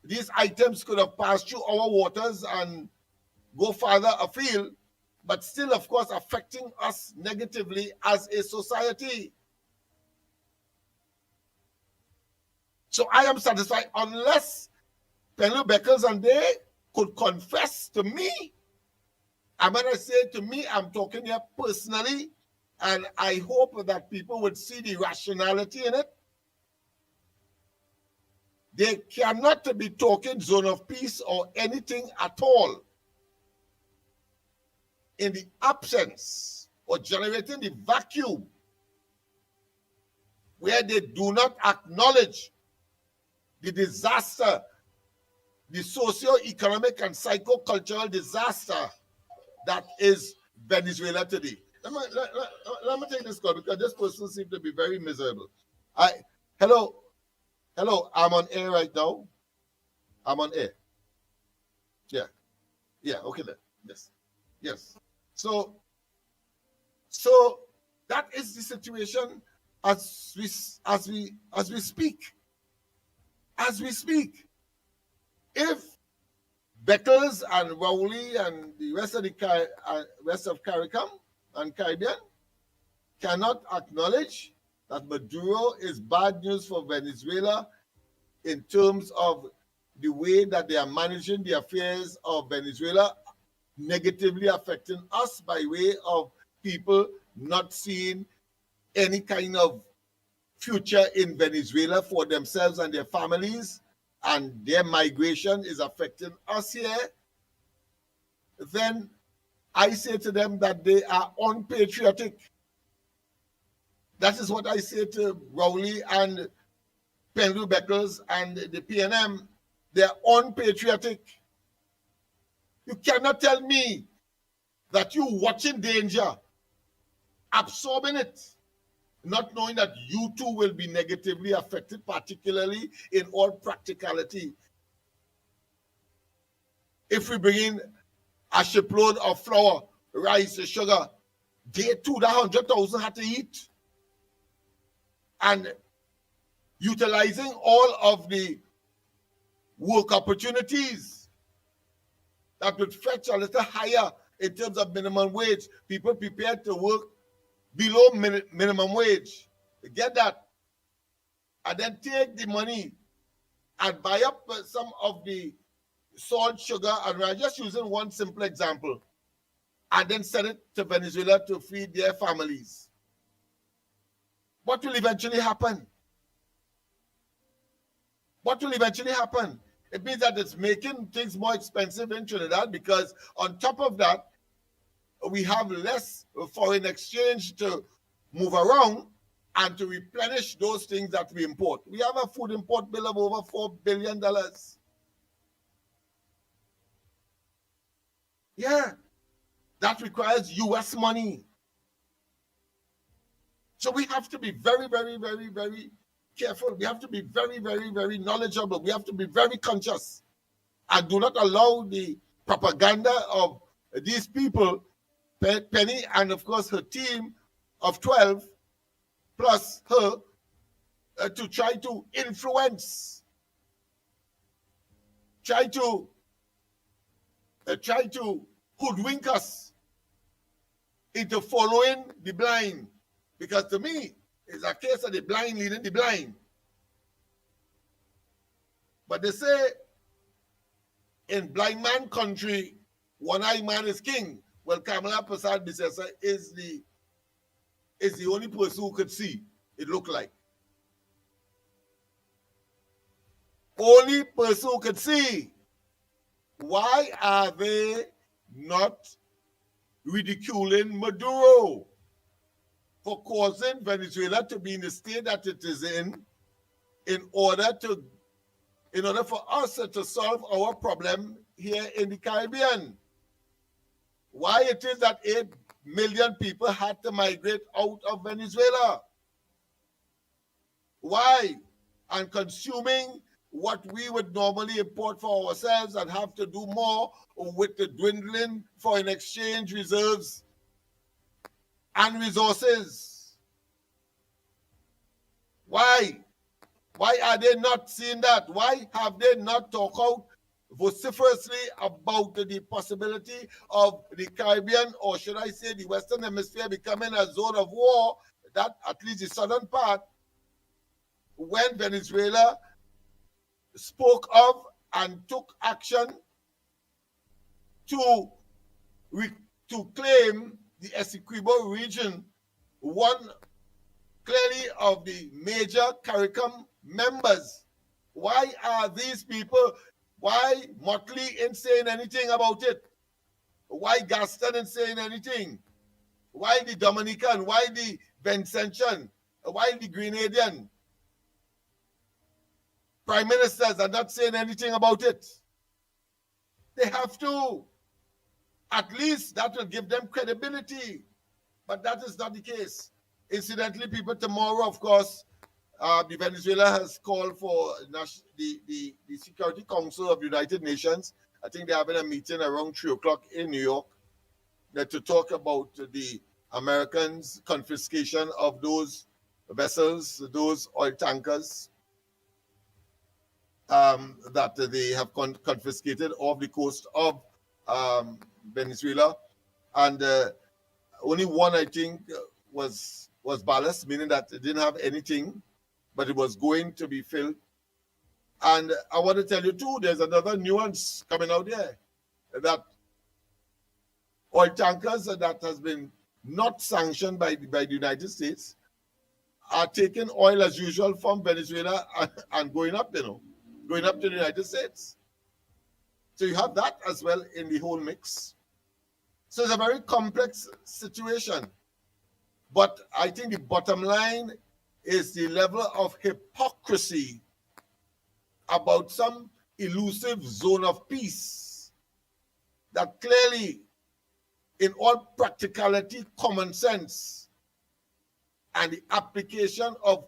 these items could have passed through our waters and go farther afield, but still, of course, affecting us negatively as a society. So I am satisfied unless Penny Beckles and they could confess to me. And when I say to me, I'm talking here personally, and I hope that people would see the rationality in it. They cannot be talking zone of peace or anything at all in the absence or generating the vacuum where they do not acknowledge the disaster, the socio-economic and psycho-cultural disaster that is Venezuela today. Let me take this call because this person seems to be very miserable. Hello, I'm on air right now. I'm on air. Yeah, okay then. Yes. So that is the situation as we speak. As we speak. If Beckles and Rowley and the rest of CARICOM and Caribbean cannot acknowledge that Maduro is bad news for Venezuela in terms of the way that they are managing the affairs of Venezuela, negatively affecting us by way of people not seeing any kind of future in Venezuela for themselves and their families, and their migration is affecting us here, then I say to them that they are unpatriotic. That is what I say to Rowley and Penry Beckles and the PNM. They're unpatriotic. You cannot tell me that you watching danger, absorbing it, not knowing that you too will be negatively affected, particularly in all practicality. If we bring in a shipload of flour, rice, sugar, they too, that 100,000 had to eat. And utilizing all of the work opportunities that would fetch a little higher in terms of minimum wage, people prepared to work below minimum wage. Get that. And then take the money and buy up some of the salt, sugar, and we're just using one simple example, and then send it to Venezuela to feed their families. What will eventually happen? What will eventually happen? It means that it's making things more expensive in Trinidad because on top of that, we have less foreign exchange to move around and to replenish those things that we import. We have a food import bill of over $4 billion. Yeah, that requires US money. So we have to be very, very, very, very careful. We have to be very, very, very knowledgeable. We have to be very conscious and do not allow the propaganda of these people, Penny and of course her team of 12 plus her, to try to influence, try to hoodwink us into following the blind. Because to me, it's a case of the blind leading the blind. But they say in blind man country, one-eyed man is king. Well, Kamala Prasad Bisesa is the only person who could see, it looked like. Only person who could see. Why are they not ridiculing Maduro for causing Venezuela to be in the state that it is in order for us to solve our problem here in the Caribbean? Why it is that 8 million people had to migrate out of Venezuela? Why? And consuming what we would normally import for ourselves and have to do more with the dwindling foreign exchange reserves and resources. Why? Why are they not seeing that? Why have they not talked out vociferously about the possibility of the Caribbean, or should I say the Western Hemisphere, becoming a zone of war, that at least the southern part, when Venezuela spoke of and took action to claim the Essequibo region, one clearly of the major CARICOM members? Why are these people, why Motley ain't saying anything about it? Why Gaston ain't saying anything? Why the Dominican? Why the Vincentian? Why the Grenadian prime ministers are not saying anything about it? They have to. At least that will give them credibility. But that is not the case. Incidentally, people, tomorrow, of course, the Venezuela has called for the Security Council of the United Nations. I think they're having a meeting around 3 o'clock in New York to talk about the Americans' confiscation of those vessels, those oil tankers that they have confiscated off the coast of Venezuela. And only one, I think, was ballast, meaning that it didn't have anything, but it was going to be filled. And I want to tell you too, there's another nuance coming out there, that oil tankers that has been not sanctioned by the United States are taking oil as usual from Venezuela and going up, going up to the United States. So you have that as well in the whole mix. So it's a very complex situation. But I think the bottom line is the level of hypocrisy about some elusive zone of peace that clearly, in all practicality, common sense, and the application of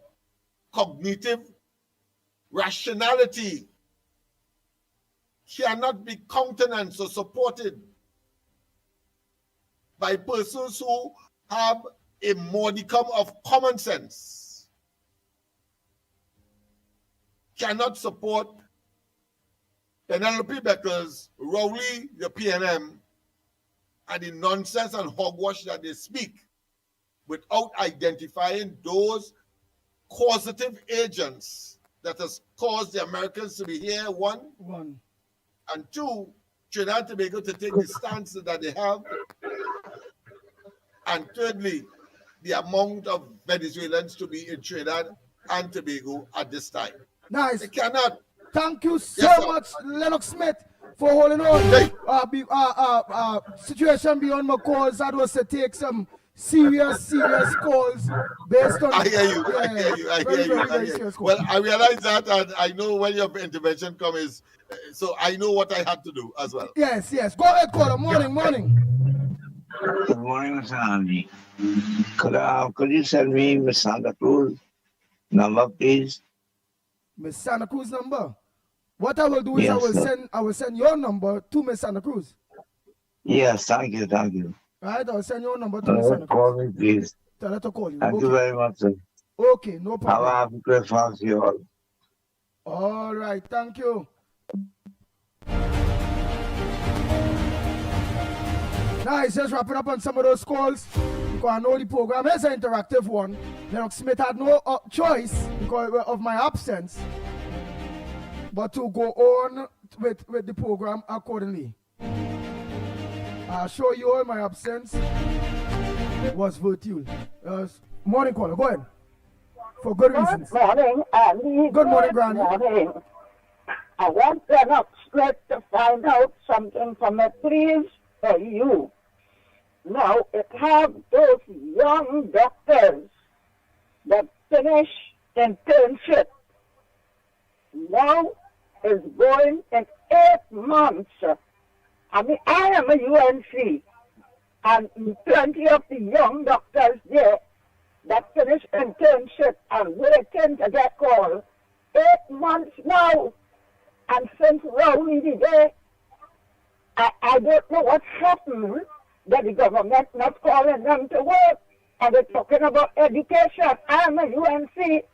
cognitive rationality cannot be countenanced or supported by persons who have a modicum of common sense, cannot support Penelope Becker's Rowley, the PNM, and the nonsense and hogwash that they speak without identifying those causative agents that has caused the Americans to be here, one. And two, Trinidad and Tobago to take the stance that they have. And thirdly, the amount of Venezuelans to be in Trinidad and Tobago at this time. Nice. They cannot. Thank you so much, Lennox Smith. for holding on. Situation beyond my calls, that was to take some serious calls based on. I hear you. Well, I realize that, and I know when your intervention comes, so I know what I had to do as well. Yes. Go ahead, caller. Morning. Good morning, Mr. Andy. Could you send me Miss Santa Cruz number, please? Miss Santa Cruz number. What I will do is I will send your number to Miss Santa Cruz. Yes, thank you. Right, I'll send your number to Miss Santa Cruz. Call me, please. Tell her to call you. Thank you very much, sir. Okay, no problem. Have a happy Christmas, you all. All right, thank you. Nice, just wrapping up on some of those calls. Because I know the program is an interactive one. Lennox Smith had no choice because of my absence, but to go on with the program accordingly. I'll show you all my absence was virtual. Morning caller, go ahead. For good reasons. Good morning, Andy. Good morning, Granny. Good morning. I want Lennox Smith to find out something from me, please, for you. Now, it have those young doctors that finish internship. Now is going in 8 months. I mean, I am a UNC, and plenty of the young doctors there that finish internship and waiting to get called. 8 months now, and since Rowley today, I don't know what's happened, that the government not calling them to work, and they're talking about education. I'm a UNC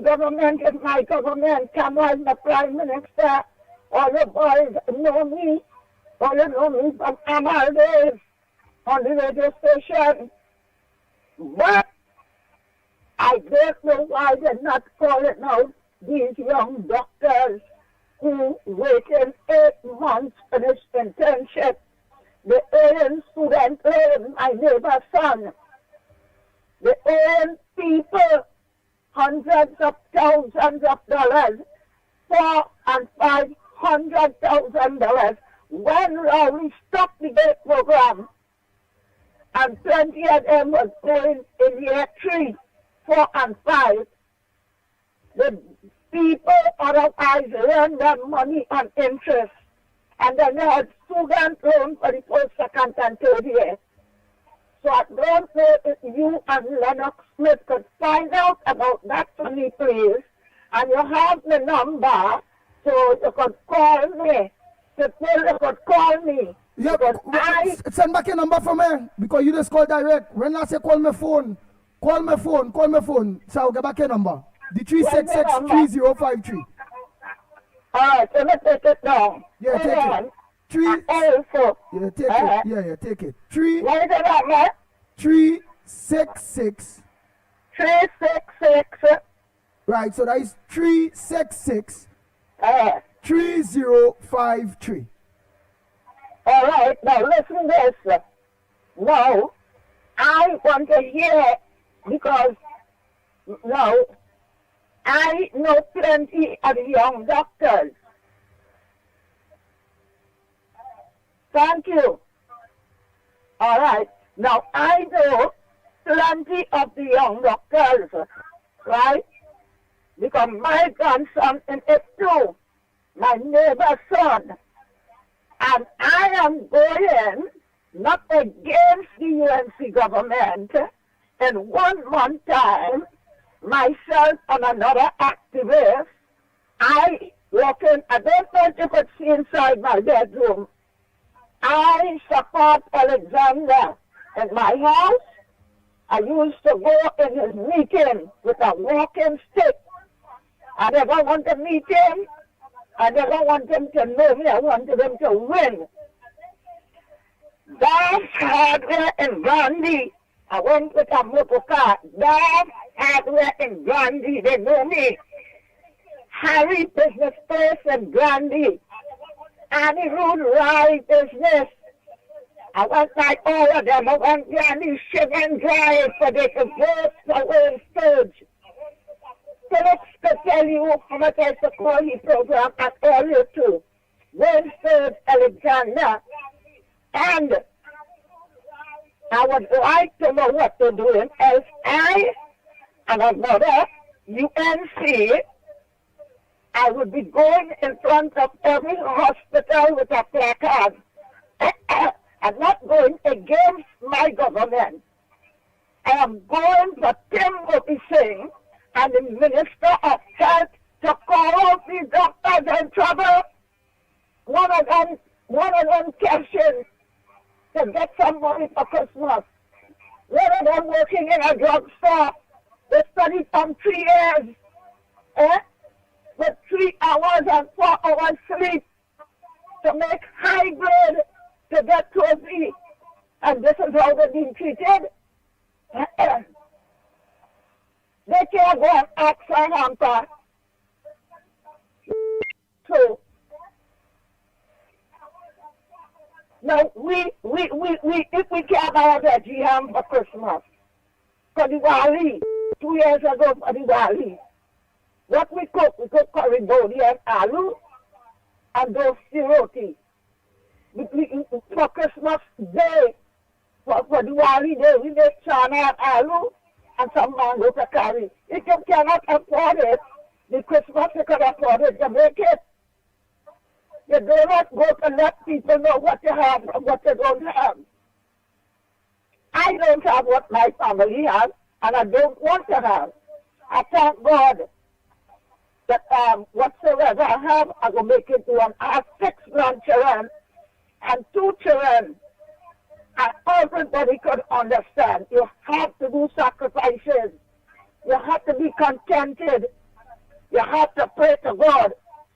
government is my government. Kamala, the Prime Minister, all the boys know me. All you know me from Amal days on the radio station. But I don't know why they're not calling out these young doctors who waited 8 months for this internship. The earn student loan, my neighbor's son. The earn people hundreds of thousands of dollars, $400,000 and $500,000 when Rowley stopped the gate program. And plenty of them was going in year 3, 4, and 5. The people otherwise earn their money on interest. And then they had student loan for the first, second, and third year. So I don't know if you and Lennox Smith could find out about that for me, please. And you have the number, so you could call me. You could call me. Yeah, send back your number for me, because you just call direct. When I say call my phone. So I'll get back your number. The 366-3053. All right, let me take it down. Yeah, take it. Take it. 366. 366. Right, so that is 366. 3053. All right, now listen to this. Now, I want to hear, because now I know plenty of young doctors. Thank you. All right. Now, I know plenty of the young doctors, right? Because my grandson is it too, my neighbor's son. And I am going not against the UNC government. In 1 month time, myself and another activist, I don't know if you could see inside my bedroom. I support Alexander in my house. I used to go in his meeting with a walking stick. I never want to meet him. I never want him to know me. I wanted him to win. That's hardware in Gandhi. I went with a motor car. That's hardware in Gandhi. They know me. Harry business person, Gandhi. Annie Road Ride business. I went like all of them. I went Gandhi Sugar Drive for the vote for World Stage. Felix could tell you how much I support the program and all you too. Winford Alexander, and I would like to know what they're doing as I and another UNC. I would be going in front of every hospital with a placard. I'm not going against my government. I am going for Tim Gopi Singh and the Minister of Health to call out these doctors in trouble. One of them cashing to get some money for Christmas. One of them working in a drugstore. They studied from 3 years. With 3 hours and 4 hours sleep to make high grade to get trophy. And this is how they're being treated. They can't go and ask for hamper. So now if we can't buy a GM for Christmas, for Diwali, 2 years ago for Diwali, what we cook curry bodi and aloo and those roti. For Christmas Day, for Diwali Day, we make chana and aloo and some mango to curry. If you cannot afford it, the Christmas you can afford it, you make it. You do not go to let people know what you have and what you don't have. I don't have what my family has, and I don't want to have. I thank God that whatsoever I have, I will make it one. I have 6 grandchildren and 2 children. And everybody could understand. You have to do sacrifices. You have to be contented. You have to pray to God.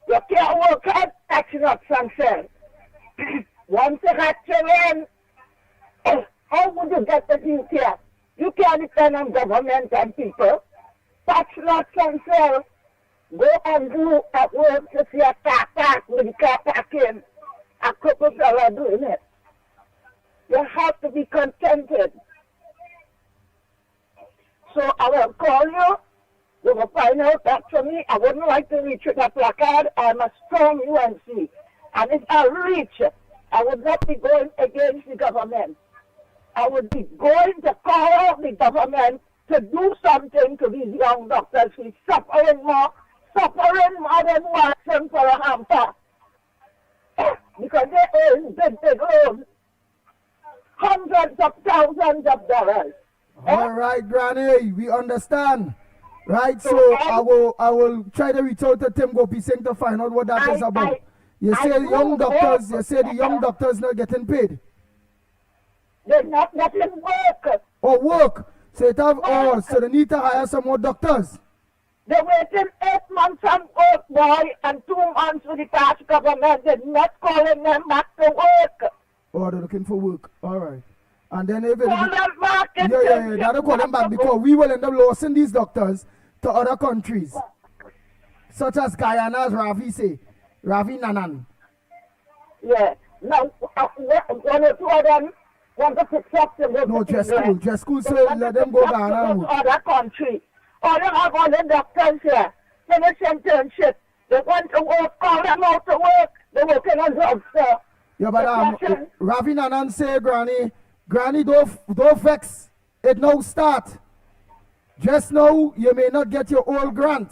You can't work hard, that's not success. Once you have children, how would you get the future? You can't depend on government and people. That's not success. Go and do at work to see a car park with the car parking. A couple fellas doing it. You have to be contented. So I will call you. You will find out that for me, I wouldn't like to reach with a placard. I'm a strong UNC. And if I reach, I would not be going against the government. I would be going to call out the government to do something to these young doctors who are suffering more than Watson for a hamper. Because they earn big loans. Hundreds of thousands of dollars. All right, Granny, we understand. Right, so I will try to reach out to Tim Gopi Singh to find out what that is about. You say the young doctors not getting paid. They're not getting work. Oh, work. So so they need to hire some more doctors. They're waiting 8 months on work, boy, and 2 months with the past government. They're not calling them back to work. Oh, they're looking for work. All right. And then if call them back. That'll call them back because we will end up losing these doctors to other countries, such as Guyana's Ravi Nanan. Yeah. Now, one or 2 of them want to fix up the work. No, just school, so let them go Ghana. Other country. All them have all the doctors here. Finish internship. They want to work, call them out to work. They're working on drugstore. Yeah, but Ravi Nanan say, Granny, don't vex. It now start. Just now, you may not get your old age grant.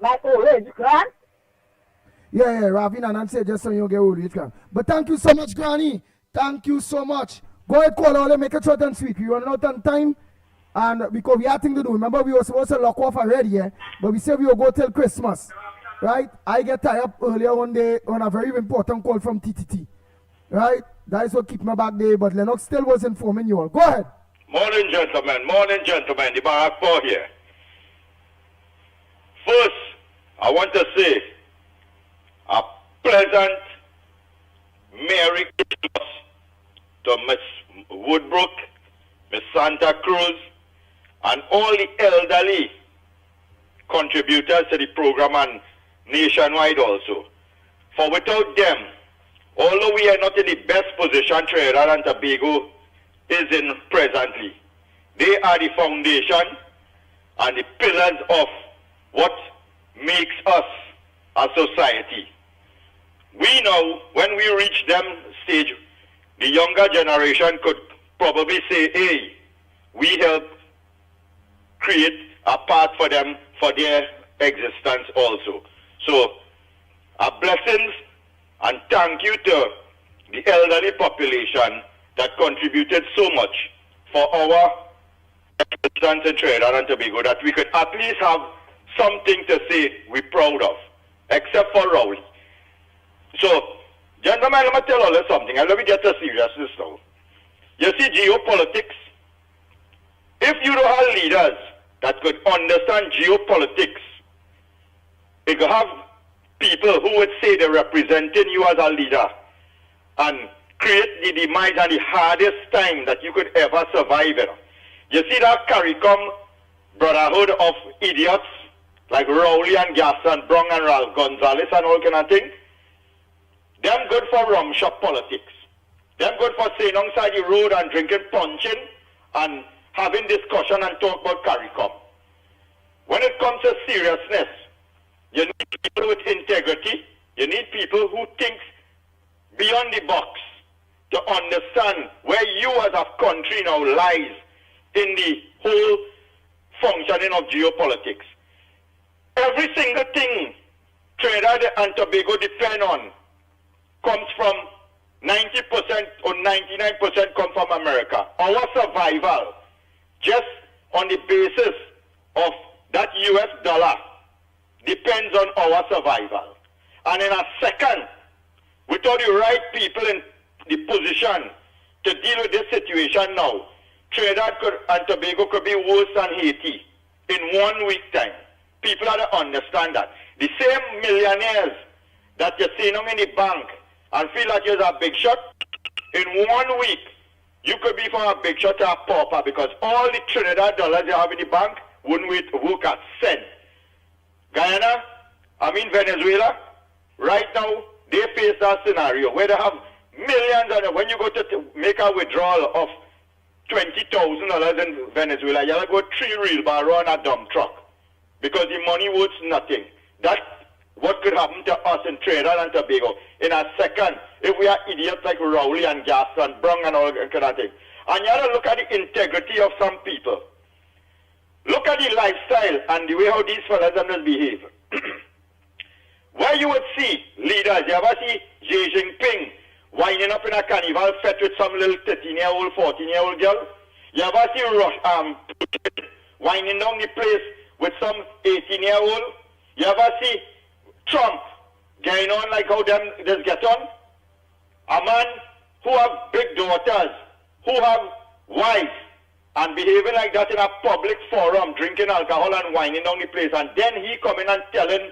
My old age grant? Yeah, Ravi Nanan said just so you get old age grant. But thank you so much, Granny. Thank you so much. Go ahead, call all and make it short and sweet. We run out on time, and because we have things to do. Remember, we were supposed to lock off already, yeah? But we said we will go till Christmas. Right? I get tied up earlier one day on a very important call from TTT. Right? That is what kept me back there, but Lennox still was informing you all. Go ahead. Morning, gentlemen. The Barack 4 here. First, I want to say a pleasant Merry Christmas to Miss Woodbrook, Miss Santa Cruz, and all the elderly contributors to the program and nationwide also. For without them, although we are not in the best position Trinidad and Tobago is in presently, they are the foundation and the pillars of what makes us a society. We know when we reach them stage, the younger generation could probably say, hey, we help create a path for them for their existence also. So, blessings and thank you to the elderly population that contributed so much for our existence in Trinidad and Tobago, that we could at least have something to say we're proud of, except for Rowley. So, gentlemen, let me tell you something, and let me get to seriousness now. You see, geopolitics, if you don't have leaders that could understand geopolitics, you could have people who would say they're representing you as a leader and create the demise and the hardest time that you could ever survive in. You see that CARICOM brotherhood of idiots like Rowley and Gaston Brong and Ralph Gonzalez and all kind of thing? Them good for rum shop politics. Them good for sitting alongside the road and drinking punching and having discussion and talk about CARICOM. When it comes to seriousness, you need people with integrity. You need people who think beyond the box to understand where you as a country now lies in the whole functioning of geopolitics. Every single thing Trinidad and Tobago depend on comes from 90% or 99% come from America. Our survival, just on the basis of that US dollar, depends on our survival. And in a second, without the right people in the position to deal with this situation now, Trinidad and Tobago could be worse than Haiti in 1 week time. People have to understand that. The same millionaires that you're seeing them in the bank and feel like you're a big shot, in 1 week, you could be from a big shot to a pauper, because all the Trinidad dollars you have in the bank wouldn't work at cent. Guyana, Venezuela, right now, they face that scenario where they have millions, and when you go to make a withdrawal of $20,000 in Venezuela, you have to go 3 wheelbarrow on a dump truck, because the money worth nothing. That's what could happen to us in Trinidad and Tobago in a second if we are idiots like Rowley and Gaston Brong and all that kind of thing. And you have to look at the integrity of some people. Look at the lifestyle and the way how these fellas behave. Where you would see leaders, you ever see Xi Jinping winding up in a carnival fete with some little 13-year-old, 14-year-old girl? You ever see Putin winding down the place with some 18-year-old? You ever see Trump getting on like how them just get on? A man who have big daughters, who have wives, and behaving like that in a public forum, drinking alcohol and winding down the place, and then he coming and telling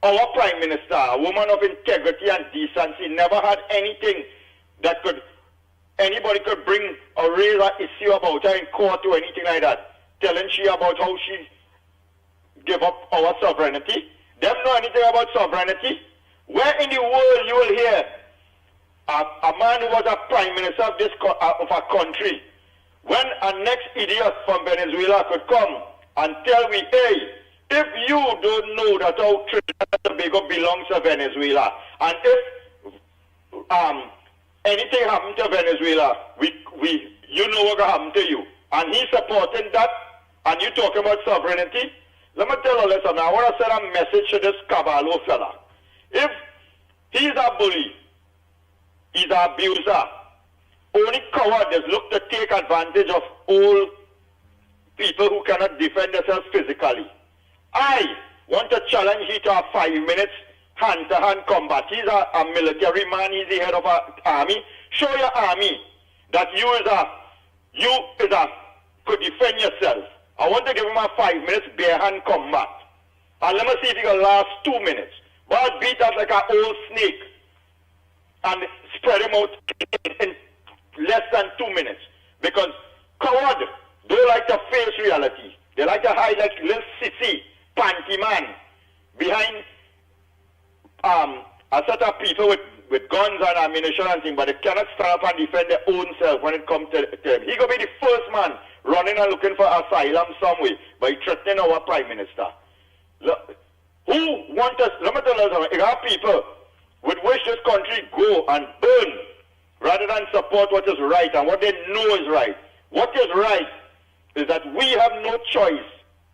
our Prime Minister, a woman of integrity and decency, never had anything that anybody could bring or raise an issue about her in court or anything like that, telling she about how she give up our sovereignty. Them know anything about sovereignty? Where in the world you will hear a man who was a Prime Minister of of a country, when a next idiot from Venezuela could come and tell me, hey, if you don't know that how Trinidad and Tobago belongs to Venezuela, and if anything happened to Venezuela, you know what will happen to you, and he's supporting that, and you talking about sovereignty, let me tell you something. I want to send a message to this Caballo fella. If he's a bully, he's an abuser, only cowardice look to take advantage of all people who cannot defend themselves physically. I want to challenge you to a 5 minutes hand-to-hand combat. He's a military man. He's the head of an army. Show your army that you could defend yourself. I want to give him a 5 minutes bare hand combat. And let me see if he can last 2 minutes. But I'll beat us like an old snake and spread him out in less than 2 minutes. Because coward don't like to face reality. They like to hide like little sissy, panty man behind a set of people with guns and ammunition and things, but they cannot stand up and defend their own self when it comes to them. He gonna be the first man running and looking for asylum somewhere by threatening our Prime Minister. Look, who want us, let me tell you something, if our people would wish this country go and burn rather than support what is right and what they know is right. What is right is that we have no choice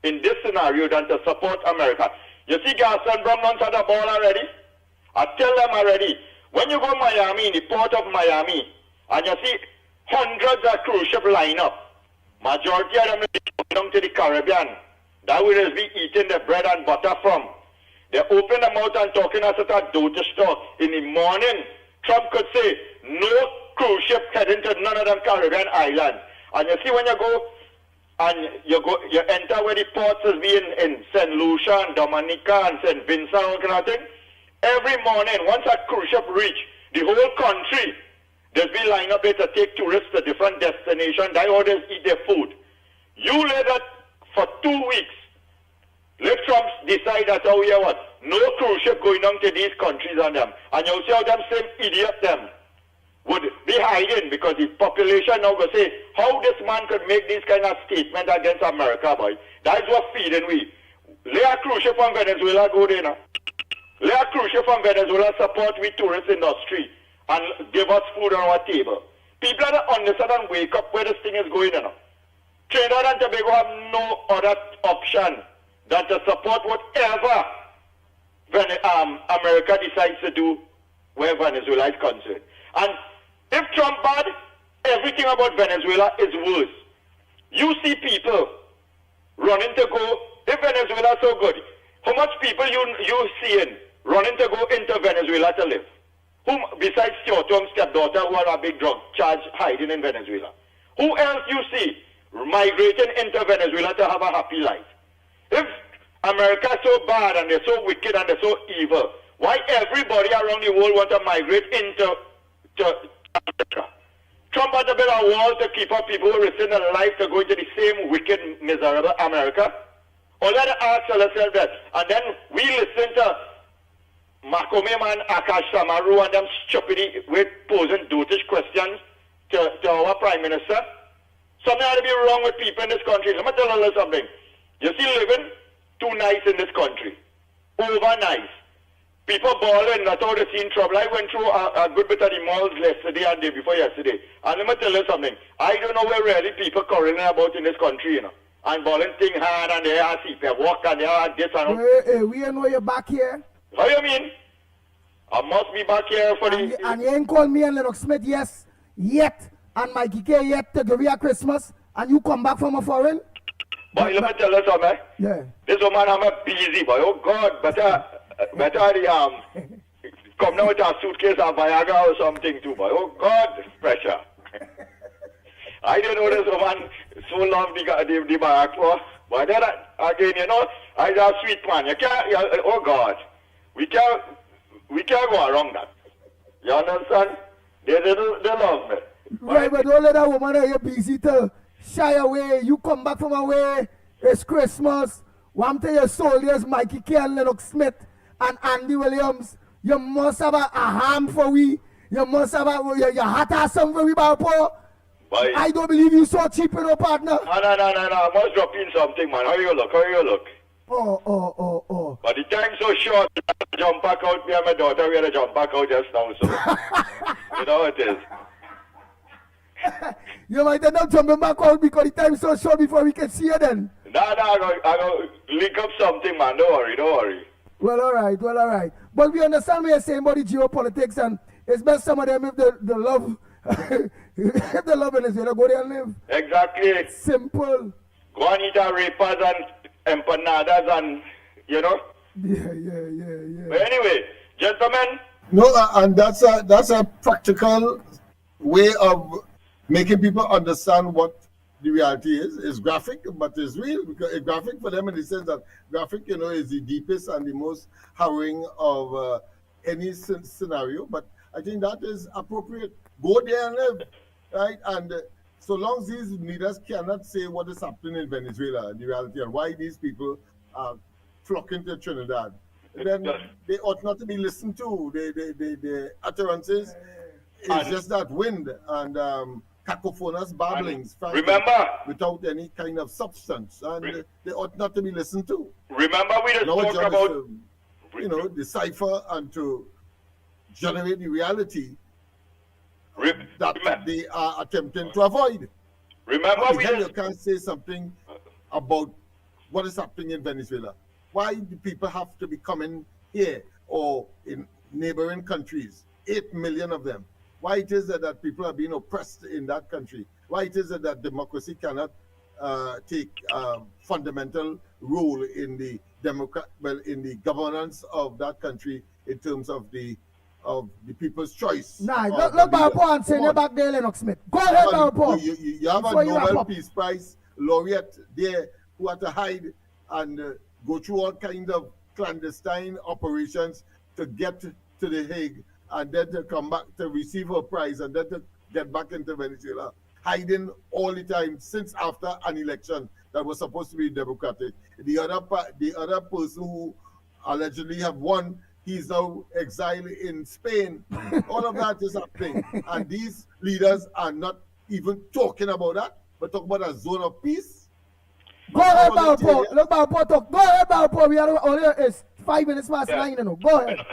in this scenario than to support America. You see Garson Brown on the ball already? I tell them already, when you go to Miami, in the port of Miami, and you see hundreds of cruise ships line up, majority of them belong to the Caribbean. That we just be eating the bread and butter from. They open them out and talking as a dirty stuff. In the morning, Trump could say, no cruise ship heading to none of them Caribbean islands. And you see when you go, and you enter where the ports is being in St. Lucia and Dominica and St. Vincent, all kind of thing. Every morning, once a cruise ship reach, the whole country, there's been line up here to take tourists to different destinations. They always eat their food. You let that for 2 weeks. Let Trump decide that, oh yeah, what? No cruise ship going on to these countries on them. And you'll see how them same idiot them would be hiding because the population now go say, how this man could make this kind of statement against America, boy. That's what feeding we. Let a cruise ship from Venezuela go there now. Let a cruise ship from Venezuela support we tourist industry and give us food on our table. People that understand and wake up where this thing is going on. Trinidad and Tobago have no other option than to support whatever America decides to do where Venezuela is concerned. And if Trump bad, everything about Venezuela is worse. You see people running to go, if Venezuela is so good, how much people you seeing running to go into Venezuela to live? Whom, besides your stepdaughter who are a big drug charge hiding in Venezuela? Who else you see migrating into Venezuela to have a happy life? If America is so bad and they're so wicked and they're so evil, why everybody around the world want to migrate into America? Trump had to build a wall to keep up people who risk their life to go into the same wicked, miserable America. Or let us ask ourselves that. And then we listen to Makome man, Akash Samaru and them stupidity with posing dotish questions to our Prime Minister. Something had to be wrong with people in this country. Let me tell you something. You see living too nice in this country. Over nice. People balling, that's how they see in trouble. I went through a good bit of the malls yesterday and day before yesterday. And let me tell you something. I don't know where really people quarreling about in this country, you know. And balling thing hard and they are CPF walk and they are this and Hey, we ain't know you're back here. How you mean? I must be back here for And you ain't called me and Lennox Smith yet. And Mikey K yet to give you a Christmas. And you come back from a foreign? Boy, let me tell you something. Yeah. This woman, I'm a busy boy. Oh God, better come now with a suitcase of Viagra or something too, boy. Oh God, pressure. I didn't know this woman so loved the barack for. But then again, you know, I a sweet man. You can't. Oh God, we can't go around that. You understand? They love me. Right, but don't let that woman that you're busy to shy away. You come back from away. It's Christmas. One thing your soldiers, Mikey K and Lennox Smith and Andy Williams. You must have a ham for we. You must have your hat or something for we, Balpo. I don't believe you so cheap, you know, partner. No. I must drop in something, man. How you look? Oh. But the time so short, jump back out. Me and my daughter, we had to jump back out just now, so. You know what it is. You might end up jumping back out because the time is so short before we can see you then. No, I go link up something, man. Don't worry. Well, all right. But we understand what you're saying about the geopolitics, and it's best some of them if the love, if the love Venezuela, go there and live. Exactly. Simple. Go and eat arepas and empanadas and, you know. Yeah. But anyway, gentlemen. No, and that's a practical way of making people understand what the reality is. It's graphic, but it's real. Because it's graphic for them in the sense that graphic, you know, is the deepest and the most harrowing of any scenario. But I think that is appropriate. Go there and live, right? And so long as these leaders cannot say what is happening in Venezuela, the reality, and why these people are flocking to Trinidad, then they ought not to be listened to. The utterances is just that wind. And cacophonous babblings, frankly, remember, without any kind of substance, and they ought not to be listened to. Remember, we just Our talked job about, is to, decipher and to generate the reality that they are attempting to avoid. Remember, you can't say something about what is happening in Venezuela. Why do people have to be coming here or in neighboring countries? 8 million of them. Why it is that people are being oppressed in that country? Why it is that democracy cannot take a fundamental role in the in the governance of that country in terms of the people's choice? Nah, look back and say you back there, Lennox Smith. Go ahead, Paul. You have a Nobel Peace Prize laureate there who had to hide and go through all kinds of clandestine operations to get to The Hague and then to come back to receive her prize and then to get back into Venezuela, hiding all the time since after an election that was supposed to be democratic. The other person who allegedly have won, he's now exiled in Spain. All of that is happening, and these leaders are not even talking about that, but talk about a zone of peace. Go ahead, Paul. Look, Paul, talk. Go ahead, Paul. We are only 5 minutes past 9. Go ahead.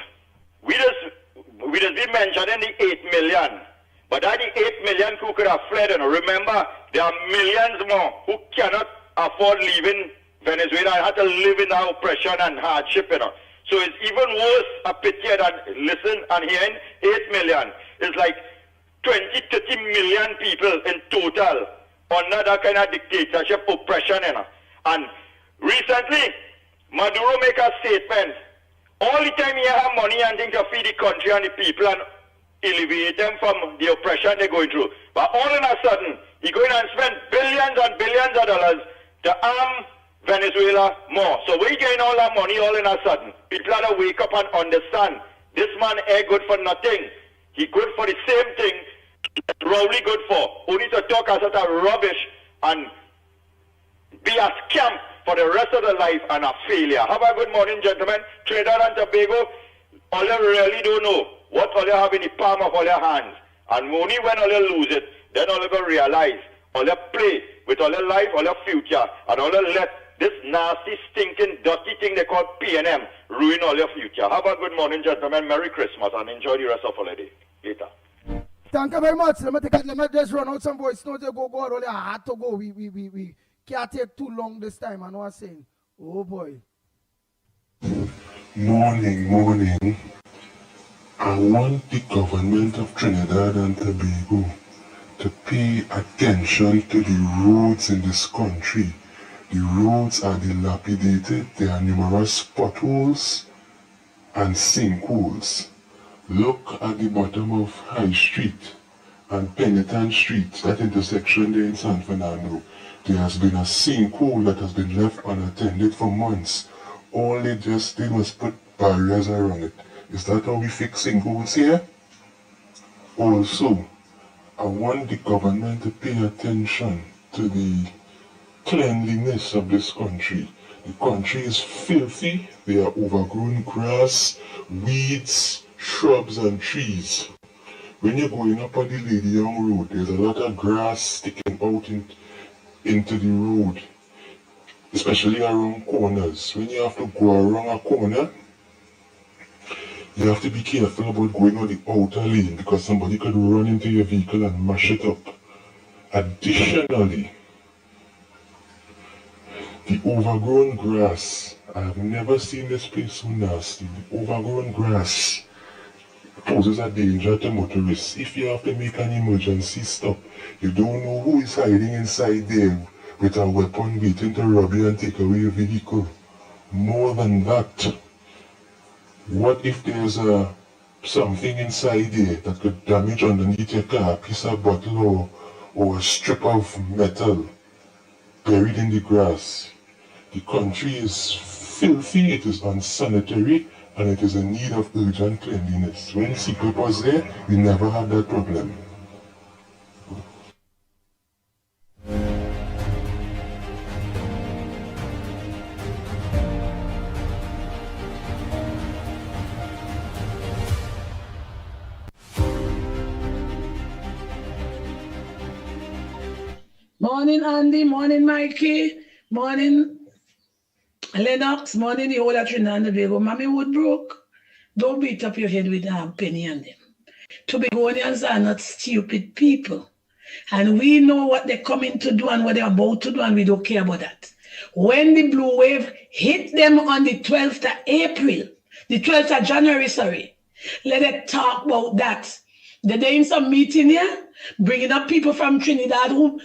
We just been mentioning the 8 million, but that the 8 million who could have fled. Remember, there are millions more who cannot afford leaving Venezuela and have to live in that oppression and hardship. So it's even worse a pity than listen and hearing 8 million. It's like 20-30 million people in total under that kind of dictatorship oppression. And recently, Maduro make a statement. All the time he have money and things to feed the country and the people and alleviate them from the oppression they're going through. But all in a sudden, he's going and spend billions and billions of dollars to arm Venezuela more. So we're getting all that money all in a sudden. People have to wake up and understand this man ain't good for nothing. He good for the same thing Rowley good for. Only to talk as a rubbish and be a scam for the rest of the life and a failure. Have a good morning, gentlemen. Trinidad and Tobago, all you really don't know what all you have in the palm of all your hands. And only when all you lose it, then all you going to realize all you play with all your life, all your future, and all you let this nasty, stinking, dirty thing they call PNM ruin all your future. Have a good morning, gentlemen. Merry Christmas and enjoy the rest of holiday. Later. Thank you very much. Let me just run out some voice notes. Go out. Only I had to go. We can't take too long this time. I know what I'm saying. Oh boy. Morning. I want the government of Trinidad and Tobago to pay attention to the roads in this country. The roads are dilapidated. There are numerous potholes and sinkholes. Look at the bottom of High Street and Penitent Street, that intersection there in San Fernando. There has been a sinkhole that has been left unattended for months. All they just did was put barriers around it. Is that how we fix sinkholes here? Also, I want the government to pay attention to the cleanliness of this country. The country is filthy. There are overgrown grass, weeds, shrubs and trees. When you're going up on the Lady Young Road, there's a lot of grass sticking out into the road, especially around corners. When you have to go around a corner, you have to be careful about going on the outer lane because somebody could run into your vehicle and mash it up. Additionally, the overgrown grass. I have never seen this place so nasty. The overgrown grass poses a danger to motorists. If you have to make an emergency stop, you don't know who is hiding inside there with a weapon waiting to rob you and take away your vehicle. More than that, what if there's something inside there that could damage underneath your car, a piece of bottle or a strip of metal buried in the grass? The country is filthy, it is unsanitary, and it is in need of urgent cleanliness. When CPAP was there, we never had that problem. Morning, Andy. Morning, Mikey. Morning, Lennox. Morning, the whole of Trinidad and Tobago. Mammy Woodbrook, don't beat up your head with Penny and them. Tobagonians are not stupid people. And we know what they're coming to do and what they're about to do, and we don't care about that. When the blue wave hit them on the 12th of April, the 12th of January, sorry, let us talk about that. They're in some meeting here, bringing up people from Trinidad who,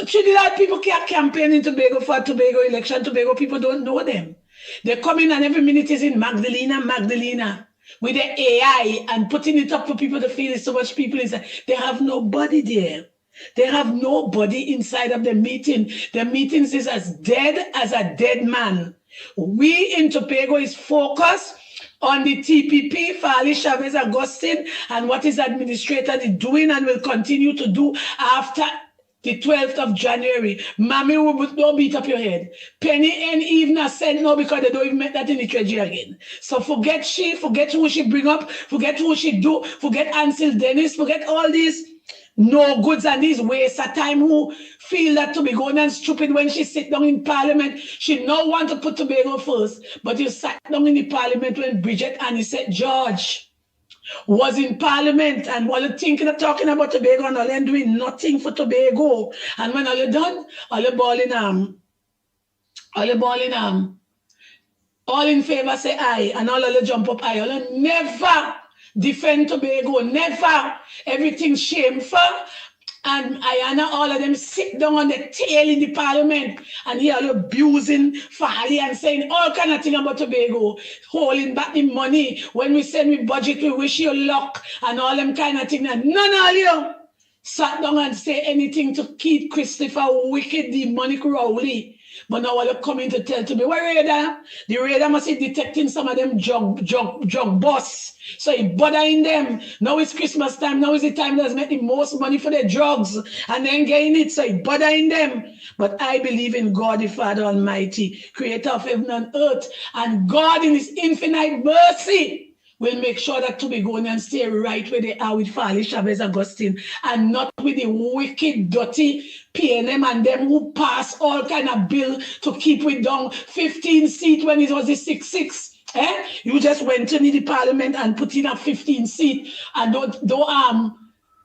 Trinidad people can't campaign in Tobago for a Tobago election. Tobago people don't know them. They come in and every minute is in Magdalena, with the AI and putting it up for people to feel so much people inside. They have nobody there. They have nobody inside of the meeting. The meetings is as dead as a dead man. We in Tobago is focused on the TPP, Fali Chavez Augustine, and what his administrator is doing and will continue to do after the 12th of January. Mammy, don't beat up your head. Penny and Eve said no because they don't even make that in the treasury again. So forget who she bring up, forget who she do, forget Ansel Dennis, forget all these no goods and these waste of time who feel that Tobago and stupid when she sit down in parliament. She no want to put Tobago first, but you sat down in the parliament when Bridget Annie said George was in parliament and while you're thinking of talking about Tobago and all you're doing nothing for Tobago. And when all you're done, all you're balling all in favor say aye, and all you jump up aye. All you never defend Tobago, never. Everything shameful. And Ayana, all of them sit down on the tail in the parliament and here all abusing Fali and saying all kind of things about Tobago, holding back the money. When we send we budget, we wish you luck and all them kind of things. And none of you sat down and say anything to keep Christopher wicked, demonic Rowley. But now all you coming to tell to me, where radar? The radar must be detecting some of them drug boss. So he bothering them. Now it's Christmas time. Now is the time that's making most money for their drugs. And then gain it. So he bothering them. But I believe in God the Father Almighty, creator of heaven and earth. And God in his infinite mercy will make sure that Tobagonians stay right where they are with Fali Chavez Augustine and not with the wicked, dirty PNM and them who pass all kind of bill to keep it down 15 seats when it was a 6-6. You just went to the parliament and put in a 15 seat and don't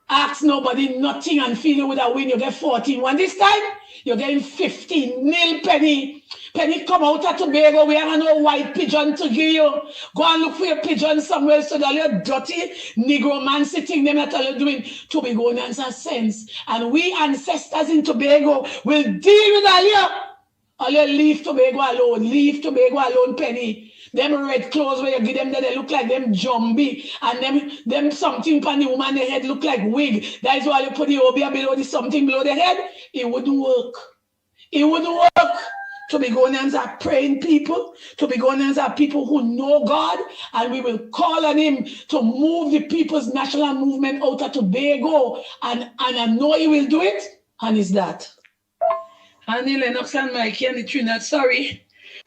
ask nobody nothing and feel you would have win. You get 14-1 this time. You're getting 15-0 Penny. Penny come out of Tobago. We have no white pigeon to give you. Go and look for your pigeon somewhere so that you're dirty Negro man sitting there that all you're doing. Tobagonians have sense. And we ancestors in Tobago will deal with all you. All you leave Tobago alone. Leave Tobago alone, Penny. Them red clothes where you give them that they look like them zombie. And them something on the woman the head look like wig. That is why you put the obia below the something below the head. It wouldn't work. It wouldn't work. Tobagonians are praying people. Tobagonians are people who know God, and we will call on him to move the people's national movement out of Tobago. And I know he will do it, and it's that. Annie, Lennox, and Mikey, and the Trinidad, sorry.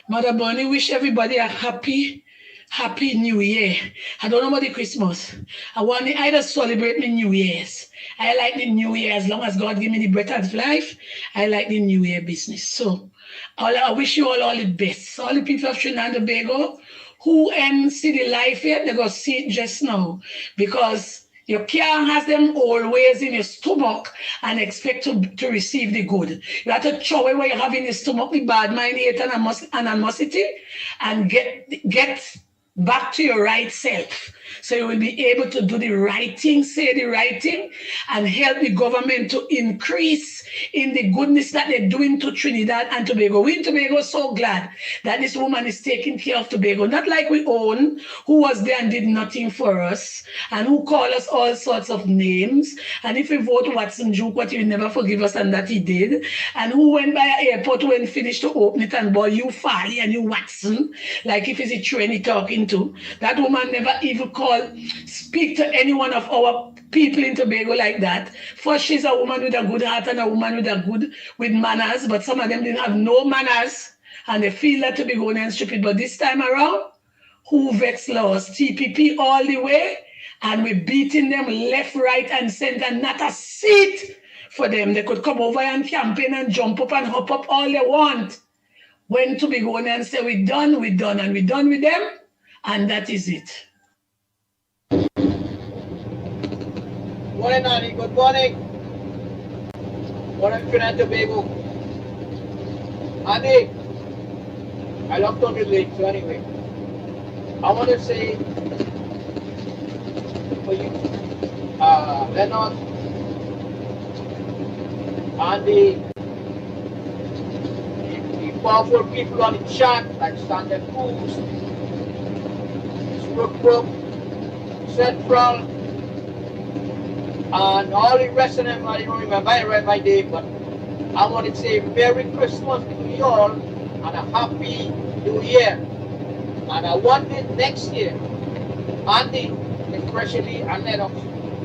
Mother Bunny, wish everybody a happy New Year. I don't know about the Christmas. I just celebrate my New Year's. I like the New Year as long as God give me the breath of life. I like the New Year business. So I wish you all the best. All the people of Trinidad and Tobago who ain't see the life yet, they're going to see it just now. Because you can't have them always in your stomach and expect to receive the good. You have to throw away what you have in your stomach, the bad mind, hate, and animosity, and get back to your right self. So you will be able to do the right thing, say the right thing, and help the government to increase in the goodness that they're doing to Trinidad and Tobago. We in Tobago are so glad that this woman is taking care of Tobago. Not like we own, who was there and did nothing for us, and who called us all sorts of names. And if we vote Watson Juke, what you never forgive us, and that he did. And who went by an airport when finished to open it and boy, you Fali and you Watson, like if it's a train he talking to. That woman never even speak to any one of our people in Tobago like that. First, she's a woman with a good heart and a woman with manners, but some of them didn't have no manners and they feel that Tobagonians stupid. But this time around, who vex lost? TPP all the way, and we're beating them left, right, and center. Not a seat for them. They could come over and campaign and jump up and hop up all they want. When to be going and say, we're done, and we're done with them, and that is it. Morning, Annie. Good morning. Morning, Trinidad and Tobago. Andy, I love talking late, so anyway, I want to say for you, Lennox, Andy, the powerful people on the chat, like Standard Cruz, Brook, Central, and all the rest of them. I don't remember, I read my name, but I want to say Merry Christmas to you all and a Happy New Year. And I want it next year, Andy, especially and Lennox,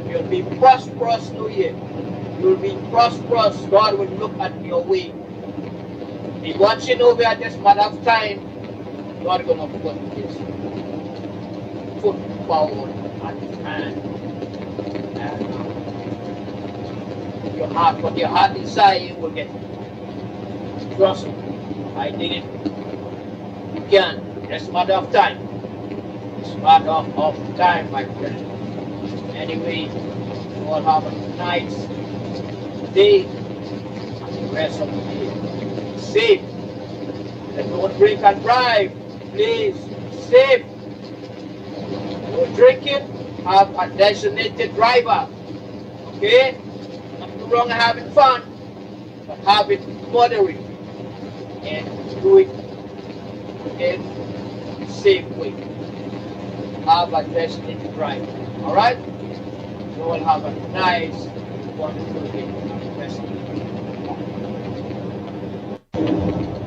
you'll be prosperous New Year. You'll be prosperous. God will look at your way. Be watching over at this matter of time. God gonna put his foot forward and his hand. And your heart, what your heart desire, you will get it. Trust me. I did it. You can. It's a matter of time. It's a matter of time, my friend. Anyway, you all have a nice day and the rest of the day. Safe. And don't drink and drive. Please. Safe. Don't drink it. Have a designated driver. Okay? Nothing wrong having fun, but have it moderate and do it in a safe way. Have a designated driver. Alright? You all have a nice, wonderful day.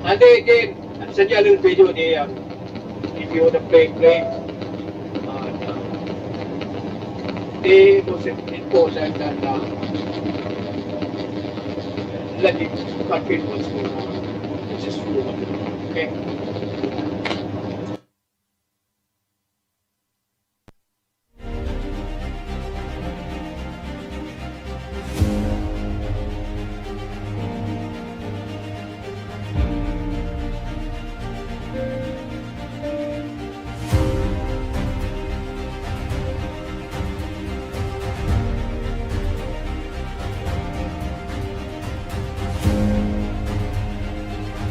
And then again, I send you a little video there if you want to play. They was important and let it continue what's going on. It's just true. Okay?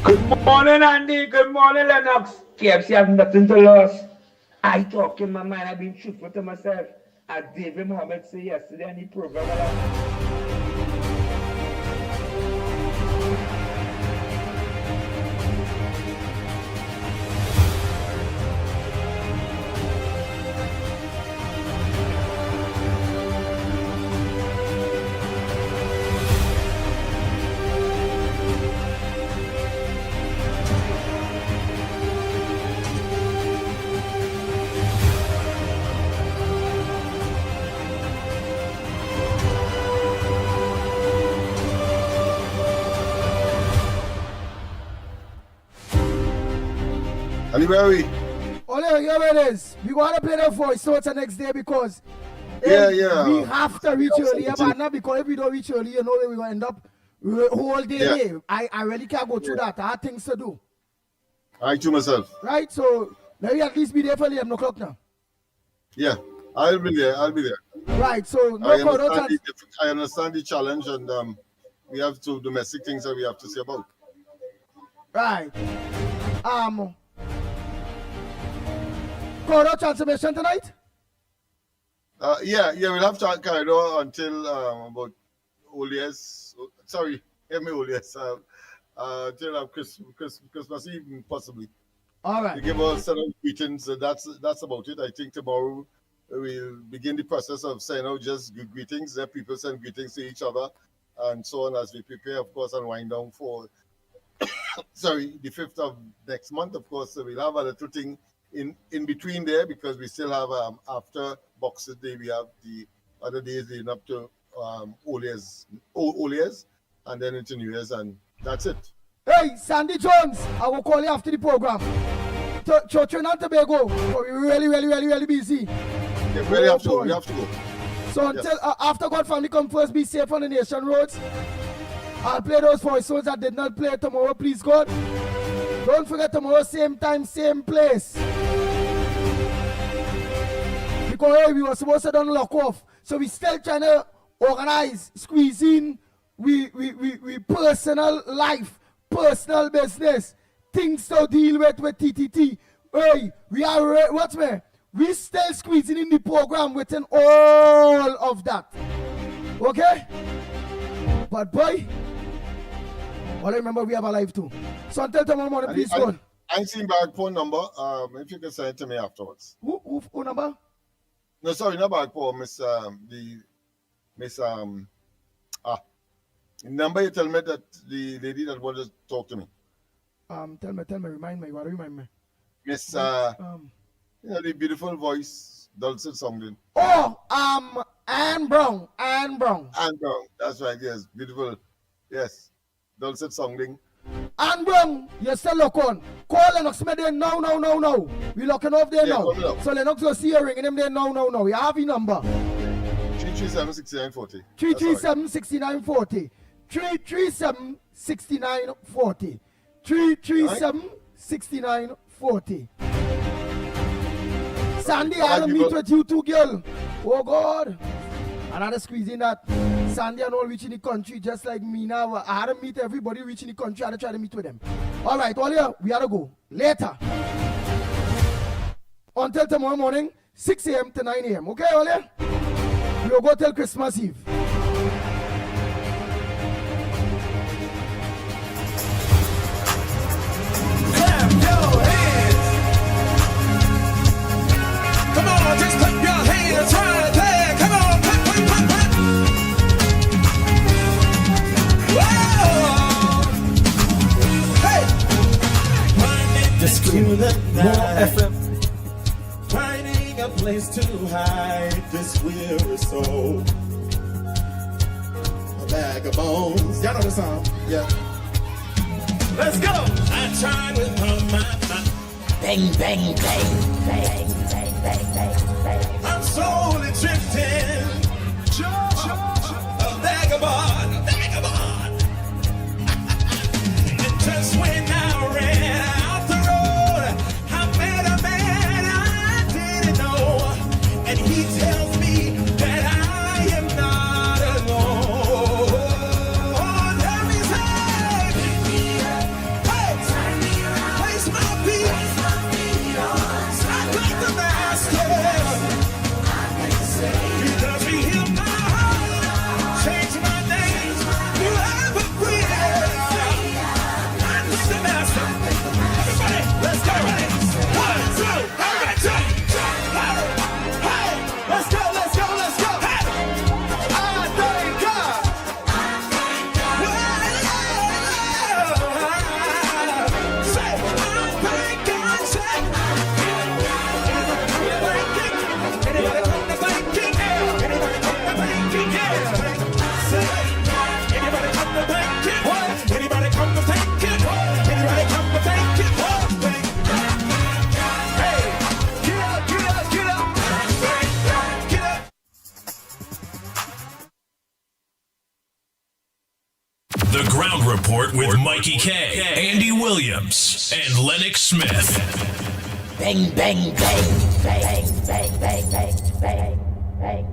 Good morning, Andy. Good morning, Lennox. KFC have nothing to lose. I talk in my mind. I've been truthful to myself. As David Mohammed said yesterday in the program. Where are we? Oh, here it is. We want to play the voice notes the next day because we have to reach earlier, but not because if we don't reach early, you know where we're going to end up whole day there. I really can't go through that. I have things to do. I to myself. Right, so maybe at least be there for 11 o'clock now. Yeah, I'll be there. Right, so no I understand the challenge, and we have two domestic things that we have to say about. Right. Corridor transformation tonight? Yeah, we'll have to carry on until about Olias. Sorry, Olias. Till Christmas Eve, possibly. All right. We give us set of greetings. That's about it. I think tomorrow we'll begin the process of sending out just good greetings. That people send greetings to each other, and so on as we prepare, of course, and wind down for the 5th of next month. Of course, so we'll have a little thing in between there because we still have after Boxing Day we have the other days leading up to Olias, and then into New Year's, and that's it. Hey, Sandy Jones, I will call you after the program. Trinidad and Tobago, we're really busy. Yeah, we have to go. So until after God family come first, be safe on the nation roads. I'll play those voices that did not play tomorrow, please God. Don't forget tomorrow, same time, same place. Because hey, we were supposed to don't lock off. So we still trying to organize, squeeze in we personal life, personal business, things to deal with TTT. Hey, we are, what's me? We still squeezing in the program within all of that. Okay? But boy, all I remember we have a life too. So until tomorrow morning, please go on. I ain't seen back phone number. If you can send it to me afterwards. Who number? No, sorry, not back phone, number you tell me that the lady that wanted to talk to me. Tell me, remind me, what remind me? Miss you know, the beautiful voice, dulcet sounding. Oh, Anne Brown. Anne Brown, that's right, yes, beautiful, yes, dulcet sounding. Anne Brown, you still lock on. Call Lennox me there now. We locking off there now. So Lennox will see you ringing him there now. You have your number. 337-6940. 337-6940. 337-6940. 337-6940. Sandy, I'll meet with you too, girl. Oh God. And I had to squeeze in that. Sandy and all reaching the country just like me now. I had to meet everybody reaching the country. I had to try to meet with them. All right, all here, we had to go. Later. Until tomorrow morning, 6 a.m. to 9 a.m. Okay, all here? We'll go till Christmas Eve. Clap your hands. Come on, just clap your hands right there. Come on, clap. Whoa! Hey! Just scream more FM. Finding a place to hide this weary soul. A bag of bones. Y'all know the song? Yeah. Let's go! I tried with all my might. Bang, bang, bang, bang, bang, bang, bang, bang. I'm slowly drifting. A vagabond. And just when I ran out the road, I met a man I didn't know. And he tells me that I am not alone. Let me say, hey, place my feet. Not like the master. Because he healed my heart, changed my name, forever free. Not like the master. Everybody, let's go. 1, 2, everybody jump. Hey, let's go. Hey, I thank God. Say, I thank God. Say, anybody come to thank Him? Anybody come to thank Him? Say, anybody come to thank Him? Anybody come to thank Him? Anybody come to thank Him? Hey, get up. The Ground Report with Mikey K, Andy Williams, and Lennox Smith. Bang, bang, bang, bang, bang, bang, bang, bang, bang.